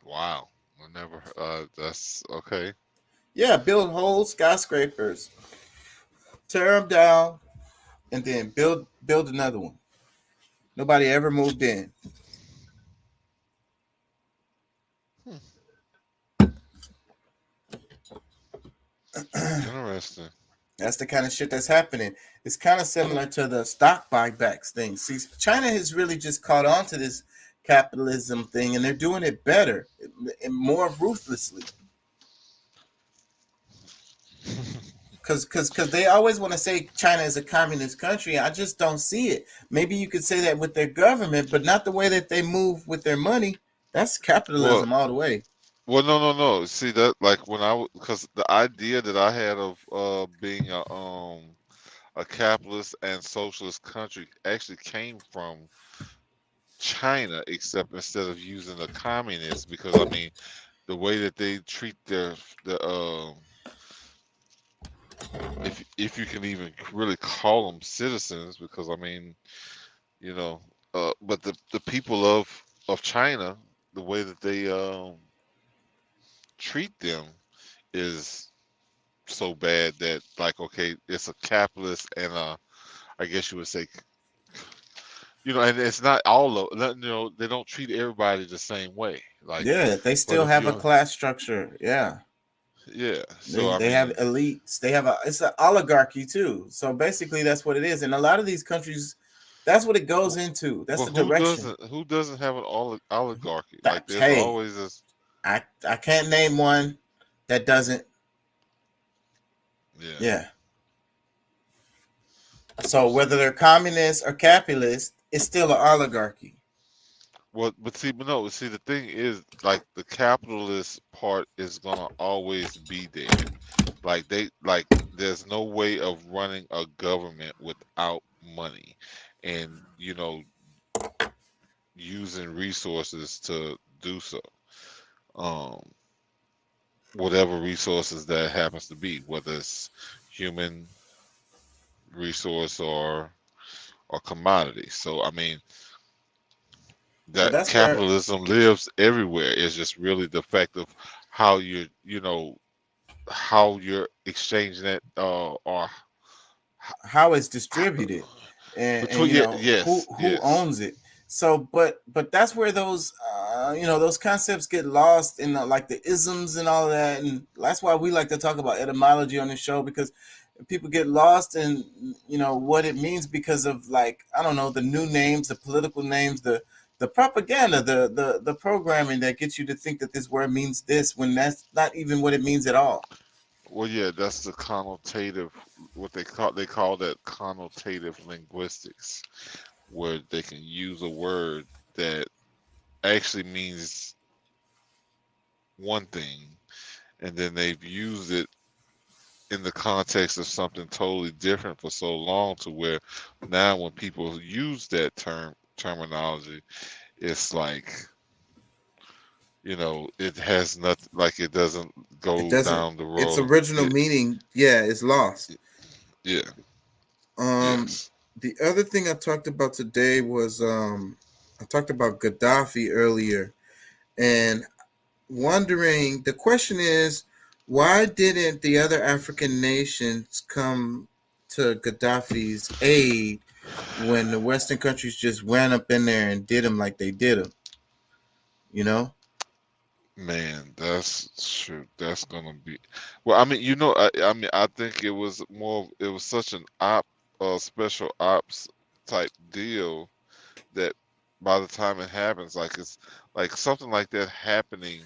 Wow, I never. That's okay. Yeah, build whole skyscrapers, tear them down, and then build another one. Nobody ever moved in. Interesting. That's the kind of shit that's happening. It's kind of similar to the stock buybacks thing. See, China has really just caught on to this capitalism thing, and they're doing it better and more ruthlessly. Because they always want to say China is a communist country. I just don't see it. Maybe you could say that with their government, but not the way that they move with their money. That's capitalism all the way. Well, no. See that, like because the idea that I had of being a capitalist and socialist country actually came from China, except instead of using the communist, because I mean, the way that they treat the if you can even really call them citizens, because I mean, but the people of China, the way that they treat them is so bad that, like, okay, it's a capitalist and I guess you would say, and it's not all of, they don't treat everybody the same way. Like, yeah, they still have a class structure. Yeah. Yeah. So they have elites. They have it's an oligarchy too. So basically that's what it is. And a lot of these countries, that's what it goes into. That's the direction. Who doesn't have an oligarchy? Like, there's always this. I can't name one that doesn't. Yeah. So whether they're communist or capitalist, it's still an oligarchy. Well, but see, the thing is, like, the capitalist part is gonna always be there. There's no way of running a government without money, and using resources to do so. Whatever resources that happens to be, whether it's human resource or commodity. So I mean, that capitalism lives everywhere. It's just really the fact of how how you're exchanging it, or how it's distributed, and who owns it. So, but that's where those those concepts get lost in like the isms and all of that, and that's why we like to talk about etymology on the show, because people get lost in what it means because of, like, I don't know, the new names, the political names, the propaganda, the programming that gets you to think that this word means this when that's not even what it means at all. Well, yeah, that's the connotative, what they call that connotative linguistics, where they can use a word that actually means one thing, and then they've used it in the context of something totally different for so long, to where now when people use that terminology, it's like, it has nothing, like, it doesn't go down the road. Its original meaning, is lost. Yeah. Yes. The other thing I talked about today was I talked about Gaddafi earlier, and wondering, the question is, why didn't the other African nations come to Gaddafi's aid when the Western countries just ran up in there and did him like they did him? Man, that's true. That's gonna be, well, I mean, I think it was such an special ops type deal that by the time it happens, like it's like something like that happening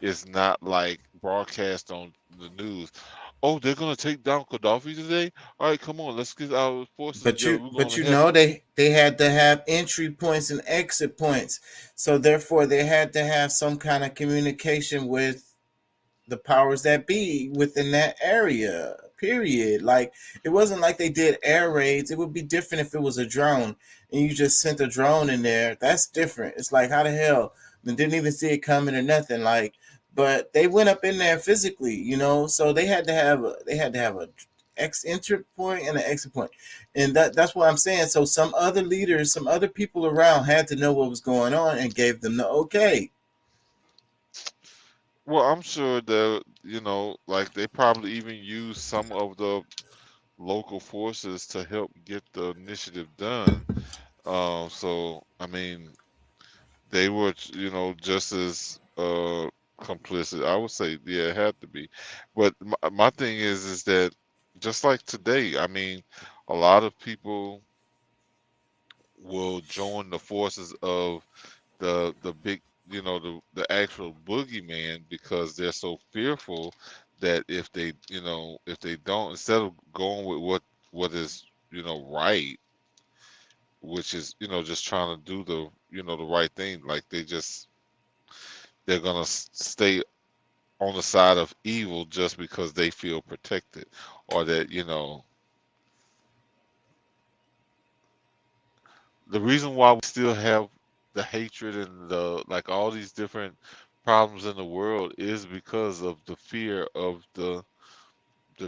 is not like broadcast on the news. Oh, they're gonna take down Gaddafi today. All right, come on, let's get our forces together. We're But gonna you help. know they had to have entry points and exit points, so therefore they had to have some kind of communication with the powers that be within that area. Period. Like, it wasn't like they did air raids. It would be different if it was a drone and you just sent a drone in there. That's different. It's like, how the hell? They didn't even see it coming or nothing. Like, but they went up in there physically, so they had to have a entry point and an exit point. And that's what I'm saying. So some other leaders, some other people around had to know what was going on and gave them the okay. Well, I'm sure that like they probably even use some of the local forces to help get the initiative done. So I mean, they were, just as complicit. I would say, yeah, it had to be. But my thing is that just like today, I mean, a lot of people will join the forces of the big, the actual boogeyman because they're so fearful that if they don't, instead of going with what is right, which is just trying to do the right thing, like they're gonna stay on the side of evil just because they feel protected, or that the reason why we still have the hatred and the like all these different problems in the world is because of the fear of the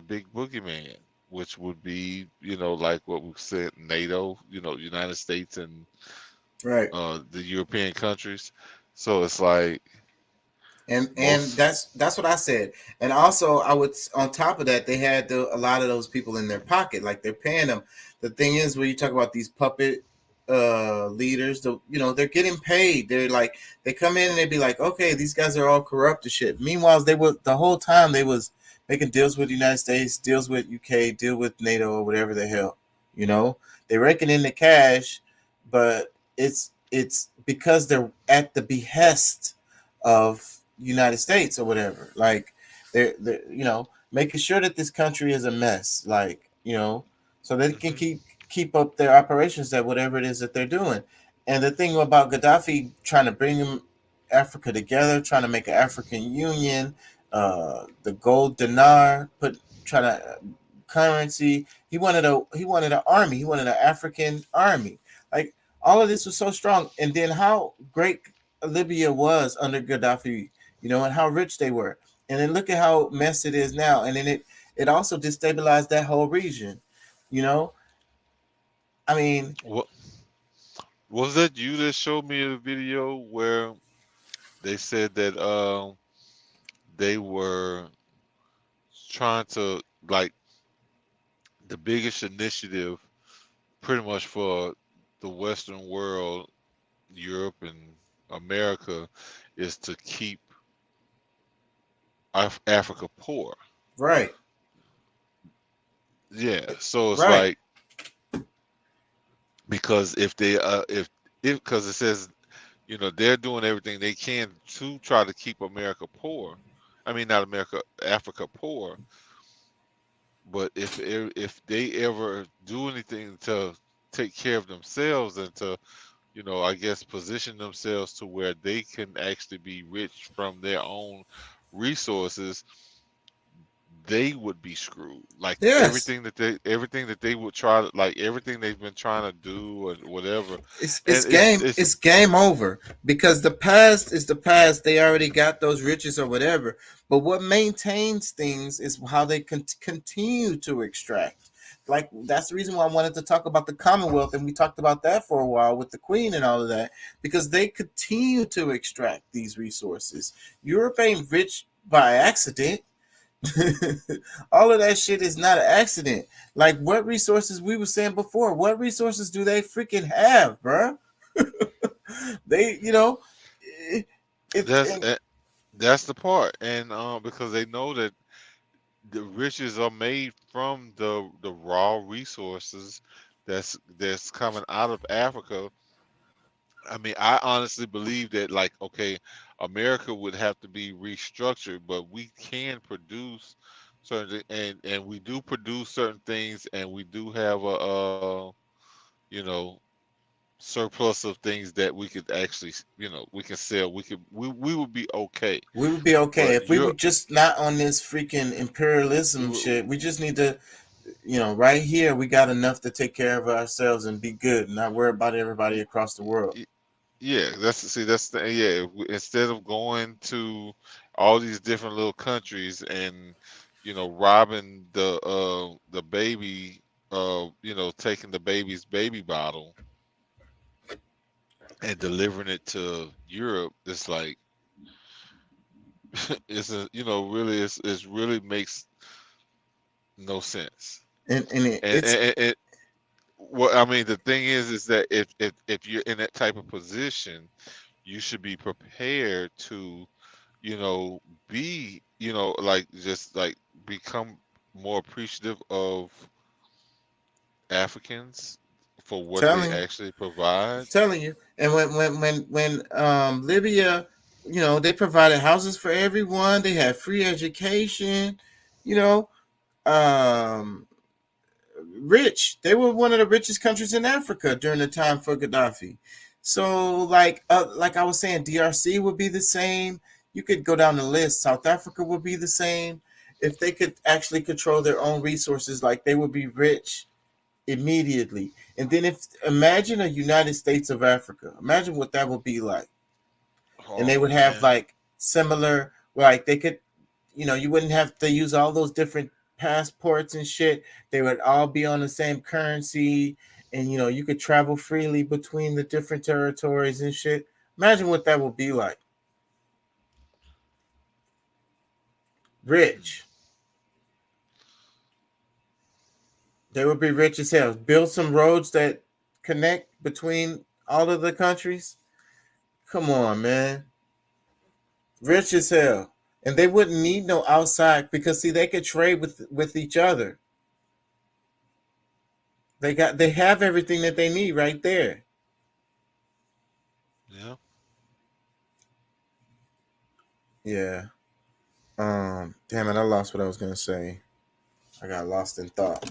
big boogeyman, which would be like what we said, NATO, United States and Right. the European countries. So it's like, and that's what I said. And also, I would, on top of that, they had a lot of those people in their pocket, like they're paying them. The thing is, when you talk about these puppet leaders, they're getting paid. They're like, they come in and they be like, okay, these guys are all corrupt and shit. Meanwhile, they were the whole time they was making deals with the United States, deals with UK, deal with NATO or whatever the hell. They reckon in the cash, but it's because they're at the behest of United States or whatever. Like, they're making sure that this country is a mess, like, so they can keep up their operations, that whatever it is that they're doing. And the thing about Gaddafi trying to bring Africa together, trying to make an African Union, the gold dinar, trying to currency. He wanted an army. He wanted an African army. Like, all of this was so strong. And then how great Libya was under Gaddafi, and how rich they were. And then look at how messed it is now. And then it also destabilized that whole region. I mean, what was that you that showed me a video where they said that they were trying to, like, the biggest initiative pretty much for the Western world, Europe and America, is to keep Africa poor. Right. Yeah. So it's Right. like, because if because it says, they're doing everything they can to try to keep America poor. I mean, not America, Africa poor. But if they ever do anything to take care of themselves and to, I guess, position themselves to where they can actually be rich from their own resources, they would be screwed. Like, Yes. everything that they would try to, like, everything they've been trying to do and whatever. It's game over, because the past is the past. They already got those riches or whatever. But what maintains things is how they continue to extract. Like, that's the reason why I wanted to talk about the Commonwealth, and we talked about that for a while with the Queen and all of that, because they continue to extract these resources. Europe ain't rich by accident. All of that shit is not an accident. Like, what resources, we were saying before, what resources do they freaking have, bruh? They, that's the part. And because they know that the riches are made from the raw resources that's coming out of Africa. I mean, I honestly believe that, like, okay, America would have to be restructured, but we can produce certain, and we do produce certain things, and we do have you know, surplus of things that we could actually, we can sell. We would be okay. We would be okay But if we were you're, just not on this freaking imperialism shit. We just need to, right here, we got enough to take care of ourselves and be good, and not worry about everybody across the world. yeah, yeah. Instead of going to all these different little countries and robbing the baby, taking the baby's baby bottle and delivering it to Europe, it's like it's really makes no sense. And Well, I mean, the thing is that if you're in that type of position, you should be prepared to, be, like become more appreciative of Africans for what they actually provide. telling you. And when Libya, they provided houses for everyone. They had free education. Rich. They were one of the richest countries in Africa during the time for Gaddafi. So, like I was saying, DRC would be the same. You could go down the list. South Africa would be the same. If they could actually control their own resources, like they would be rich immediately. And then imagine a United States of Africa. Imagine what that would be like. And they would have like similar, like they could, you wouldn't have to use all those different passports and shit. They would all be on the same currency, and you could travel freely between the different territories and shit. Imagine what that would be like. Rich. They would be rich as hell. Build some roads that connect between all of the countries. Come on, man. Rich as hell. And they wouldn't need no outside, because see, they could trade with each other. They have everything that they need right there. Yeah. Yeah. Damn it, I lost what I was gonna say. I got lost in thought.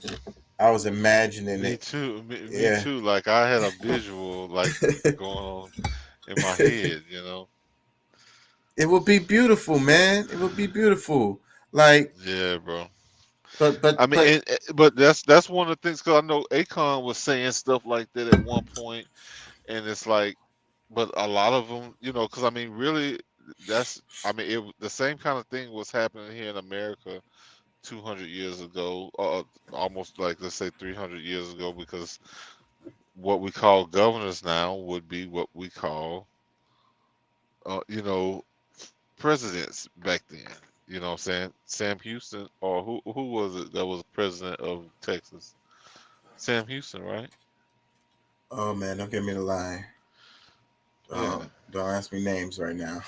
I was imagining Me it. too. Me Yeah. too. Like I had a visual like going on in my head. It would be beautiful, man. It would be beautiful. Like, Yeah, bro. but I mean, but that's one of the things, because I know Akon was saying stuff like that at one point, and it's like, but a lot of them, because I mean, really, the same kind of thing was happening here in America 200 years ago, almost like, let's say 300 years ago, because what we call governors now would be what we call, presidents back then. You know what I'm saying? Sam Houston, or who was it that was president of Texas? Sam Houston, right? oh man, don't get me to lie. Yeah. Don't ask me names right now.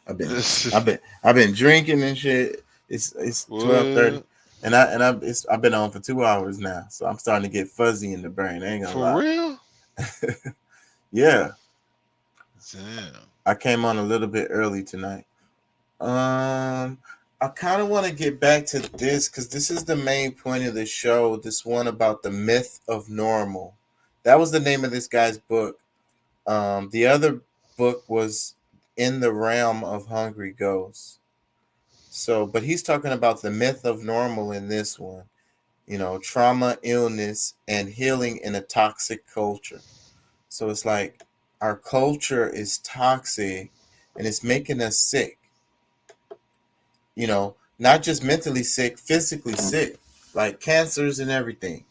I've been drinking and shit. It's 12:30, and I've been on for 2 hours now, so I'm starting to get fuzzy in the brain. I ain't gonna lie. For real? Yeah. Damn. I came on a little bit early tonight. I kind of want to get back to this, because this is the main point of the show. This one about the myth of normal. That was the name of this guy's book. The other book was In the Realm of Hungry Ghosts. So, but he's talking about the myth of normal in this one. Trauma, illness, and healing in a toxic culture. So it's like our culture is toxic, and it's making us sick. Not just mentally sick, physically sick, like cancers and everything.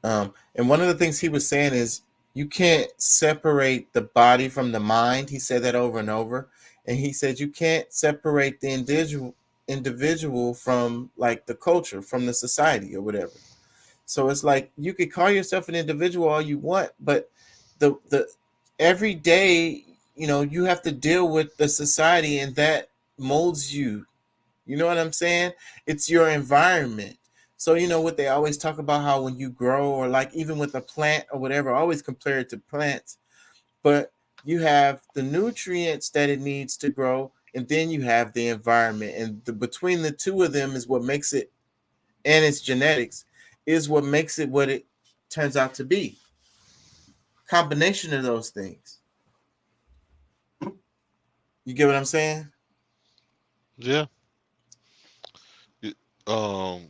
And one of the things he was saying is you can't separate the body from the mind. He said that over and over. And he said you can't separate the individual from like the culture, from the society or whatever. So it's like you could call yourself an individual all you want, but the every day, you have to deal with the society, and that molds you. You know what I'm saying? It's your environment. So you know what they always talk about, how when you grow, or like even with a plant or whatever, always compare it to plants. But you have the nutrients that it needs to grow, and then you have the environment, and between the two of them is what makes it, and its genetics is what makes it what it turns out to be. Combination of those things. You get what I'm saying? Yeah. Um,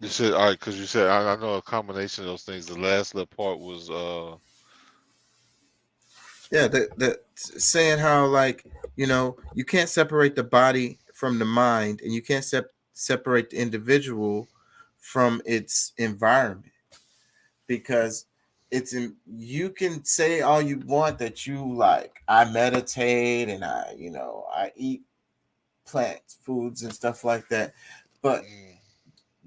you said, all right, because you said, I know a combination of those things. The last little part was Yeah, the saying how, like, you know, you can't separate the body from the mind, and you can't separate the individual from its environment, because you can say all you want that you like, I meditate and I eat plant foods and stuff like that, but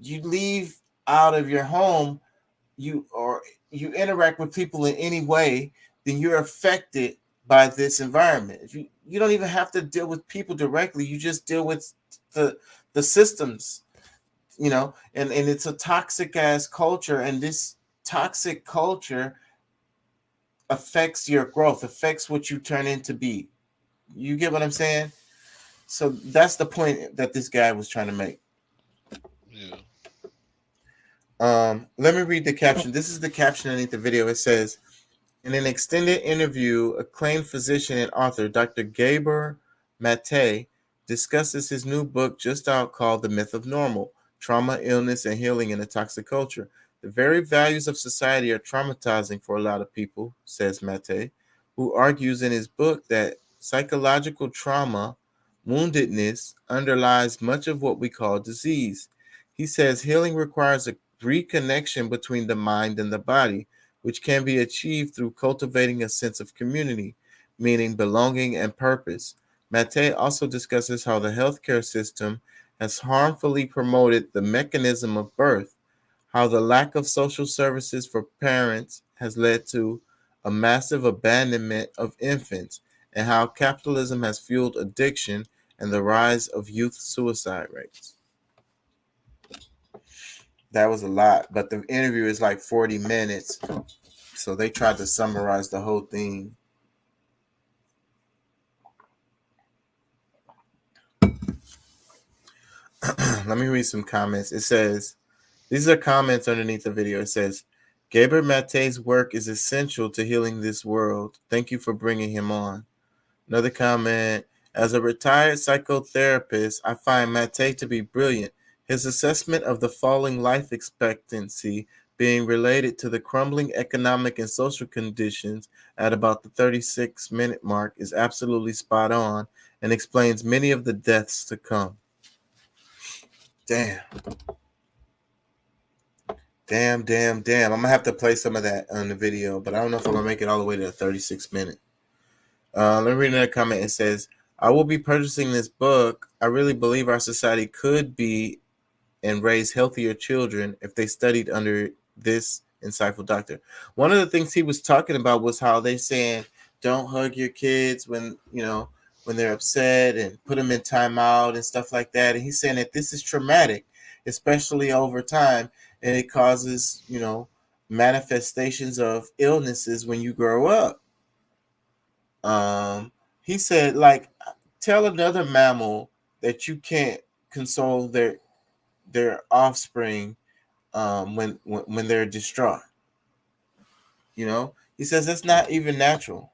you leave out of your home, you interact with people in any way, then you're affected by this environment. If you don't even have to deal with people directly, you just deal with the systems, and it's a toxic ass culture, and this toxic culture affects your growth, affects what you turn into be. You get what I'm saying? So that's the point that this guy was trying to make. Yeah. Let me read the caption. This is the caption underneath the video. It says, in an extended interview, acclaimed physician and author Dr. Gabor Mate discusses his new book just out called The Myth of Normal: Trauma, Illness, and Healing in a Toxic Culture. The very values of society are traumatizing for a lot of people, says Mate, who argues in his book that psychological trauma, woundedness, underlies much of what we call disease. He says healing requires a reconnection between the mind and the body, which can be achieved through cultivating a sense of community, meaning belonging and purpose. Mate also discusses how the healthcare system has harmfully promoted the mechanism of birth, how the lack of social services for parents has led to a massive abandonment of infants, and how capitalism has fueled addiction and the rise of youth suicide rates. That was a lot, but the interview is like 40 minutes, so they tried to summarize the whole thing. Let me read some comments. It says, these are comments underneath the video. It says, Gabor Mate's work is essential to healing this world. Thank you for bringing him on. Another comment, as a retired psychotherapist, I find Mate to be brilliant. His assessment of the falling life expectancy being related to the crumbling economic and social conditions at about the 36-minute mark is absolutely spot on and explains many of the deaths to come. Damn. I'm going to have to play some of that on the video, but I don't know if I'm going to make it all the way to the 36-minute. Let me read another comment. It says, I will be purchasing this book. I really believe our society could be and raise healthier children if they studied under this insightful doctor. One of the things he was talking about was how they saying don't hug your kids when they're upset, and put them in timeout and stuff like that. And he's saying that this is traumatic, especially over time, and it causes manifestations of illnesses when you grow up. He said, like, tell another mammal that you can't console their offspring when they're distraught. He says that's not even natural.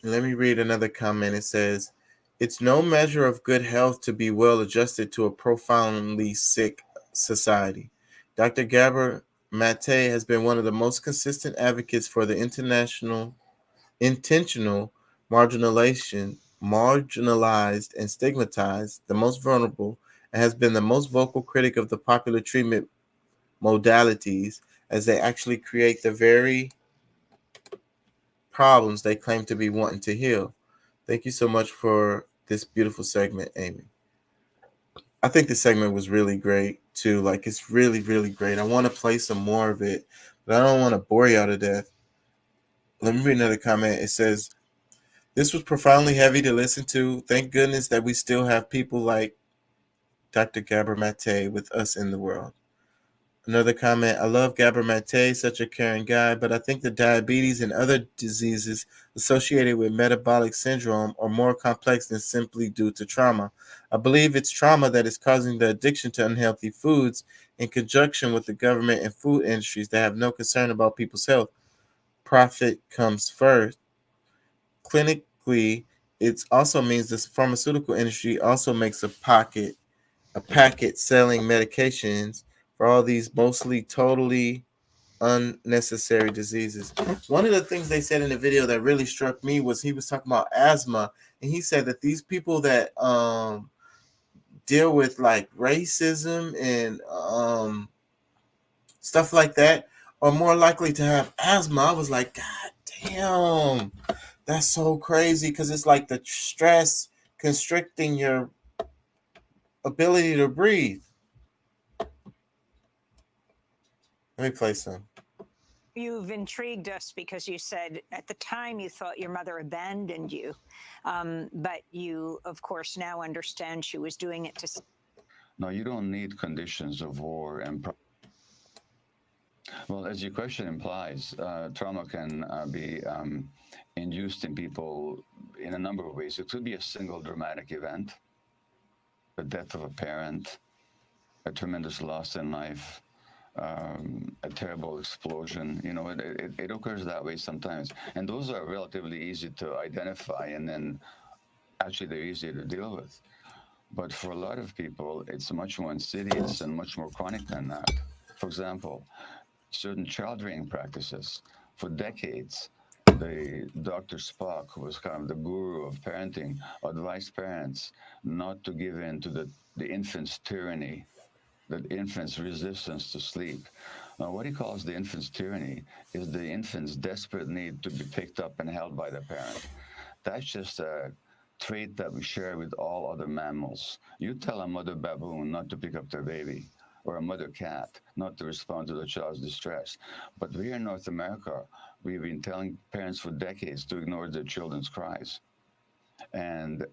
Let me read another comment. It says, it's no measure of good health to be well adjusted to a profoundly sick society. Dr. Gabor Mate has been one of the most consistent advocates for the intentional marginalized and stigmatized, the most vulnerable, and has been the most vocal critic of the popular treatment modalities as they actually create the very problems they claim to be wanting to heal. Thank you so much for this beautiful segment, Amy. I think this segment was really great too. Like, it's really, really great. I want to play some more of it, but I don't want to bore you out to death. Let me read another comment. It says, This was profoundly heavy to listen to. Thank goodness that we still have people like Dr. Gabor Mate with us in the world. Another comment, I love Gabor Mate, such a caring guy, but I think the diabetes and other diseases associated with metabolic syndrome are more complex than simply due to trauma. I believe it's trauma that is causing the addiction to unhealthy foods in conjunction with the government and food industries that have no concern about people's health. Profit comes first. Clinically, it also means the pharmaceutical industry also makes a packet selling medications for all these mostly totally unnecessary diseases. One of the things they said in the video that really struck me was he was talking about asthma, and he said that these people that deal with like racism and stuff like that are more likely to have asthma. I was like, God damn, that's so crazy, because it's like the stress constricting your ability to breathe. Let me play some. You've intrigued us because you said at the time you thought your mother abandoned you, but you, of course, now understand she was doing it to. No, you don't need conditions of war and. Well, as your question implies, trauma can be induced in people in a number of ways. It could be a single dramatic event, the death of a parent, a tremendous loss in life, a terrible explosion. You know, it occurs that way sometimes. And those are relatively easy to identify, and then actually they're easier to deal with. But for a lot of people, it's much more insidious and much more chronic than that. For example, certain child rearing practices. For decades, the Dr. Spock, who was kind of the guru of parenting, advised parents not to give in to the infant's tyranny, the infant's resistance to sleep. Now, what he calls the infant's tyranny is the infant's desperate need to be picked up and held by the parent. That's just a trait that we share with all other mammals. You tell a mother baboon not to pick up their baby, or a mother cat not to respond to the child's distress. But here in North America, we've been telling parents for decades to ignore their children's cries. And,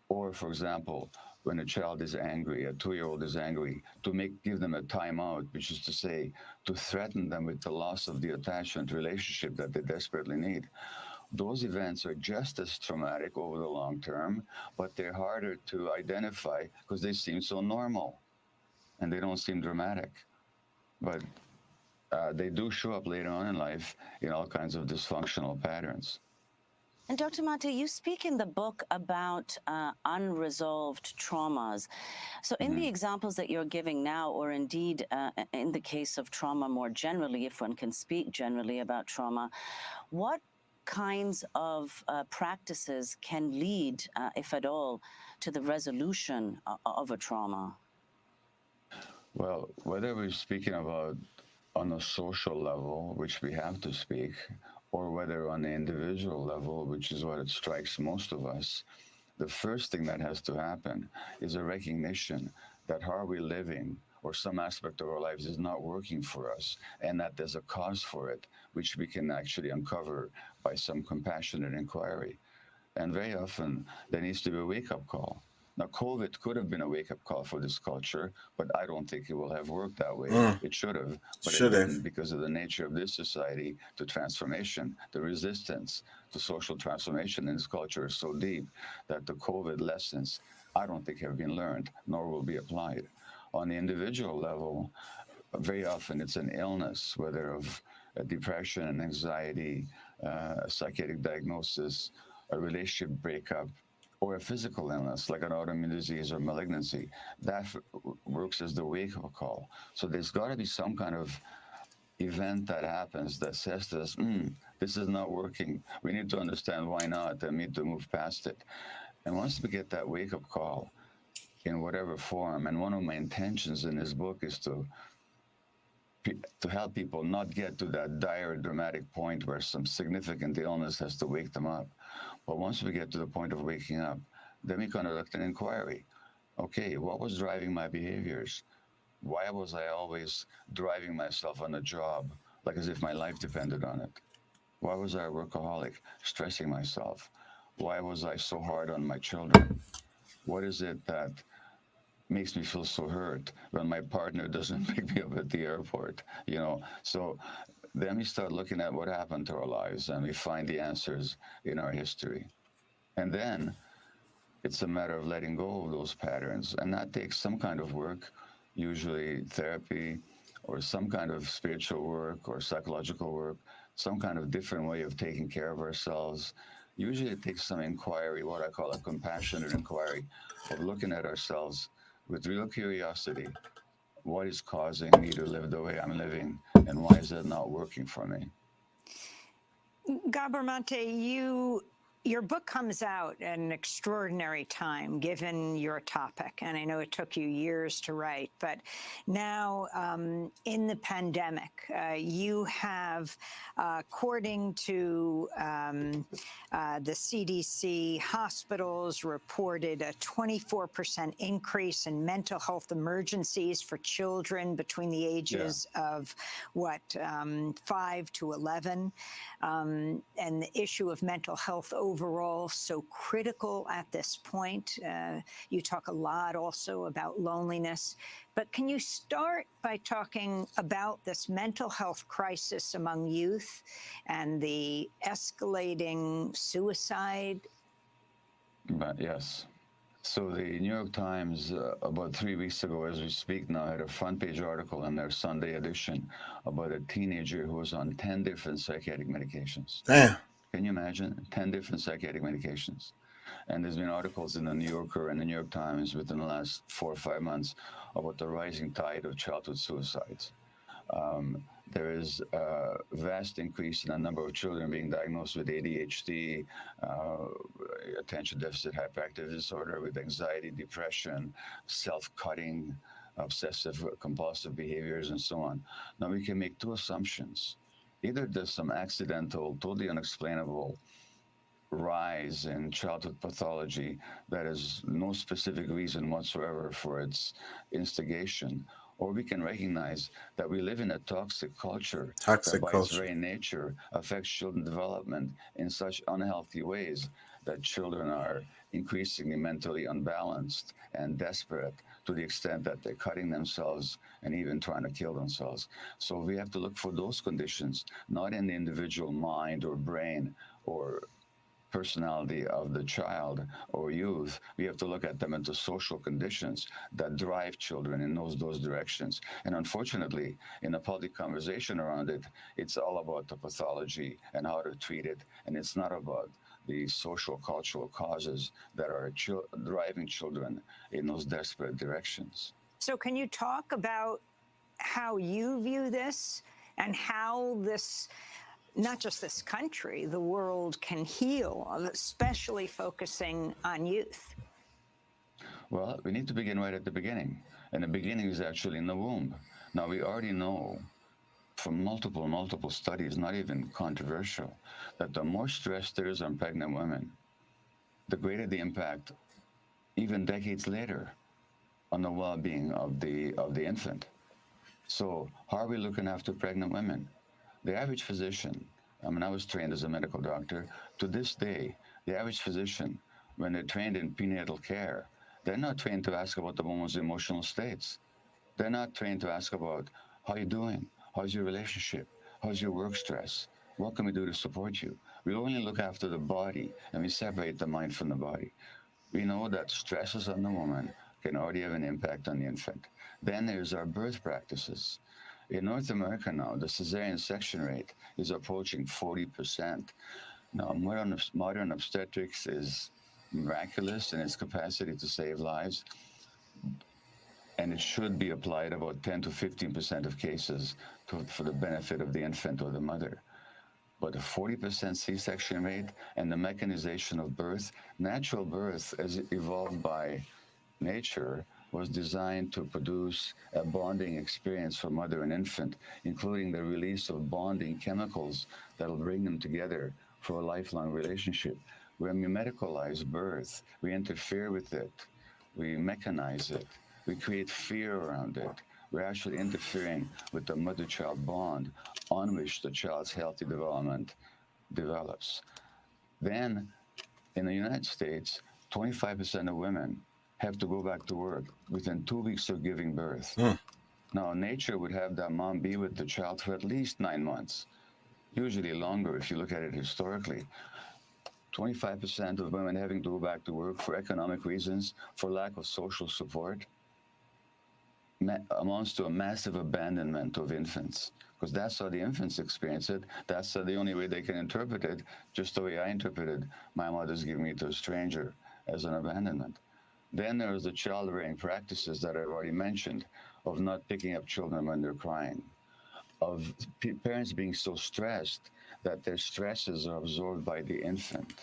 or for example, when a child is angry, a 2-year-old is angry, to give them a timeout, which is to say, to threaten them with the loss of the attachment relationship that they desperately need. Those events are just as traumatic over the long term, but they're harder to identify because they seem so normal and they don't seem dramatic. But they do show up later on in life in all kinds of dysfunctional patterns. And Dr. Mate, you speak in the book about unresolved traumas. So in the examples that you're giving now, or indeed in the case of trauma more generally, if one can speak generally about trauma, what kinds of practices can lead, if at all, to the resolution of a trauma? Well, whether we're speaking about on a social level, which we have to speak, or whether on the individual level, which is what it strikes most of us, the first thing that has to happen is a recognition that how we're living or some aspect of our lives is not working for us, and that there's a cause for it, which we can actually uncover by some compassionate inquiry. And very often, there needs to be a wake-up call. Now, COVID could have been a wake-up call for this culture, but I don't think it will have worked that way. It should have, but it didn't, because of the nature of this society to transformation. The resistance to social transformation in this culture is so deep that the COVID lessons, I don't think have been learned, nor will be applied. On the individual level, very often it's an illness, whether of depression and anxiety, a psychiatric diagnosis, a relationship breakup, or a physical illness like an autoimmune disease or malignancy. That works as the wake-up call. So there's got to be some kind of event that happens that says to us, this is not working. We need to understand why not, and we need to move past it. And once we get that wake-up call in whatever form, and one of my intentions in this book is to help people not get to that dire, dramatic point where some significant illness has to wake them up. But once we get to the point of waking up, then we conduct an inquiry. Okay, what was driving my behaviors? Why was I always driving myself on a job, like as if my life depended on it? Why was I a workaholic, stressing myself? Why was I so hard on my children? What is it that makes me feel so hurt when my partner doesn't pick me up at the airport? You know, so then we start looking at what happened to our lives, and we find the answers in our history. And then it's a matter of letting go of those patterns, and that takes some kind of work, usually therapy or some kind of spiritual work or psychological work, some kind of different way of taking care of ourselves. Usually it takes some inquiry, what I call a compassionate inquiry, of looking at ourselves with real curiosity. What is causing me to live the way I'm living, and why is it not working for me? Gabor Mate, your book comes out at an extraordinary time, given your topic, and I know it took you years to write, but now in the pandemic, you have, according to the CDC, hospitals reported a 24% increase in mental health emergencies for children between the ages of, 5 to 11, and the issue of mental health overall so critical at this point. You talk a lot also about loneliness, but can you start by talking about this mental health crisis among youth and the escalating suicide? But yes. So the New York Times, about 3 weeks ago, as we speak now, had a front page article in their Sunday edition about a teenager who was on 10 different psychiatric medications. Damn. Can you imagine? 10 different psychiatric medications. And there's been articles in the New Yorker and the New York Times within the last 4 or 5 months about the rising tide of childhood suicides. There is a vast increase in the number of children being diagnosed with ADHD, attention deficit hyperactivity disorder, with anxiety, depression, self-cutting, obsessive compulsive behaviors, and so on. Now we can make two assumptions. Either there's some accidental, totally unexplainable rise in childhood pathology that has no specific reason whatsoever for its instigation, or we can recognize that we live in a toxic culture that by its very nature affects children's development in such unhealthy ways that children are increasingly mentally unbalanced and desperate to the extent that they're cutting themselves and even trying to kill themselves. So we have to look for those conditions, not in the individual mind or brain or personality of the child or youth. We have to look at them into social conditions that drive children in those directions. And unfortunately, in the public conversation around it, it's all about the pathology and how to treat it, and it's not about the social cultural causes that are driving children in those desperate directions. So can you talk about how you view this and how this, not just this country, the world can heal, especially focusing on youth? Well, we need to begin right at the beginning. And the beginning is actually in the womb. Now, we already know from multiple studies, not even controversial, that the more stress there is on pregnant women, the greater the impact, even decades later, on the well-being of the infant. So how are we looking after pregnant women? The average physician, I mean, I was trained as a medical doctor. To this day, the average physician, when they're trained in prenatal care, they're not trained to ask about the woman's emotional states. They're not trained to ask about, how you doing? How's your relationship? How's your work stress? What can we do to support you? We only look after the body, and we separate the mind from the body. We know that stresses on the woman can already have an impact on the infant. Then there's our birth practices. In North America now, the cesarean section rate is approaching 40%. Now, modern obstetrics is miraculous in its capacity to save lives, and it should be applied about 10 to 15% of cases for the benefit of the infant or the mother. But a 40% C-section rate and the mechanization of birth, natural birth as evolved by nature, was designed to produce a bonding experience for mother and infant, including the release of bonding chemicals that will bring them together for a lifelong relationship. When we medicalize birth, we interfere with it, we mechanize it, we create fear around it. We're actually interfering with the mother-child bond on which the child's healthy development develops. Then In the United States, 25% of women have to go back to work within 2 weeks of giving birth. Now, nature would have that mom be with the child for at least 9 months, usually longer if you look at it historically. 25% of women having to go back to work for economic reasons, for lack of social support, amounts to a massive abandonment of infants, because that's how the infants experience it. That's the only way they can interpret it, just the way I interpreted my mother's giving me to a stranger as an abandonment. Then there's the child-rearing practices that I've already mentioned, of not picking up children when they're crying, of parents being so stressed that their stresses are absorbed by the infant,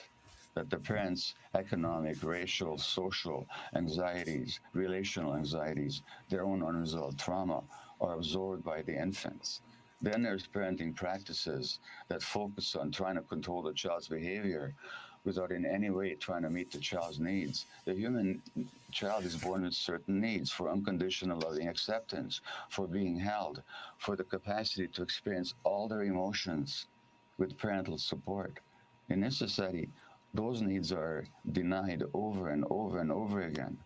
that the parents' economic, racial, social anxieties, relational anxieties, their own unresolved trauma are absorbed by the infants. Then there's parenting practices that focus on trying to control the child's behavior without in any way trying to meet the child's needs. The human child is born with certain needs for unconditional loving acceptance, for being held, for the capacity to experience all their emotions with parental support. In this society, those needs are denied over and over and over again.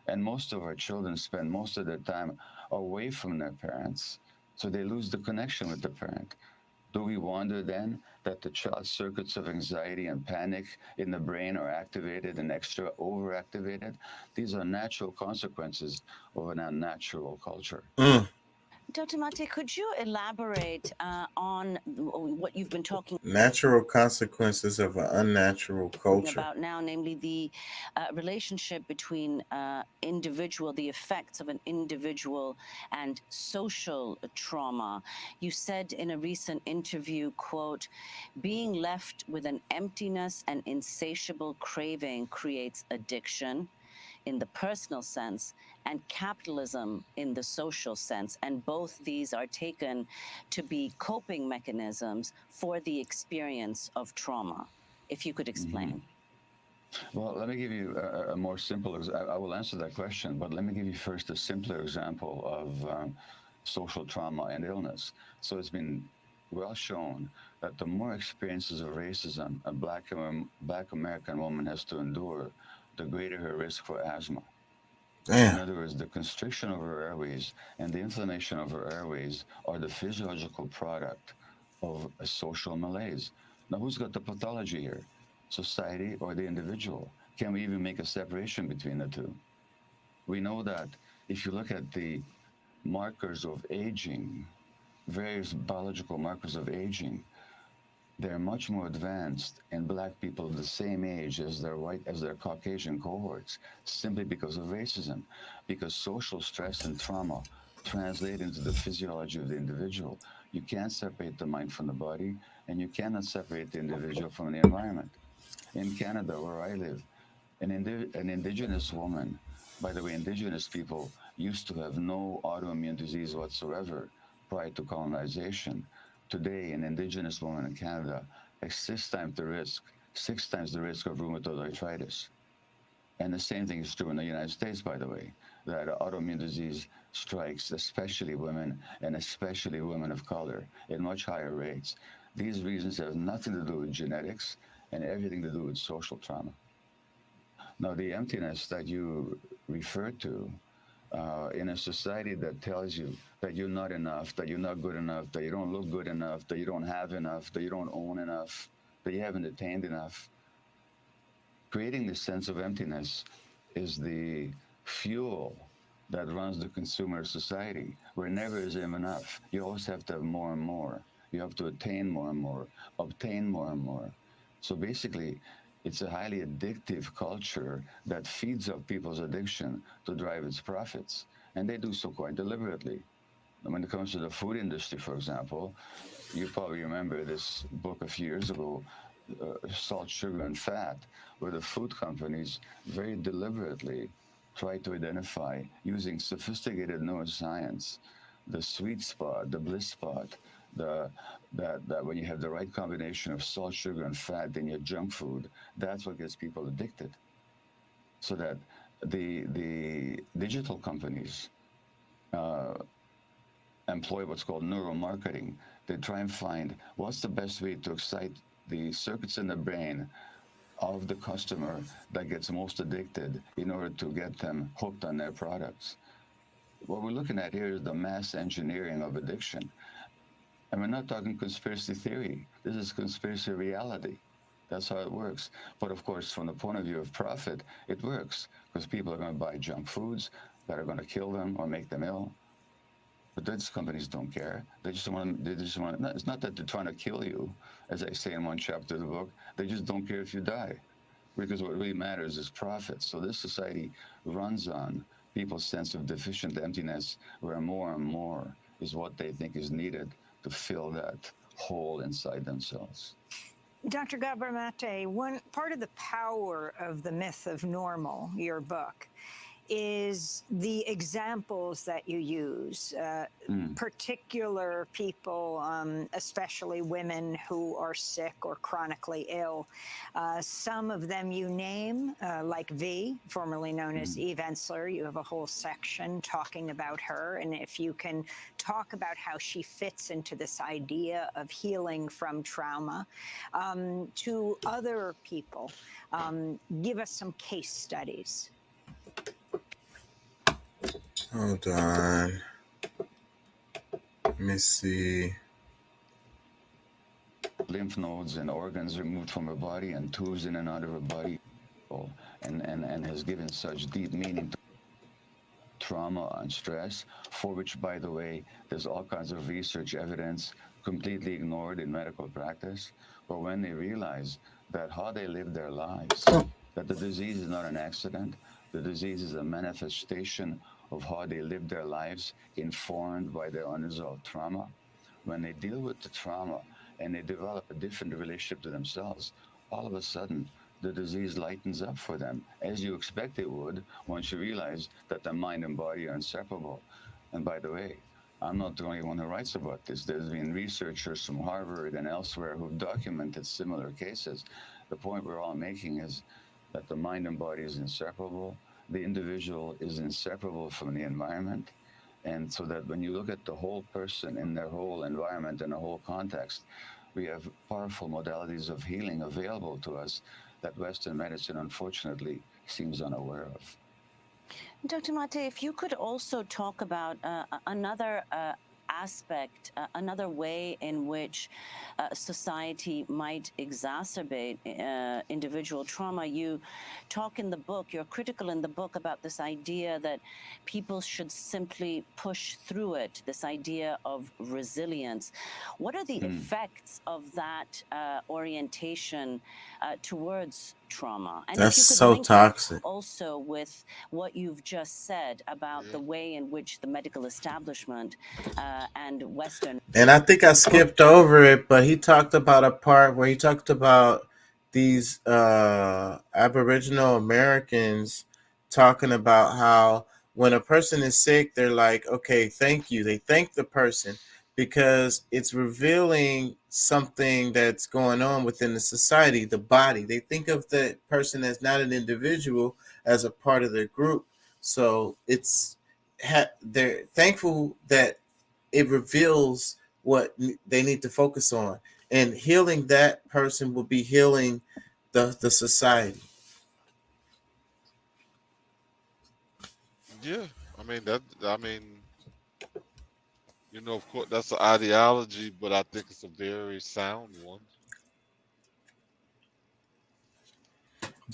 And most of our children spend most of their time away from their parents, so they lose the connection with the parent. Do we wonder then that the child's circuits of anxiety and panic in the brain are activated and extra overactivated? These are natural consequences of an unnatural culture. Dr. Mate, could you elaborate on what you've been talking Natural consequences of an unnatural culture. about now, namely the relationship between the effects of an individual and social trauma? You said in a recent interview, quote, being left with an emptiness and insatiable craving creates addiction in the personal sense and capitalism in the social sense. And both these are taken to be coping mechanisms for the experience of trauma. If you could explain. Well, let me give you a more simple, I will answer that question, but let me give you first a simpler example of social trauma and illness. So it's been well shown that the more experiences of racism a Black American woman has to endure, the greater her risk for asthma. Damn. In other words, the constriction of her airways and the inflammation of her airways are the physiological product of a social malaise. Now, who's got the pathology here? Society or the individual? Can we even make a separation between the two? We know that if you look at the markers of aging, various biological markers of aging, they're much more advanced in Black people of the same age as their Caucasian cohorts, simply because of racism, because social stress and trauma translate into the physiology of the individual. You can't separate the mind from the body, and you cannot separate the individual from the environment. In Canada, where I live, an indigenous woman, by the way, indigenous people used to have no autoimmune disease whatsoever prior to colonization. Today, an indigenous woman in Canada has 6 times the risk of rheumatoid arthritis. And the same thing is true in the United States, by the way, that autoimmune disease strikes especially women and especially women of color in much higher rates. These reasons have nothing to do with genetics and everything to do with social trauma. Now, the emptiness that you refer to, in a society that tells you that you're not enough, that you're not good enough, that you don't look good enough, that you don't have enough, that you don't own enough, that you haven't attained enough, creating this sense of emptiness is the fuel that runs the consumer society, where never is enough. You always have to have more and more. You have to attain more and more, obtain more and more. So basically, it's a highly addictive culture that feeds off people's addiction to drive its profits. And they do so quite deliberately. When it comes to the food industry, for example, you probably remember this book a few years ago, Salt, Sugar, and Fat, where the food companies very deliberately try to identify, using sophisticated neuroscience, the sweet spot, the bliss spot, that when you have the right combination of salt, sugar, and fat in your junk food, that's what gets people addicted. So that the digital companies employ what's called neuromarketing. They try and find what's the best way to excite the circuits in the brain of the customer that gets most addicted in order to get them hooked on their products. What we're looking at here is the mass engineering of addiction. And we're not talking conspiracy theory. This is conspiracy reality. That's how it works. But of course, from the point of view of profit, it works because people are going to buy junk foods that are going to kill them or make them ill. But these companies don't care. They just want. It's not that they're trying to kill you, as I say in one chapter of the book. They just don't care if you die, because what really matters is profit. So this society runs on people's sense of deficient emptiness, where more and more is what they think is needed to fill that hole inside themselves. Dr. Gabor Mate, one part of the power of the myth of normal, your book, is the examples that you use, particular people, especially women who are sick or chronically ill. Some of them you name, like V, formerly known as Eve Ensler. You have a whole section talking about her. And if you can talk about how she fits into this idea of healing from trauma, to other people, give us some case studies. Hold on. Let me see. Lymph nodes and organs removed from her body and tubes in and out of her body, and has given such deep meaning to trauma and stress, for which, by the way, there's all kinds of research evidence completely ignored in medical practice. But when they realize that how they live their lives, that the disease is not an accident, the disease is a manifestation of how they live their lives, informed by their unresolved trauma. When they deal with the trauma and they develop a different relationship to themselves, all of a sudden, the disease lightens up for them, as you expect it would once you realize that the mind and body are inseparable. And by the way, I'm not the only one who writes about this. There's been researchers from Harvard and elsewhere who've documented similar cases. The point we're all making is that the mind and body is inseparable. The individual is inseparable from the environment. And so that when you look at the whole person in their whole environment and the whole context, we have powerful modalities of healing available to us that Western medicine, unfortunately, seems unaware of. Dr. Mate, if you could also talk about another aspect, another way in which society might exacerbate individual trauma. You talk in the book, you're critical in the book about this idea that people should simply push through it, this idea of resilience. What are the effects of that orientation towards trauma? And That's if you could so link it toxic. also with what you've just said about the way in which the medical establishment and Western. And I think I skipped over it, but he talked about a part where he talked about these Aboriginal Americans talking about how when a person is sick, they're like, okay, thank you. They thank the person because it's revealing something that's going on within the society, the body. They think of the person as not an individual, as a part of their group. So they're thankful that it reveals what they need to focus on. And healing that person will be healing the society. Yeah, you know, of course, that's an ideology, but I think it's a very sound one.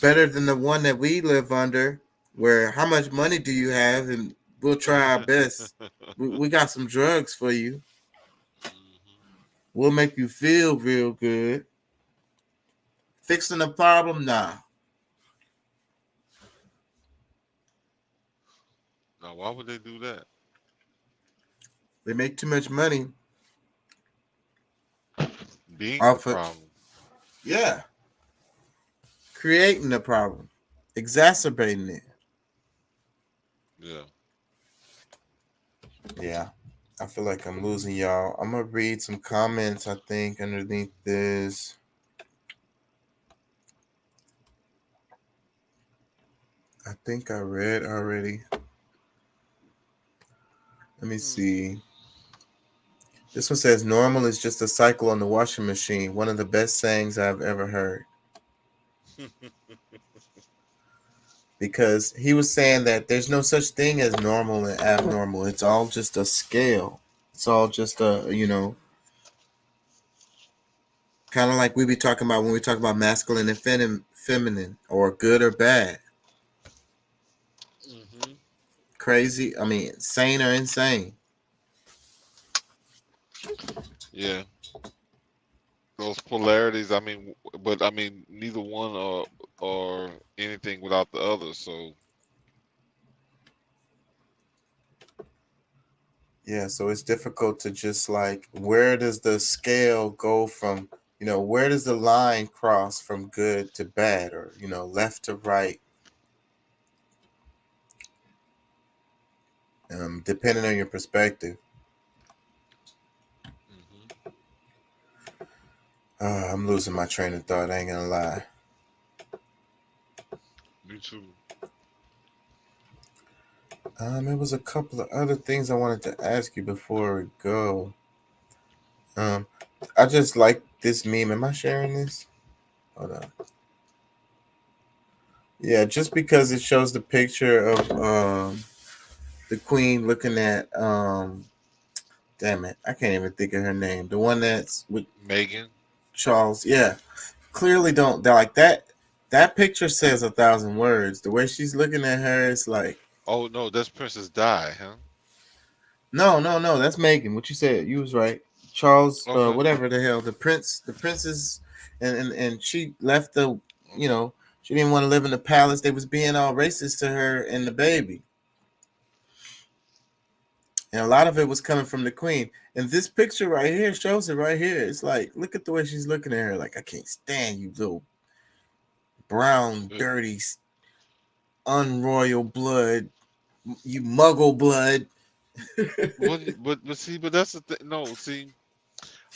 Better than the one that we live under, where how much money do you have? And we'll try our best. We got some drugs for you. We'll make you feel real good. Fixing the problem? Nah. Now, why would they do that? They make too much money. Being off the of, problem. yeah. Creating the problem. Exacerbating it. Yeah. Yeah. I feel like I'm losing y'all. I'm going to read some comments, I think, underneath this. I think I read already. Let me see. This one says, normal is just a cycle on the washing machine. One of the best sayings I've ever heard. because he was saying that there's no such thing as normal and abnormal. It's all just a scale. It's all just a, kind of like we be talking about when we talk about masculine and feminine, or good or bad. Crazy, sane or insane. Yeah. Those polarities, but neither one are anything without the other. So yeah, so it's difficult to just like, where does the scale go from, where does the line cross from good to bad, or left to right, depending on your perspective. I'm losing my train of thought, I ain't gonna lie. Me too. There was a couple of other things I wanted to ask you before we go. I just like this meme. Am I sharing this? Hold on. Yeah, just because it shows the picture of the queen looking at damn it, I can't even think of her name. The one that's with Meghan. Charles. Yeah. Clearly they're like that. That picture says 1,000 words. The way she's looking at her, it's like, oh no, that's Princess Di, huh? No, that's Meghan. What you said, you was right. Charles, Okay. whatever the hell, the princess, and she left the, she didn't want to live in the palace. They was being all racist to her and the baby, and a lot of it was coming from the queen. And this picture right here shows it right here. It's like, look at the way she's looking at her. Like, I can't stand you, little brown, dirty, unroyal blood, you muggle blood. but that's the thing. No, see,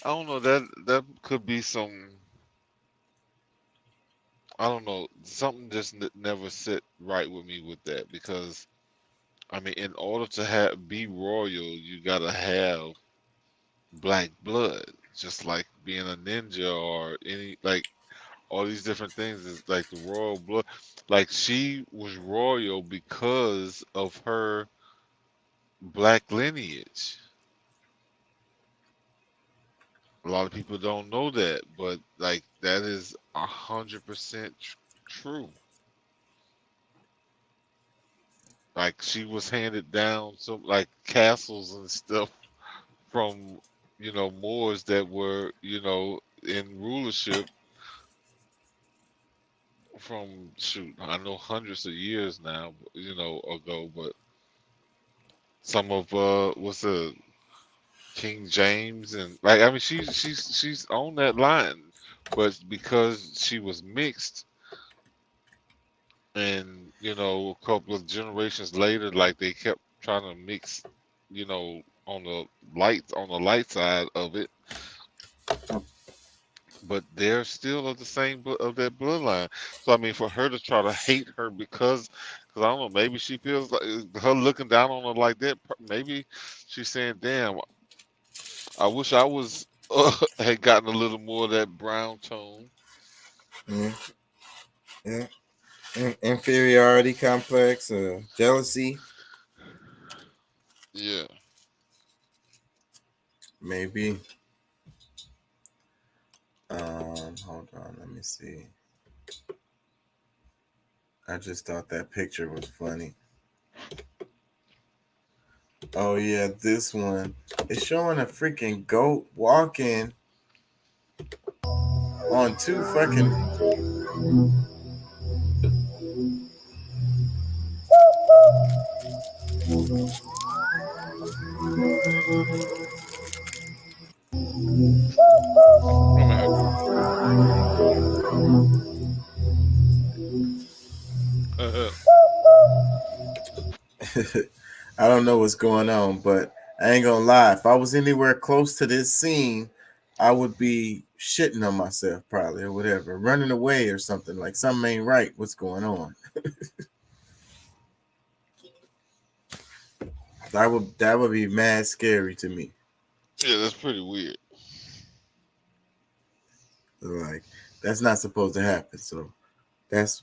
I don't know, that could be some. I don't know, something just never sit right with me with that, because in order to be royal, you gotta have black blood, just like being a ninja or any, like, all these different things is like the royal blood. Like, she was royal because of her black lineage. A lot of people don't know that, but like, that is 100% true. Like, she was handed down some like castles and stuff from Moors that were in rulership from, shoot, I know, hundreds of years now ago, but some of what's the King James, and like, she's on that line, but because she was mixed, and a couple of generations later, like, they kept trying to mix, on the light side of it, but they're still of the same of that bloodline. So for her to try to hate her because I don't know, maybe she feels like her looking down on her like that. Maybe she's saying, "Damn, I wish I was had gotten a little more of that brown tone." Yeah. Inferiority complex, jealousy. Yeah. Maybe. Hold on, let me see. I just thought that picture was funny. Oh yeah, this one. It's showing a freaking goat walking on two fucking I don't know what's going on, but I ain't gonna lie. If I was anywhere close to this scene, I would be shitting on myself probably, or whatever, running away or something. Like, something ain't right. What's going on? That would be mad scary to me. Yeah, that's pretty weird. Like, that's not supposed to happen. So That's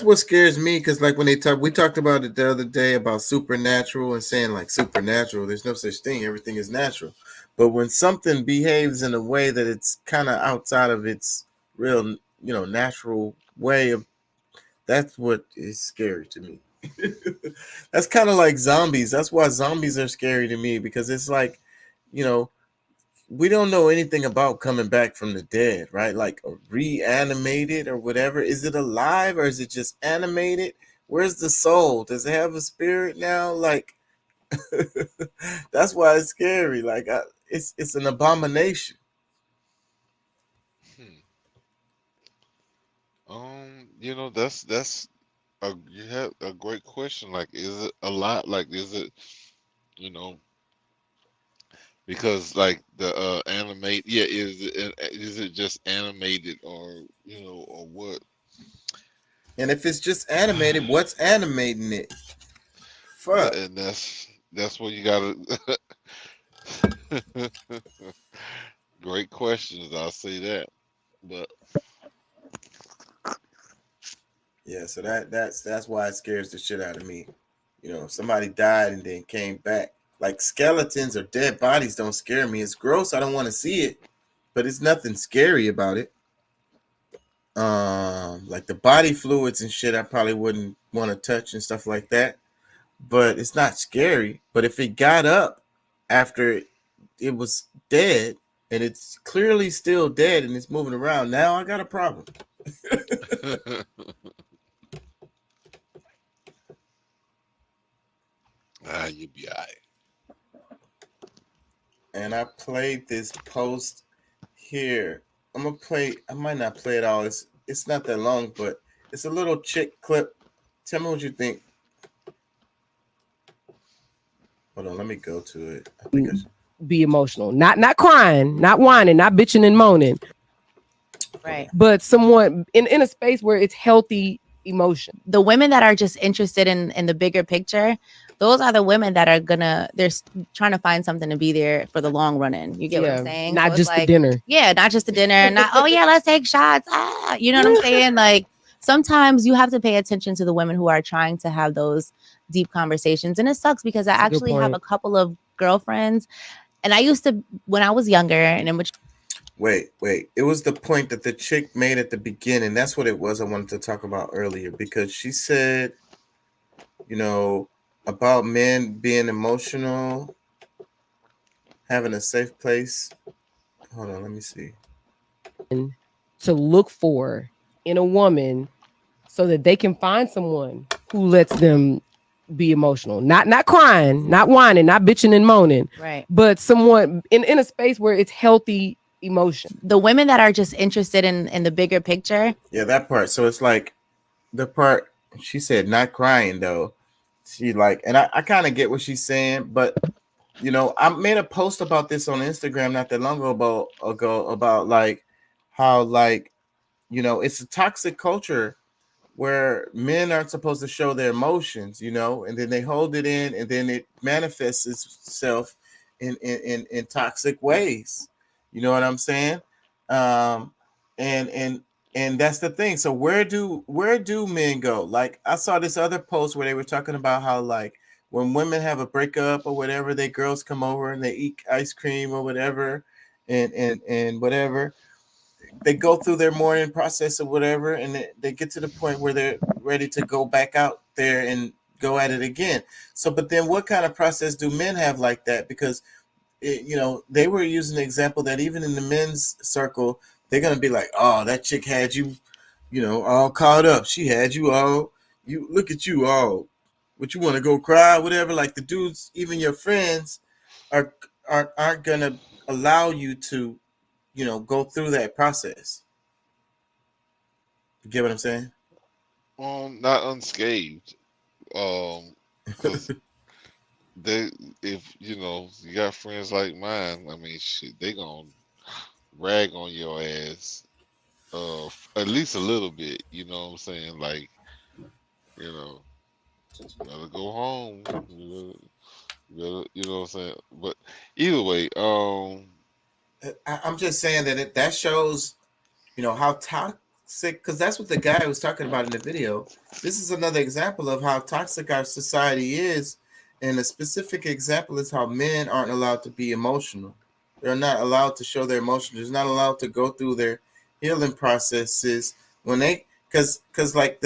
what scares me, because like when we talked about it the other day about supernatural and saying like supernatural, there's no such thing, everything is natural. But when something behaves in a way that it's kind of outside of its real, natural way of, that's what is scary to me. That's kind of like zombies. That's why zombies are scary to me, because it's like, we don't know anything about coming back from the dead, right? Like reanimated or whatever. Is it alive or is it just animated? Where's the soul? Does it have a spirit now? Like, that's why it's scary. Like, it's an abomination. That's you have a great question. Like, is it a lot? Like, is it, because like the animate, yeah, is it just animated or or what? And if it's just animated, what's animating it? Fuck. And that's what you gotta. Great questions, I'll say that. But yeah, so that's why it scares the shit out of me. If somebody died and then came back. Like skeletons or dead bodies don't scare me. It's gross. I don't want to see it, but it's nothing scary about it. Like the body fluids and shit, I probably wouldn't want to touch and stuff like that. But it's not scary. But if it got up after it was dead and it's clearly still dead and it's moving around, now I got a problem. You'll be all right. And I played this post here. I might not play it all. It's not that long, but it's a little chick clip. Tell me what you think. Hold on, let me go to it. I think be emotional, not crying, not whining, not bitching and moaning. Right. But someone in a space where it's healthy emotion. The women that are just interested in the bigger picture, those are the women that are they're trying to find something to be there for the long run in. You get what I'm saying? Not So just it's the dinner. Yeah, not just the dinner. Not, oh yeah, let's take shots. You know what I'm saying? Like sometimes you have to pay attention to the women who are trying to have those deep conversations. And it sucks because I actually have a couple of girlfriends. And I used to, when I was younger and in which Wait. It was the point that the chick made at the beginning. That's what it was I wanted to talk about earlier, because she said, about men being emotional, having a safe place. Hold on, let me see. To look for in a woman so that they can find someone who lets them be emotional, not crying, not whining, not bitching and moaning, right? But someone in a space where it's healthy emotion. The women that are just interested in the bigger picture. Yeah, that part. So it's like the part she said, not crying though. She like, and I kind of get what she's saying, but I made a post about this on Instagram not that long ago about like how like it's a toxic culture where men aren't supposed to show their emotions, and then they hold it in, and then it manifests itself in toxic ways. You know what I'm saying? And that's the thing. So where do men go? Like I saw this other post where they were talking about how like when women have a breakup or whatever, they girls come over and they eat ice cream or whatever, and whatever. They go through their mourning process or whatever, and they get to the point where they're ready to go back out there and go at it again. So, but then what kind of process do men have like that? Because they were using the example that even in the men's circle, they're gonna be like, oh, that chick had you, all caught up. She had you all. You look at you all. What you want to go cry, whatever. Like the dudes, even your friends, aren't gonna allow you to, go through that process. You get what I'm saying? Not unscathed. 'Cause if you got friends like mine, I mean, shit, they gonna rag on your ass, at least a little bit. You know what I'm saying? Like, gotta go home. You know what I'm saying? But either way, I'm just saying that that shows, how because that's what the guy was talking about in the video. This is another example of how toxic our society is, and a specific example is how men aren't allowed to be emotional. They're not allowed to show their emotions. They're not allowed to go through their healing processes when they, because like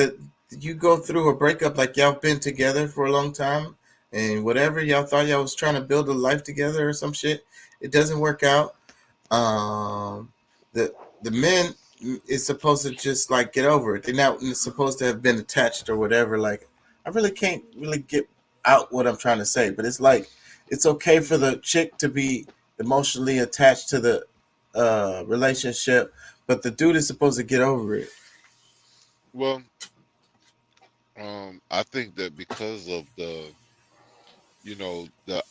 you go through a breakup, like y'all been together for a long time, and whatever y'all thought y'all was trying to build a life together or some shit, it doesn't work out. The men is supposed to just like get over it. They're not supposed to have been attached or whatever. Like, I really can't really get out what I'm trying to say, but it's like it's okay for the chick to be emotionally attached to the relationship, but the dude is supposed to get over it. Well, I think that because of the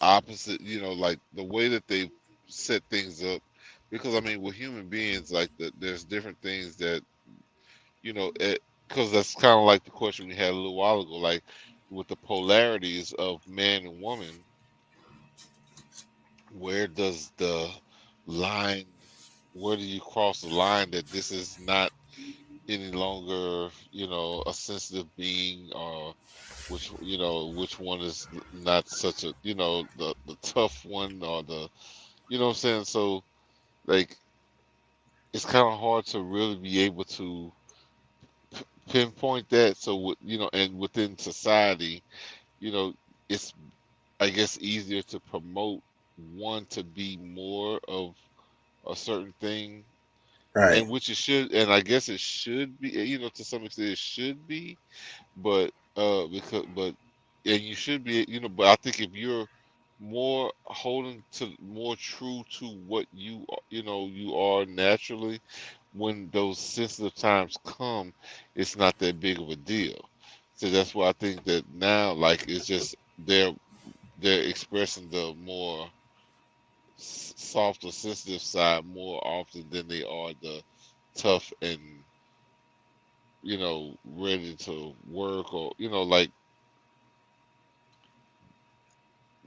opposite, like the way that they set things up, because I mean, with human beings, like there's different things that, because that's kind of like the question we had a little while ago, like with the polarities of man and woman, where does the line, where do you cross the line that this is not any longer, a sensitive being, or which one is not such a, the tough one, or the, what I'm saying? So like, it's kind of hard to really be able to pinpoint that. So, and within society, it's, I guess, easier to promote one to be more of a certain thing, Right? and which it should, and I guess it should be, to some extent it should be, but and you should be, but I think if you're more holding to, more true to what you are naturally, when those sensitive times come, it's not that big of a deal. So that's why I think that now, like, it's just they're expressing the more soft or sensitive side more often than they are the tough and ready to work, or like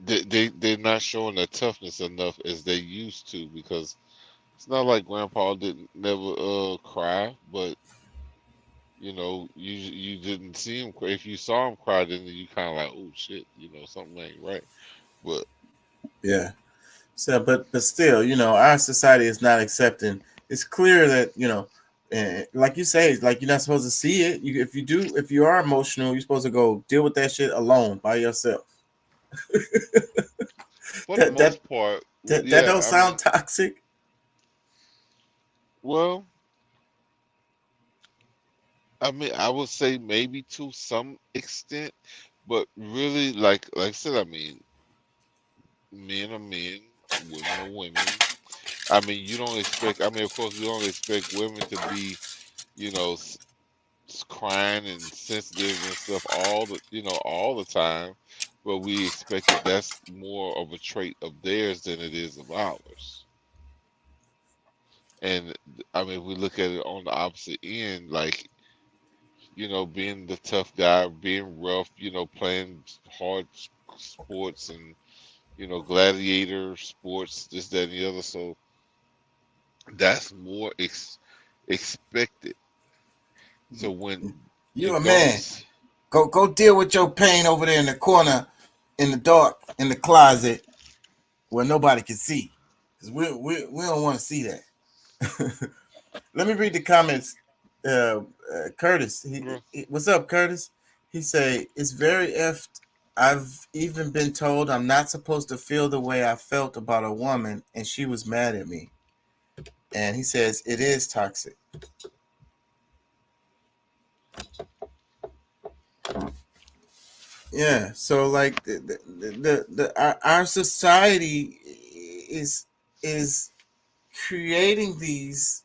they're not showing that toughness enough as they used to, because it's not like Grandpa didn't never cry, but you didn't see him cry. If you saw him cry, then you kind of like, oh shit, something ain't right. But yeah. So, but still, our society is not accepting. It's clear that like you say, like you're not supposed to see it. If you are emotional, you're supposed to go deal with that shit alone by yourself. For the most part, that don't sound toxic. Well, I mean, I would say maybe to some extent, but really, like I said, I mean, men are men, women are women. I mean, you don't expect. I mean, of course, we don't expect women to be, crying and sensitive and stuff all the time, but we expect that that's more of a trait of theirs than it is of ours. And I mean, if we look at it on the opposite end, like, being the tough guy, being rough, playing hard sports and, gladiator sports, this, that, and the other. So that's more expected. So when you're a man, go deal with your pain over there in the corner, in the dark, in the closet, where nobody can see, because we don't want to see that. Let me read the comments. Curtis, what's up, Curtis? He say, it's very effed. I've even been told I'm not supposed to feel the way I felt about a woman, and she was mad at me. And he says it is toxic. Yeah, so like our society is creating these.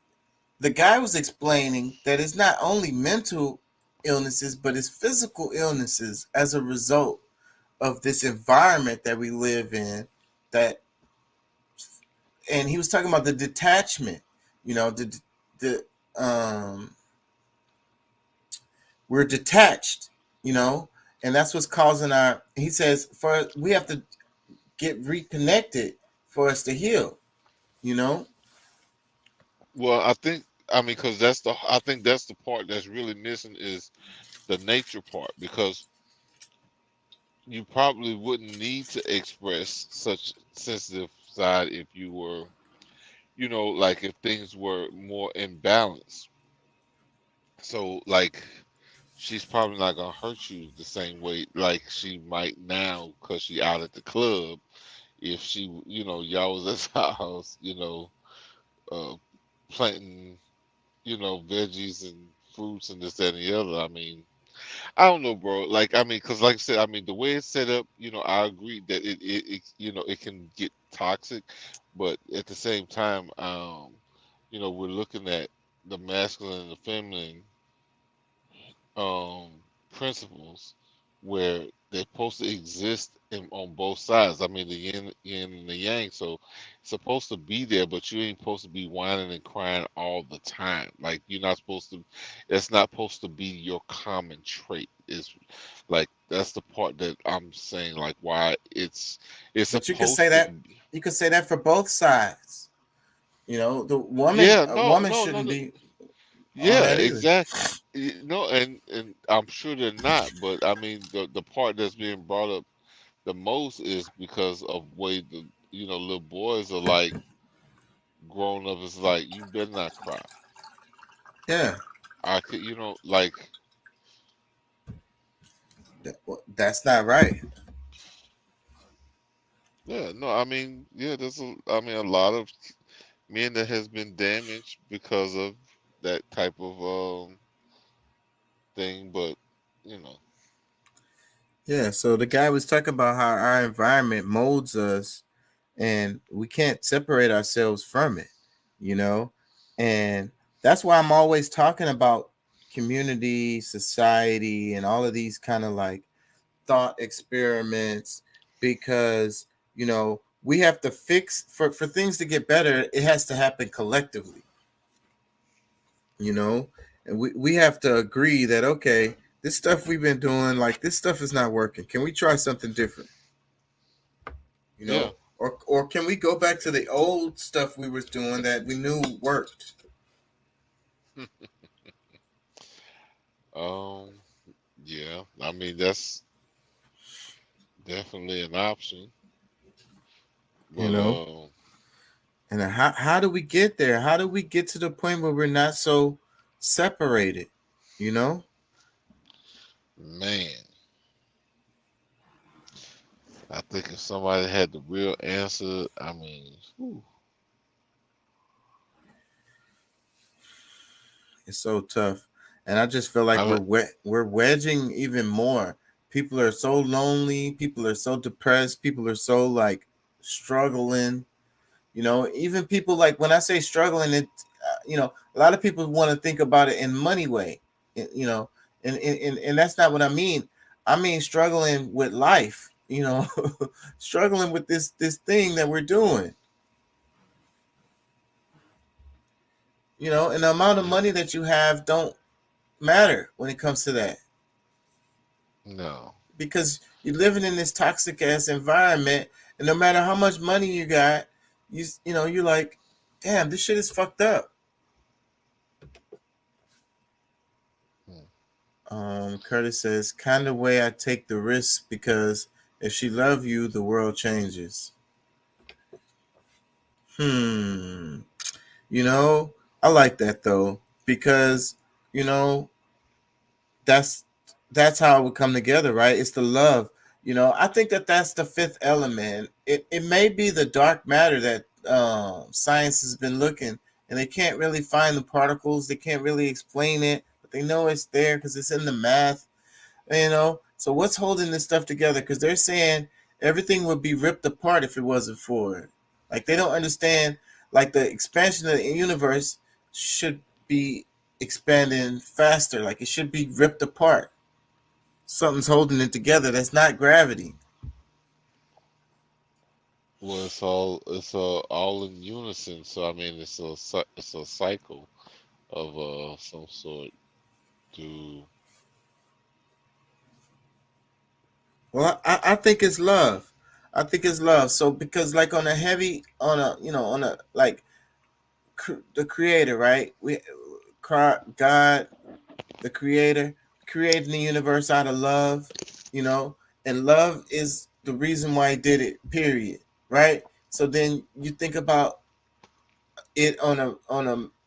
The guy was explaining that it's not only mental illnesses, but it's physical illnesses as a result of this environment that we live in. And he was talking about the detachment. We're detached, and that's what's causing he says, we have to get reconnected for us to heal, Well, I think I mean, because I think that's the part that's really missing is the nature part, because you probably wouldn't need to express such sensitive side if you were, like if things were more in balance. So like she's probably not gonna hurt you the same way like she might now because she out at the club. If she, y'all was at the house, uh, planting, veggies and fruits and this, that, and the other. I mean, I don't know, bro. Like, I mean, because like I said, I mean, the way it's set up, I agree that it can get toxic, but at the same time, we're looking at the masculine and the feminine principles where they're supposed to exist on both sides. I mean, the yin and the yang. So it's supposed to be there, but you ain't supposed to be whining and crying all the time. Like you're not supposed to. It's not supposed to be your common trait. It's like that's the part that I'm saying. Like why it's. But you could say that. You could say that for both sides. The woman. Yeah, a woman shouldn't be. Yeah, exactly. No, and I'm sure they're not, but I mean the part that's being brought up the most is because of way the little boys are like grown up. It's like you better not cry. Yeah, I could, like that's not right. Yeah, no, I mean, yeah, a lot of men that has been damaged because of that type of thing, but Yeah, so the guy was talking about how our environment molds us and we can't separate ourselves from it, and that's why I'm always talking about community, society, and all of these kind of like thought experiments, because we have to fix for things to get better. It has to happen collectively, and we have to agree that, okay, this stuff we've been doing, like this stuff is not working. Can we try something different? Yeah. Or can we go back to the old stuff we was doing that we knew worked? Yeah, I mean that's definitely an option. But, And how do we get there? How do we get to the point where we're not so separated? Man, I think if somebody had the real answer, I mean, whew. It's so tough, and I just feel like we're wedging even more. People are so lonely. People are so depressed. People are so like struggling. Even people, like when I say struggling, it a lot of people want to think about it in money way, and that's not what I mean. I mean struggling with life, struggling with this thing that we're doing. And the amount of money that you have don't matter when it comes to that. No. Because you're living in this toxic ass environment, and no matter how much money you got, you're like, damn, this shit is fucked up. Curtis says, kind of way I take the risk, because if she love you, the world changes. I like that though, because that's how it would come together, right? It's the love. I think that's the fifth element. It may be the dark matter that science has been looking, and they can't really find the particles. They can't really explain it, but they know it's there because it's in the math. So what's holding this stuff together? Because they're saying everything would be ripped apart if it wasn't for it. Like they don't understand. Like the expansion of the universe should be expanding faster. Like it should be ripped apart. Something's holding it together. That's not gravity. Well, it's all in unison. So I mean, it's a cycle of some sort. Well, I think it's love. I think it's love. So because like the creator, right? God, the creator, creating the universe out of love, you know, and love is the reason why he did it, period. Right? So then you think about it on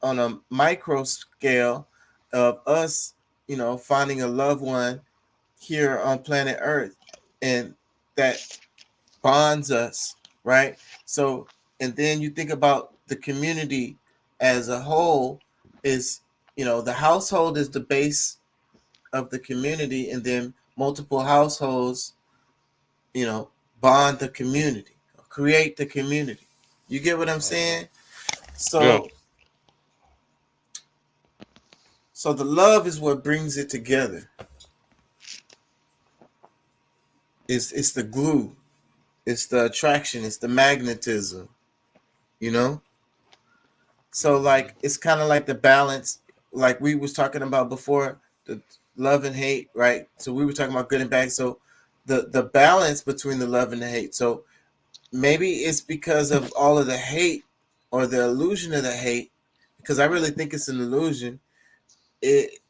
a micro scale of us, you know, finding a loved one here on planet Earth, and that bonds us, right? So, and then you think about the community as a whole is, you know, the household is the base of the community, and then multiple households, you know, bond the community, create the community. You get what I'm saying? Yeah. So the love is what brings it together. It's the glue, it's the attraction, it's the magnetism, you know. So like it's kind of like the balance, like we was talking about before, the love and hate, right? So we were talking about good and bad. So the balance between the love and the hate. So maybe it's because of all of the hate or the illusion of the hate, because I really think it's an illusion. It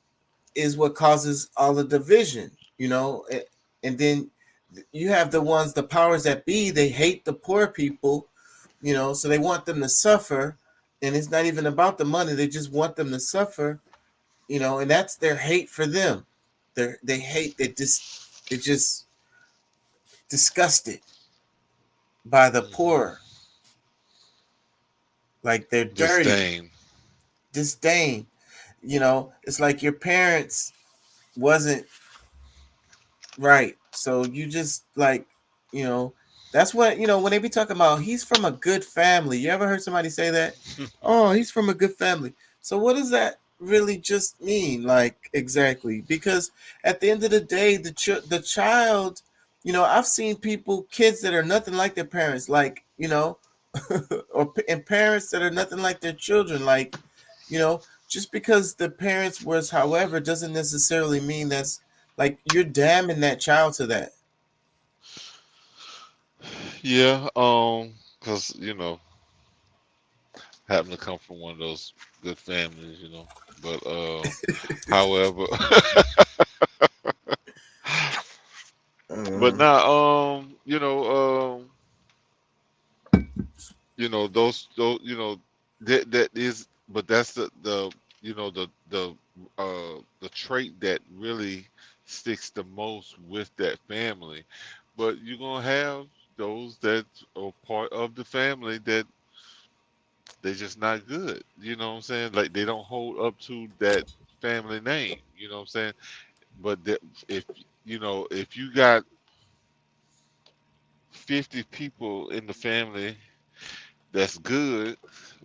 is what causes all the division, you know. And then you have the ones, the powers that be, they hate the poor people, you know, so they want them to suffer, and it's not even about the money, they just want them to suffer, you know, and that's their hate for them. They hate, they're just disgusted by the poor, like they're dirty. Disdain. You know, it's like your parents wasn't right, so you just like, you know, that's what, you know, when they be talking about he's from a good family. You ever heard somebody say that? Oh, he's from a good family. So what does that really just mean, like, exactly? Because at the end of the day, the child, you know, I've seen kids that are nothing like their parents, like, you know, and parents that are nothing like their children, like, you know, just because the parents was however doesn't necessarily mean that's like you're damning that child to that. Yeah, because you know, happen to come from one of those good families, you know. But however, but now, those, that is, but that's the you know the trait that really sticks the most with that family. But you're gonna have those that are part of the family that they're just not good. You know what I'm saying? Like they don't hold up to that family name. You know what I'm saying? But if if you got 50 people in the family that's good,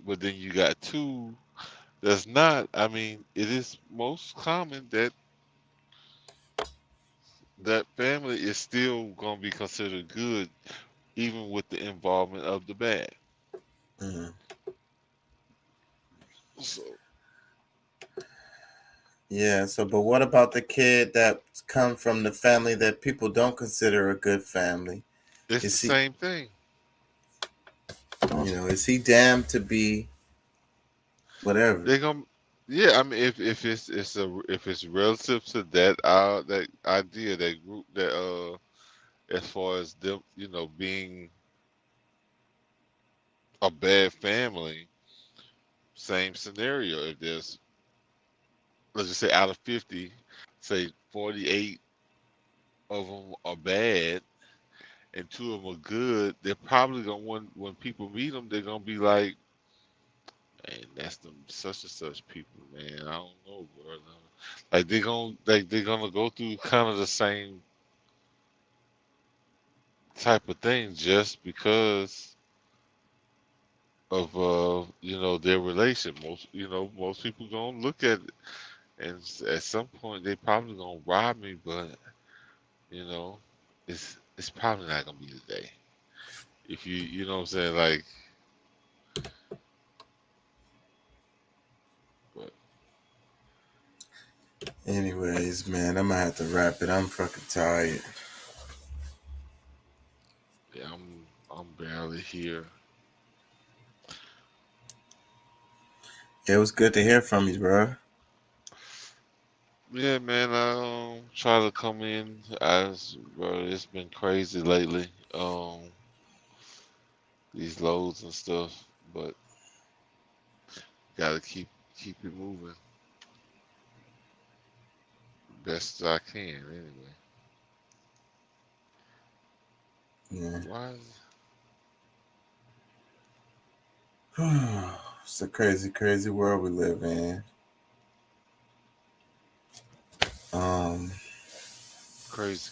but then you got two that's not. I mean, it is most common that that family is still gonna be considered good, even with the involvement of the bad. So Yeah, so but what about the kid that come from the family that people don't consider a good family? it's the same thing. You know, is he damned to be whatever? They're gonna, yeah. I mean, if it's relative to that idea, that group, that as far as them, being a bad family, same scenario. If there's, let's just say, out of 50, say 48 of them are bad and 2 of them are good, they're probably gonna, when people meet them, they're gonna be like, man, that's them such and such people, man. I don't know, bro. Like they're gonna go through kind of the same type of thing just because of their relation. Most people gonna look at it, and at some point they probably gonna rob me, but it's probably not gonna be today. If you know what I'm saying, like. But anyways, man, I'm gonna have to wrap it. I'm fucking tired. Yeah, I'm barely here. Yeah, it was good to hear from you, bro. Yeah, man. I try to come in as bro. It's been crazy lately. These loads and stuff, but gotta keep it moving best I can. Anyway, Yeah. why? It's a crazy, crazy world we live in. Crazy.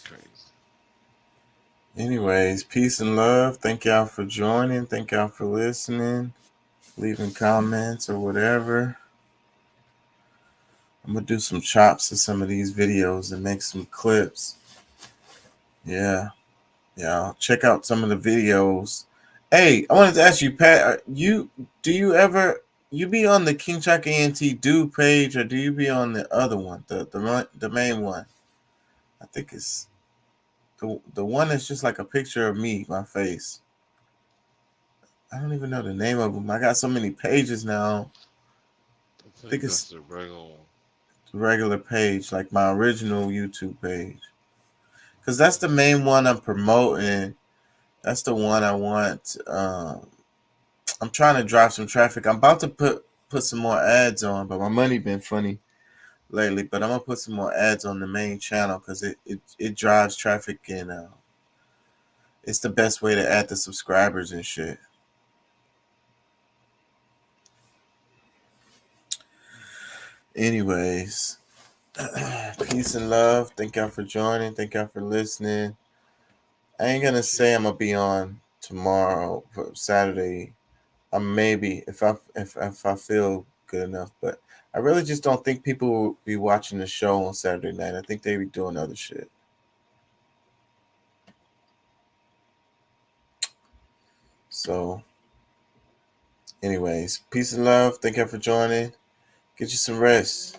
Anyways, peace and love. Thank y'all for joining. Thank y'all for listening, leaving comments or whatever. I'm gonna do some chops of some of these videos and make some clips. Yeah. Check out some of the videos. Hey, I wanted to ask you, Pat, you be on the King Chaka ENT Do page, or do you be on the other one, the main one? I think it's the one that's just like a picture of me, my face. I don't even know the name of them. I got so many pages now. I think it's the regular page, like my original YouTube page. Because that's the main one I'm promoting. That's the one I want. I'm trying to drive some traffic. I'm about to put some more ads on, but my money been funny lately. But I'm gonna put some more ads on the main channel because it drives traffic, and it's the best way to add the subscribers and shit. Anyways, peace and love. Thank y'all for joining. Thank y'all for listening. I ain't gonna say I'm gonna be on tomorrow, Saturday. Maybe if I feel good enough, but I really just don't think people will be watching the show on Saturday night. I think they be doing other shit. So, anyways, peace and love. Thank you for joining. Get you some rest.